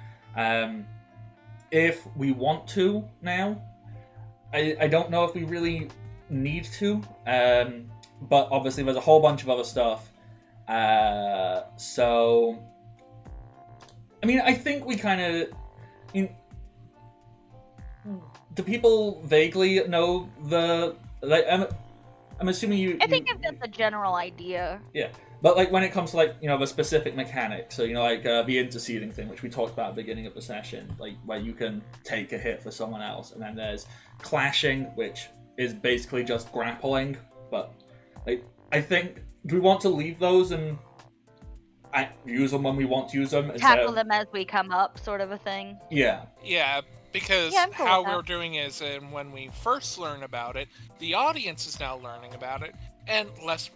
If we want to now, I don't know if we really need to. But obviously there's a whole bunch of other stuff. So, I mean, I think we kind of... do people vaguely know the... I'm assuming you... I think I've got the general idea. Yeah. But when it comes to the specific mechanics, so the interceding thing, which we talked about at the beginning of the session, where you can take a hit for someone else, and then there's clashing, which is basically just grappling, but I think we want to leave those and use them when we want to use them. Tackle them as we come up, sort of a thing. Yeah. Yeah, because Yeah, I'm cool how with that. we're doing is when we first learn about it, the audience is now learning about it, and less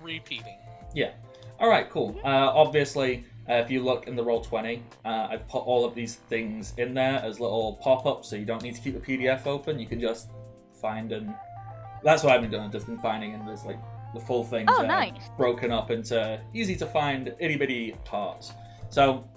repeating. Yeah. All right, cool. Obviously, if you look in the Roll20, I've put all of these things in there as little pop-ups, so you don't need to keep the PDF open. You can just find and... That's what I've been doing, just been finding, and there's, like, the full things nice. broken up into easy-to-find, itty-bitty parts. So,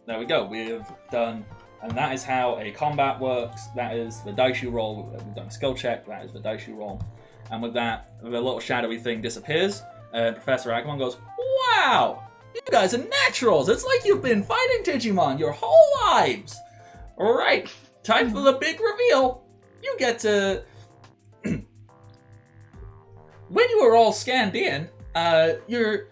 there we go. We've done... And that is how a combat works. That is the dice you roll. We've done a skill check. That is the dice you roll. And with that, the little shadowy thing disappears. And Professor Agumon goes, "Wow! You guys are naturals! It's like you've been fighting Digimon your whole lives! Alright, time for the big reveal! You get to... When you were all scanned in, you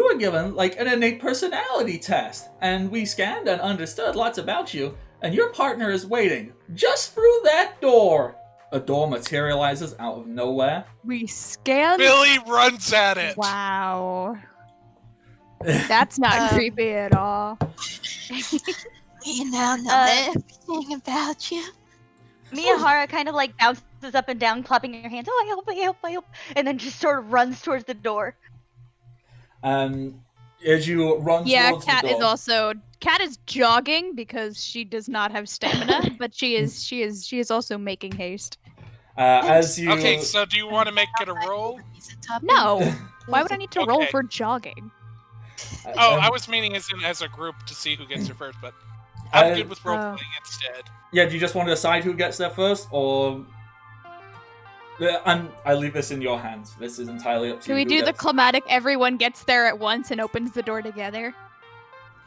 were given, like, an innate personality test, and we scanned and understood lots about you, and your partner is waiting just through that door." A door materializes out of nowhere. We scanned. Billy runs at it. Wow. That's not creepy at all. We now know everything about you. Miyahara kind of like bounces up and down, clapping her hands. "Oh, I hope, I hope, I hope," and then just sort of runs towards the door. As you run towards Kat the door... is also... Kat is jogging because she does not have stamina, but she is also making haste. As you... Okay, so do you want to make it a roll? No. Why would I need to roll Okay. for jogging? Oh, I was meaning as a group to see who gets there first, but I'm good with role playing instead. Yeah, do you just want to decide who gets there first, or... I leave this in your hands. This is entirely up to Can you. we do the climatic everyone gets there at once and opens the door together?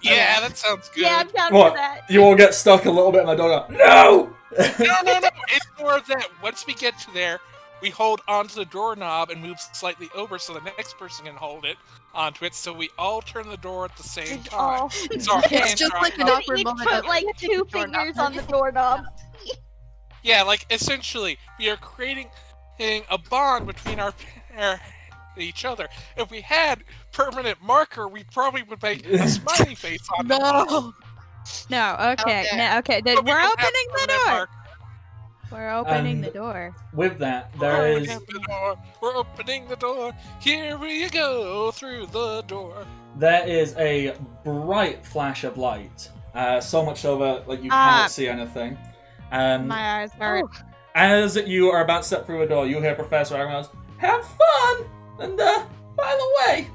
Yeah, that sounds good. Yeah, I'm down What? for that. You all get stuck a little bit, and my dog goes, "No!" No. It's more of that. Once we get to there, we hold onto the doorknob and move slightly over so the next person can hold it onto it, so we all turn the door at the same time. So our It's hands just are like an on- awkward Each moment put of like two fingers on the doorknob. Yeah, like essentially, we are creating a bond between each other. If we had permanent marker, we probably would make a smiley face on the wall. No, okay. Okay. No, okay. But we We're don't have opening the permanent door. marker. We're opening And- the door. With that, there is... We're opening the door. Here we go through the door. There is a bright flash of light. So much so that like you can't see anything. My eyes hurt. As you are about to step through a door, you hear Professor Agumon goes, "Have fun! And by the way,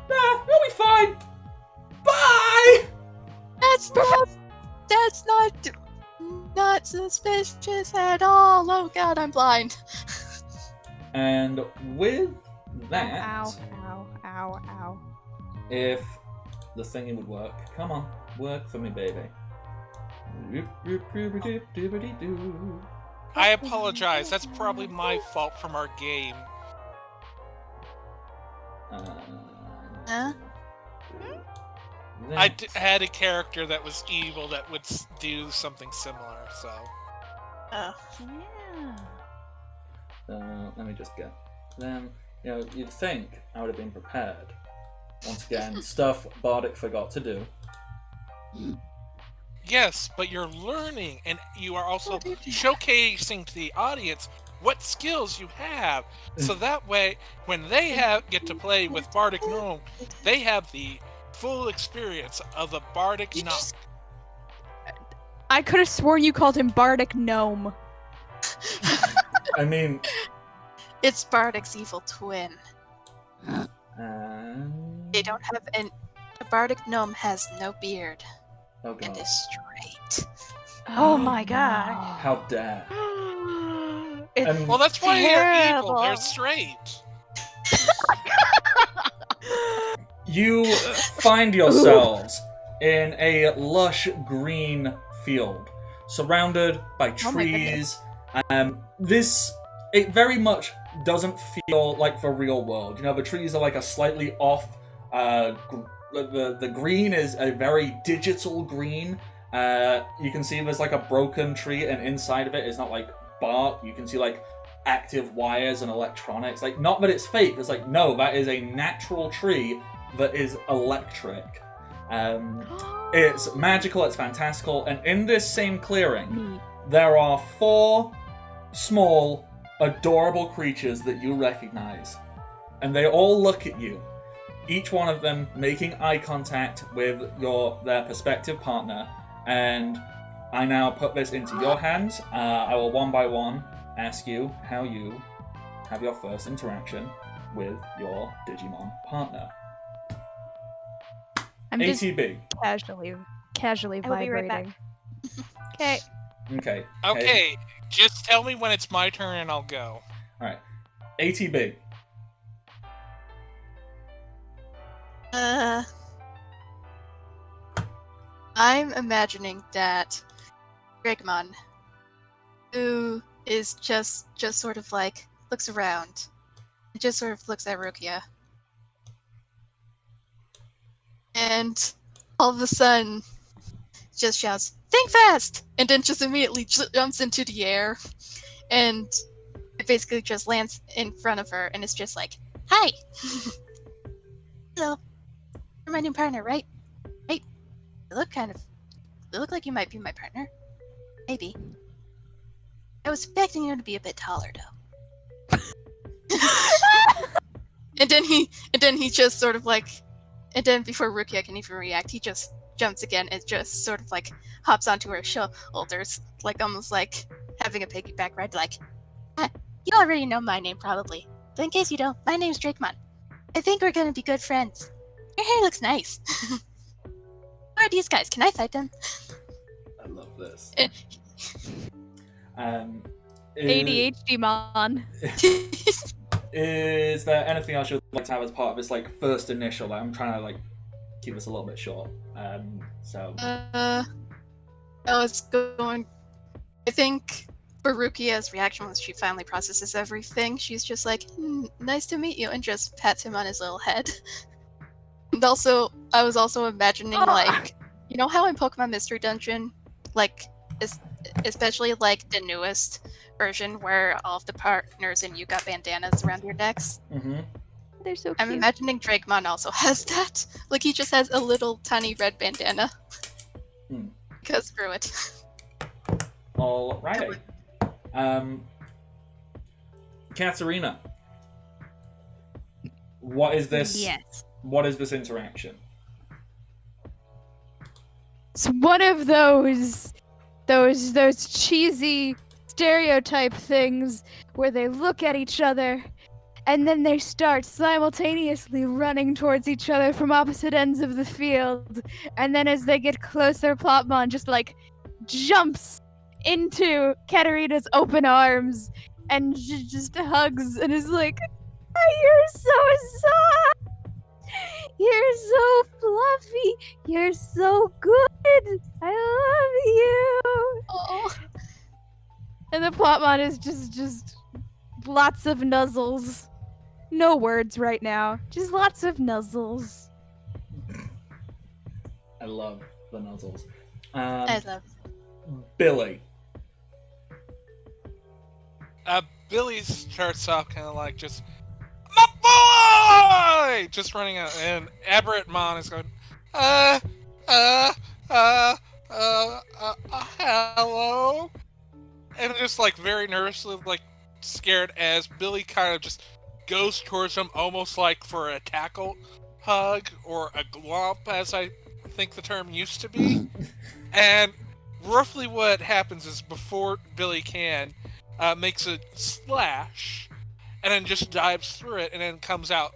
you'll be fine. Bye." That's not suspicious at all. Oh god, I'm blind. And with that, Ow, ow, ow, ow. if the thingy would work, come on, work for me, baby. I apologize. That's probably my fault from our game. Huh? I had a character that was evil that would do something similar, so... Oh. Yeah. Let me just get them. You know, you'd think I would have been prepared. Once again, stuff Bardic forgot to do. Yes, but you're learning, and you are also showcasing to the audience what skills you have, so that way, when they get to play with Bardic Gnome, they have the full experience of the Bardic You Gnome. just- I could have sworn you called him Bardic Gnome. I mean, It's Bardic's evil twin. and... They don't have a Bardic gnome has no beard Oh and god. is straight. Oh my god. How dare. It's And- Well, that's why they're evil. terrible. They're straight. You find yourselves in a lush green field, surrounded by Oh my trees. It very much doesn't feel like the real world. You know, the trees are like a slightly off. The green is a very digital green. You can see there's like a broken tree, and inside of it is not like bark. You can see like active wires and electronics. Like, not that it's fake. It's like, no, that is a natural tree that is electric. It's magical, it's fantastical, and in this same clearing, there are 4 small, adorable creatures that you recognize. And they all look at you, each one of them making eye contact with their prospective partner. And I now put this into your hands. I will one by one ask you how you have your first interaction with your Digimon partner. I'm just ATB. casually I will be right vibrating. back. Okay. Okay, just tell me when it's my turn and I'll go. Alright. ATB. I'm imagining that Dragmon, who is just sort of like looks around, and just sort of looks at Rukia, and all of a sudden just shouts, "Think fast!" and then just immediately jumps into the air, and it basically just lands in front of her, and it's just like, "Hi, hello, you're my new partner, right? Right? You look like you might be my partner. Maybe. I was expecting you to be a bit taller, though." and then he just sort of like, and then before Rukia can even react, he just jumps again and just sort of like hops onto her shoulders, like almost like having a piggyback ride. Like, you already know my name probably, but in case you don't, my name's Drakemon. I think we're gonna be good friends. Your hair looks nice. Who are these guys? Can I fight them? I love this. ADHD Mon. Is there anything else you'd like to have as part of this like first initial? Like, I'm trying to like keep this a little bit short. I was going. I think for Rukia's reaction once she finally processes everything, she's just like, "Nice to meet you," and just pats him on his little head. And also, I was also imagining like, you know how in Pokemon Mystery Dungeon, like, especially like the newest version where all of the partners and you got bandanas around your necks. Mm-hmm. They're so cute. I'm imagining Drakemon also has that. Like, he just has a little tiny red bandana. Because screw it. Alrighty. Katarina. What is this? Yes. What is this interaction? It's one of those cheesy stereotype things where they look at each other and then they start simultaneously running towards each other from opposite ends of the field. And then as they get closer, Plotmon just like jumps into Katarina's open arms and just hugs and is like, "You're so soft! You're so fluffy! You're so good! I love you!" Oh. And the Plotmon is just lots of nuzzles. No words right now. Just lots of nuzzles. I love the nuzzles. I love. Billy. Billy starts off kind of like just, "My boy!" just running out, and Aberrantmon is going, hello? And just like very nervously, like scared as Billy kind of just goes towards him almost like for a tackle hug or a glomp, as I think the term used to be. And roughly what happens is before Billy can, makes a slash and then just dives through it and then comes out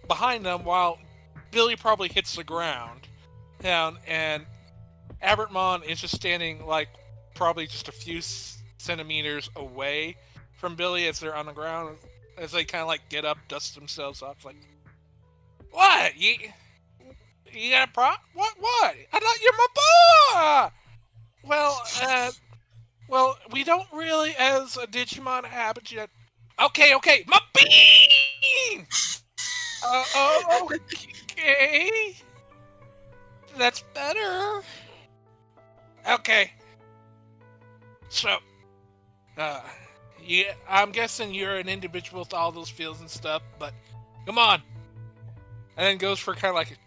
behind them while Billy probably hits the ground down, and Aberrantmon is just standing like probably just a few centimeters away from Billy as they're on the ground, as they kind of like get up, dust themselves off, like, "What? You got a problem? What? I thought you're my boy!" Well, we don't really, as a Digimon habit yet. Okay, my bean! Okay. That's better. Okay. So, Yeah, I'm guessing you're an individual with all those feels and stuff, but come on. And then goes for kind of like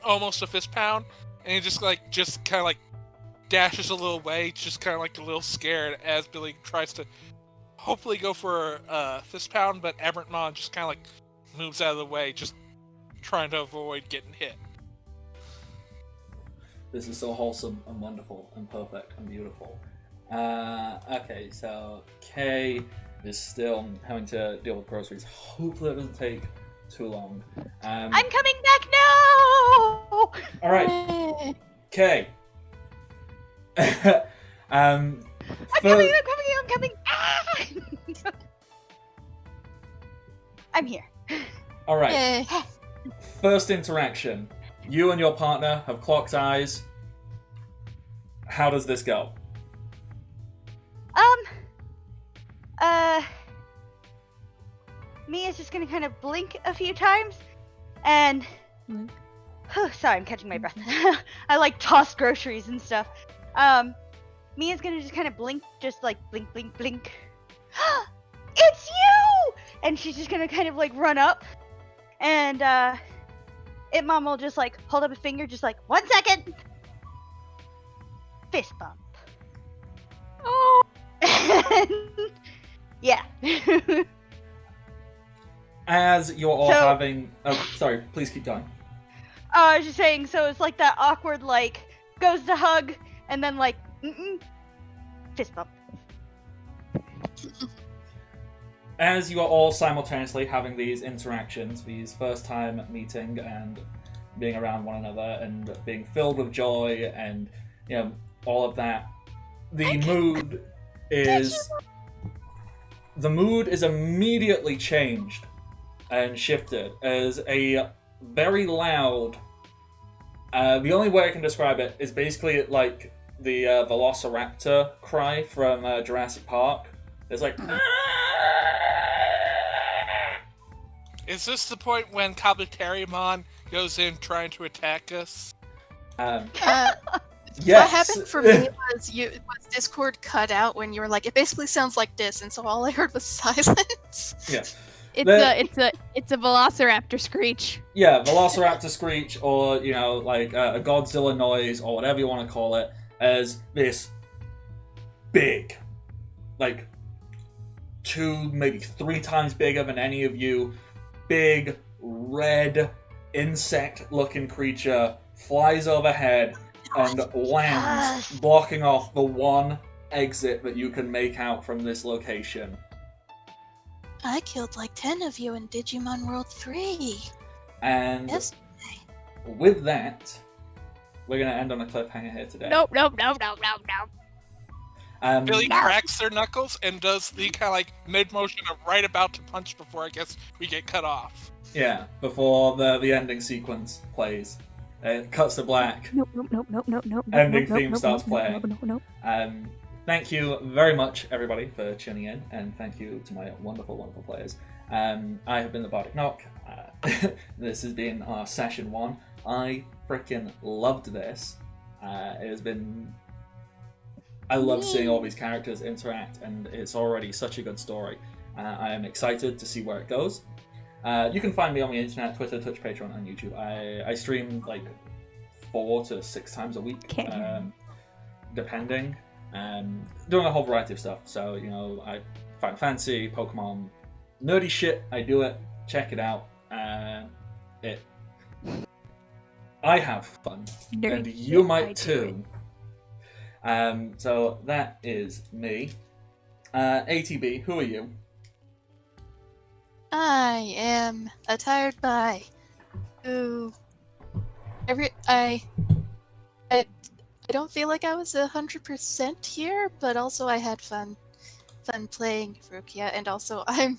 almost a fist pound, and he just kind of like dashes a little way, just kind of like a little scared as Billy tries to hopefully go for a fist pound, but Everettmon just kind of like moves out of the way, just trying to avoid getting hit. This is so wholesome and wonderful and perfect and beautiful. Okay, so Kay is still having to deal with groceries. Hopefully it doesn't take too long. I'm coming back now! Alright, Kay. I'm coming! Ah! I'm here. Alright, Yay. first interaction. You and your partner have clocked eyes. How does this go? Mia's just gonna kind of blink a few times, and sorry, I'm catching my breath. I like toss groceries and stuff. Mia's gonna just kind of blink, just like blink, blink, blink. It's you! And she's just gonna kind of like run up, and Mom will just like hold up a finger, just like 1 second. Fist bump. Oh. Yeah. As you're all So- having... Oh, sorry, please keep going. I was just saying, so it's like that awkward, like, goes to hug, and then like, fist bump. As you are all simultaneously having these interactions, these first time meeting and being around one another and being filled with joy and, you know, all of that, the mood is immediately changed and shifted as a very loud, the only way I can describe it is basically like the Velociraptor cry from Jurassic Park. It's like... Is this the point when Kabuterimon goes in trying to attack us? Yes. What happened for me was Discord cut out when you were like, it basically sounds like this, and so all I heard was silence. Yeah. It's a Velociraptor screech. Yeah, Velociraptor screech, or, you know, like a Godzilla noise, or whatever you want to call it, as this big, like 2, maybe 3 times bigger than any of you, big, red, insect-looking creature flies overhead and lands, blocking off the one exit that you can make out from this location. I killed like 10 of you in Digimon World 3. And Yes. with that, we're going to end on a cliffhanger here today. Nope. Billy cracks their knuckles and does the kind of like mid-motion of right about to punch before I guess we get cut off. Yeah, before the ending sequence plays. It cuts to black. Nope. Ending theme starts playing. Thank you very much, everybody, for tuning in, and thank you to my wonderful, wonderful players. I have been the Bardic Knock. This has been our session 1. I freaking loved this. It has been... I love seeing all these characters interact, and it's already such a good story. I am excited to see where it goes. You can find me on the internet, Twitter, Twitch, Patreon, and YouTube. I stream like 4 to 6 times a week, depending. Doing a whole variety of stuff. So, you know, I Final Fantasy, Pokemon, nerdy shit. I do it. Check it out. I have fun, and you might too. So that is me. ATB, who are you? I am a tired bye who I don't feel like I was 100% here, but also I had fun playing Rukia, and also I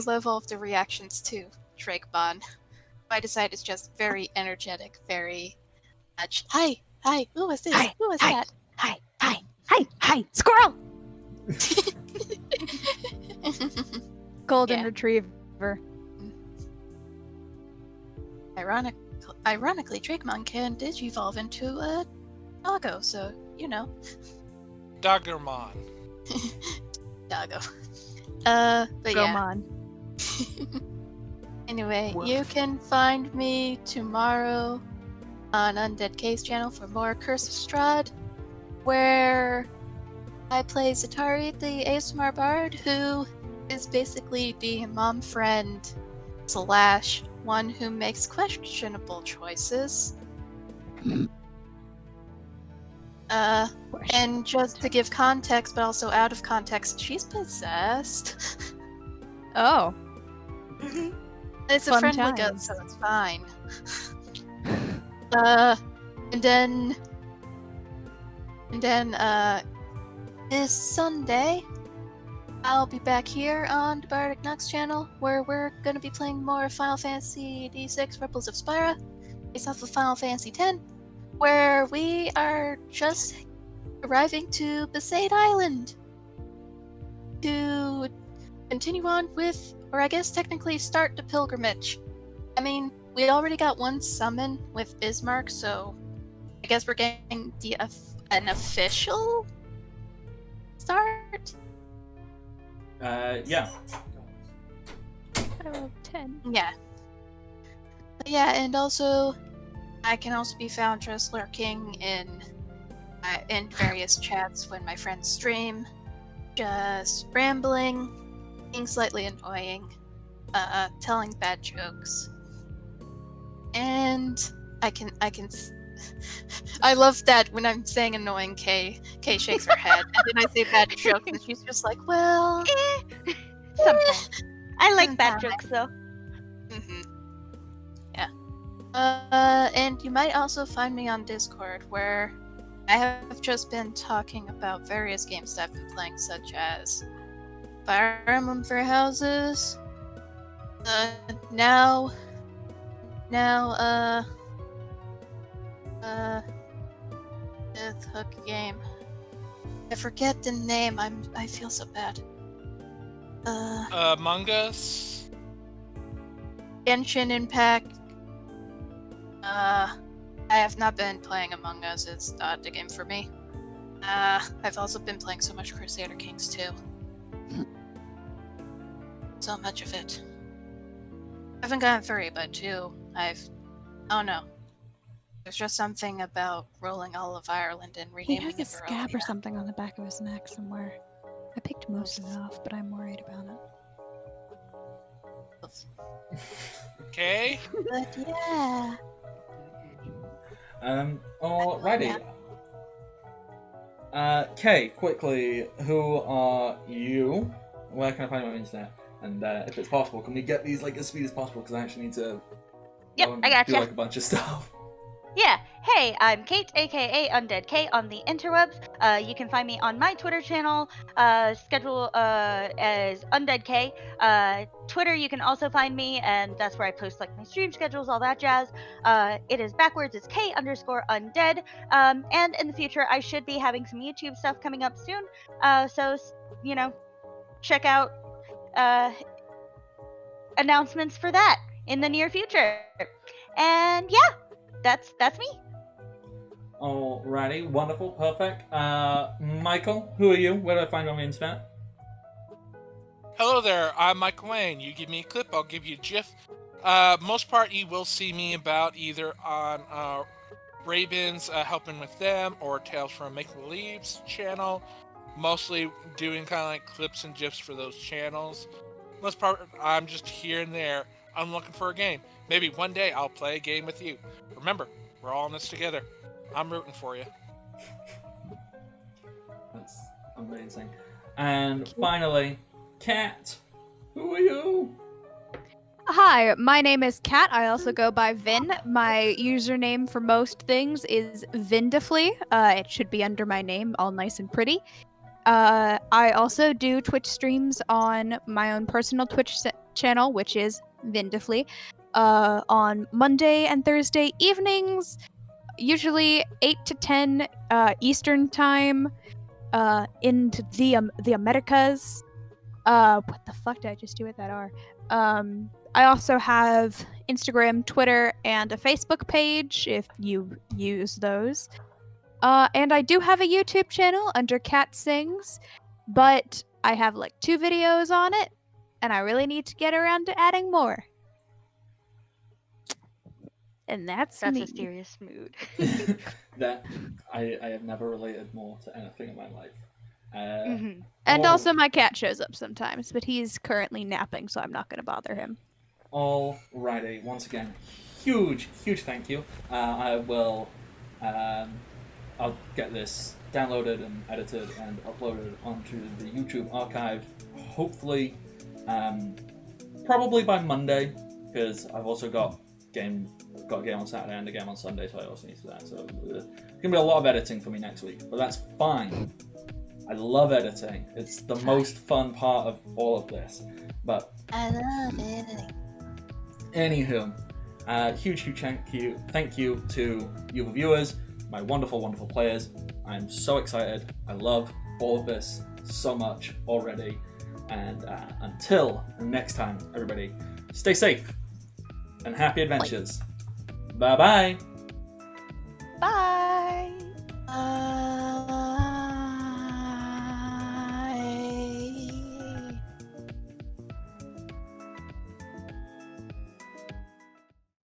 love all of the reactions to Drakebon. My design is just very energetic, very much. Hi, who was this? Who was that? Hi, squirrel! Golden Yeah. retriever. Ironically, Drakemon can digivolve into a doggo, so you know. Doggermon. doggo. But Go yeah. on. Anyway, Woof. you can find me tomorrow on Undead K's channel for more Curse of Strahd, where I play Zatari, the ASMR bard, who is basically the mom friend / one who makes questionable choices. And just to give context, but also out of context, she's possessed. Oh. It's a Fun friendly times. ghost, so it's fine. And then, this Sunday, I'll be back here on the Bardic Nox channel, where we're gonna be playing more Final Fantasy D6 Rebels of Spyra, based off of Final Fantasy X, where we are just arriving to Besaid Island to continue on with, or I guess technically start the pilgrimage. I mean, we already got one summon with Bismarck, so I guess we're getting an official start? Yeah. I love 10. Yeah. Yeah, and also, I can also be found just lurking in various chats when my friends stream, just rambling, being slightly annoying, telling bad jokes, and I love that when I'm saying annoying, Kay shakes her head, and then I say bad jokes, and she's just like, well, Sometimes. I like bad sometimes. jokes though. Yeah. And you might also find me on Discord, where I have just been talking about various games that I've been playing, such as Fire Emblem for Houses. Now, Death Hook game. I forget the name. I feel so bad. Among Us. Genshin Impact. I have not been playing Among Us. It's not the game for me. I've also been playing so much Crusader Kings too. So much of it. I haven't gotten 3, but 2, I don't know. There's just something about rolling all of Ireland and He renaming has a it scab Barovia. or something on the back of his neck somewhere. I picked most of it off, but I'm worried about it. Okay. But yeah. Alrighty. Kay, quickly, who are you? Where can I find you on the internet? And if it's possible, can we get these like as speed as possible? Because I actually need to Yep, go and I gotcha. do like a bunch of stuff. Yeah. Hey, I'm Kate, aka Undead Kate, on the interwebs. You can find me on my Twitter channel, schedule as Undead K. Twitter, you can also find me, and that's where I post like my stream schedules, all that jazz. It is backwards, it's K_undead. And in the future, I should be having some YouTube stuff coming up soon. So check out announcements for that in the near future. And yeah, that's me. Alrighty, wonderful, perfect. Michael, who are you? Where do I find you on the internet? Hello there, I'm Michael Wayne. You give me a clip, I'll give you a GIF. Most part, you will see me about either on Ravens helping with them, or Tales from Make Believe's channel. Mostly doing kind of like clips and GIFs for those channels. Most part, I'm just here and there. I'm looking for a game. Maybe one day I'll play a game with you. Remember, we're all in this together. I'm rooting for you. That's amazing. And finally, Kat, who are you? Hi, my name is Kat. I also go by Vin. My username for most things is Vindifly. It should be under my name, all nice and pretty. I also do Twitch streams on my own personal Twitch channel, which is Vindifly, on Monday and Thursday evenings, usually 8 to 10 Eastern time, in the Americas. What the fuck did I just do with that R? I also have Instagram, Twitter, and a Facebook page if you use those. And I do have a YouTube channel under Cat Sings, but I have like 2 videos on it, and I really need to get around to adding more. And that's That's me. a serious mood. That I have never related more to anything in my life. Mhm. And all- also my cat shows up sometimes, but he's currently napping, so I'm not going to bother him. Alrighty, once again, huge thank you. I will, I'll get this downloaded and edited and uploaded onto the YouTube archive. Hopefully, probably by Monday, because I've also got a game on Saturday and a game on Sunday, so I also need to do that. So it's gonna be a lot of editing for me next week, but that's fine. I love editing. It's the most fun part of all of this. But I love editing. anywho, huge thank you to you viewers, my wonderful players. I'm so excited. I love all of this so much already. And until next time, everybody, stay safe and happy adventures. Bye bye. Bye.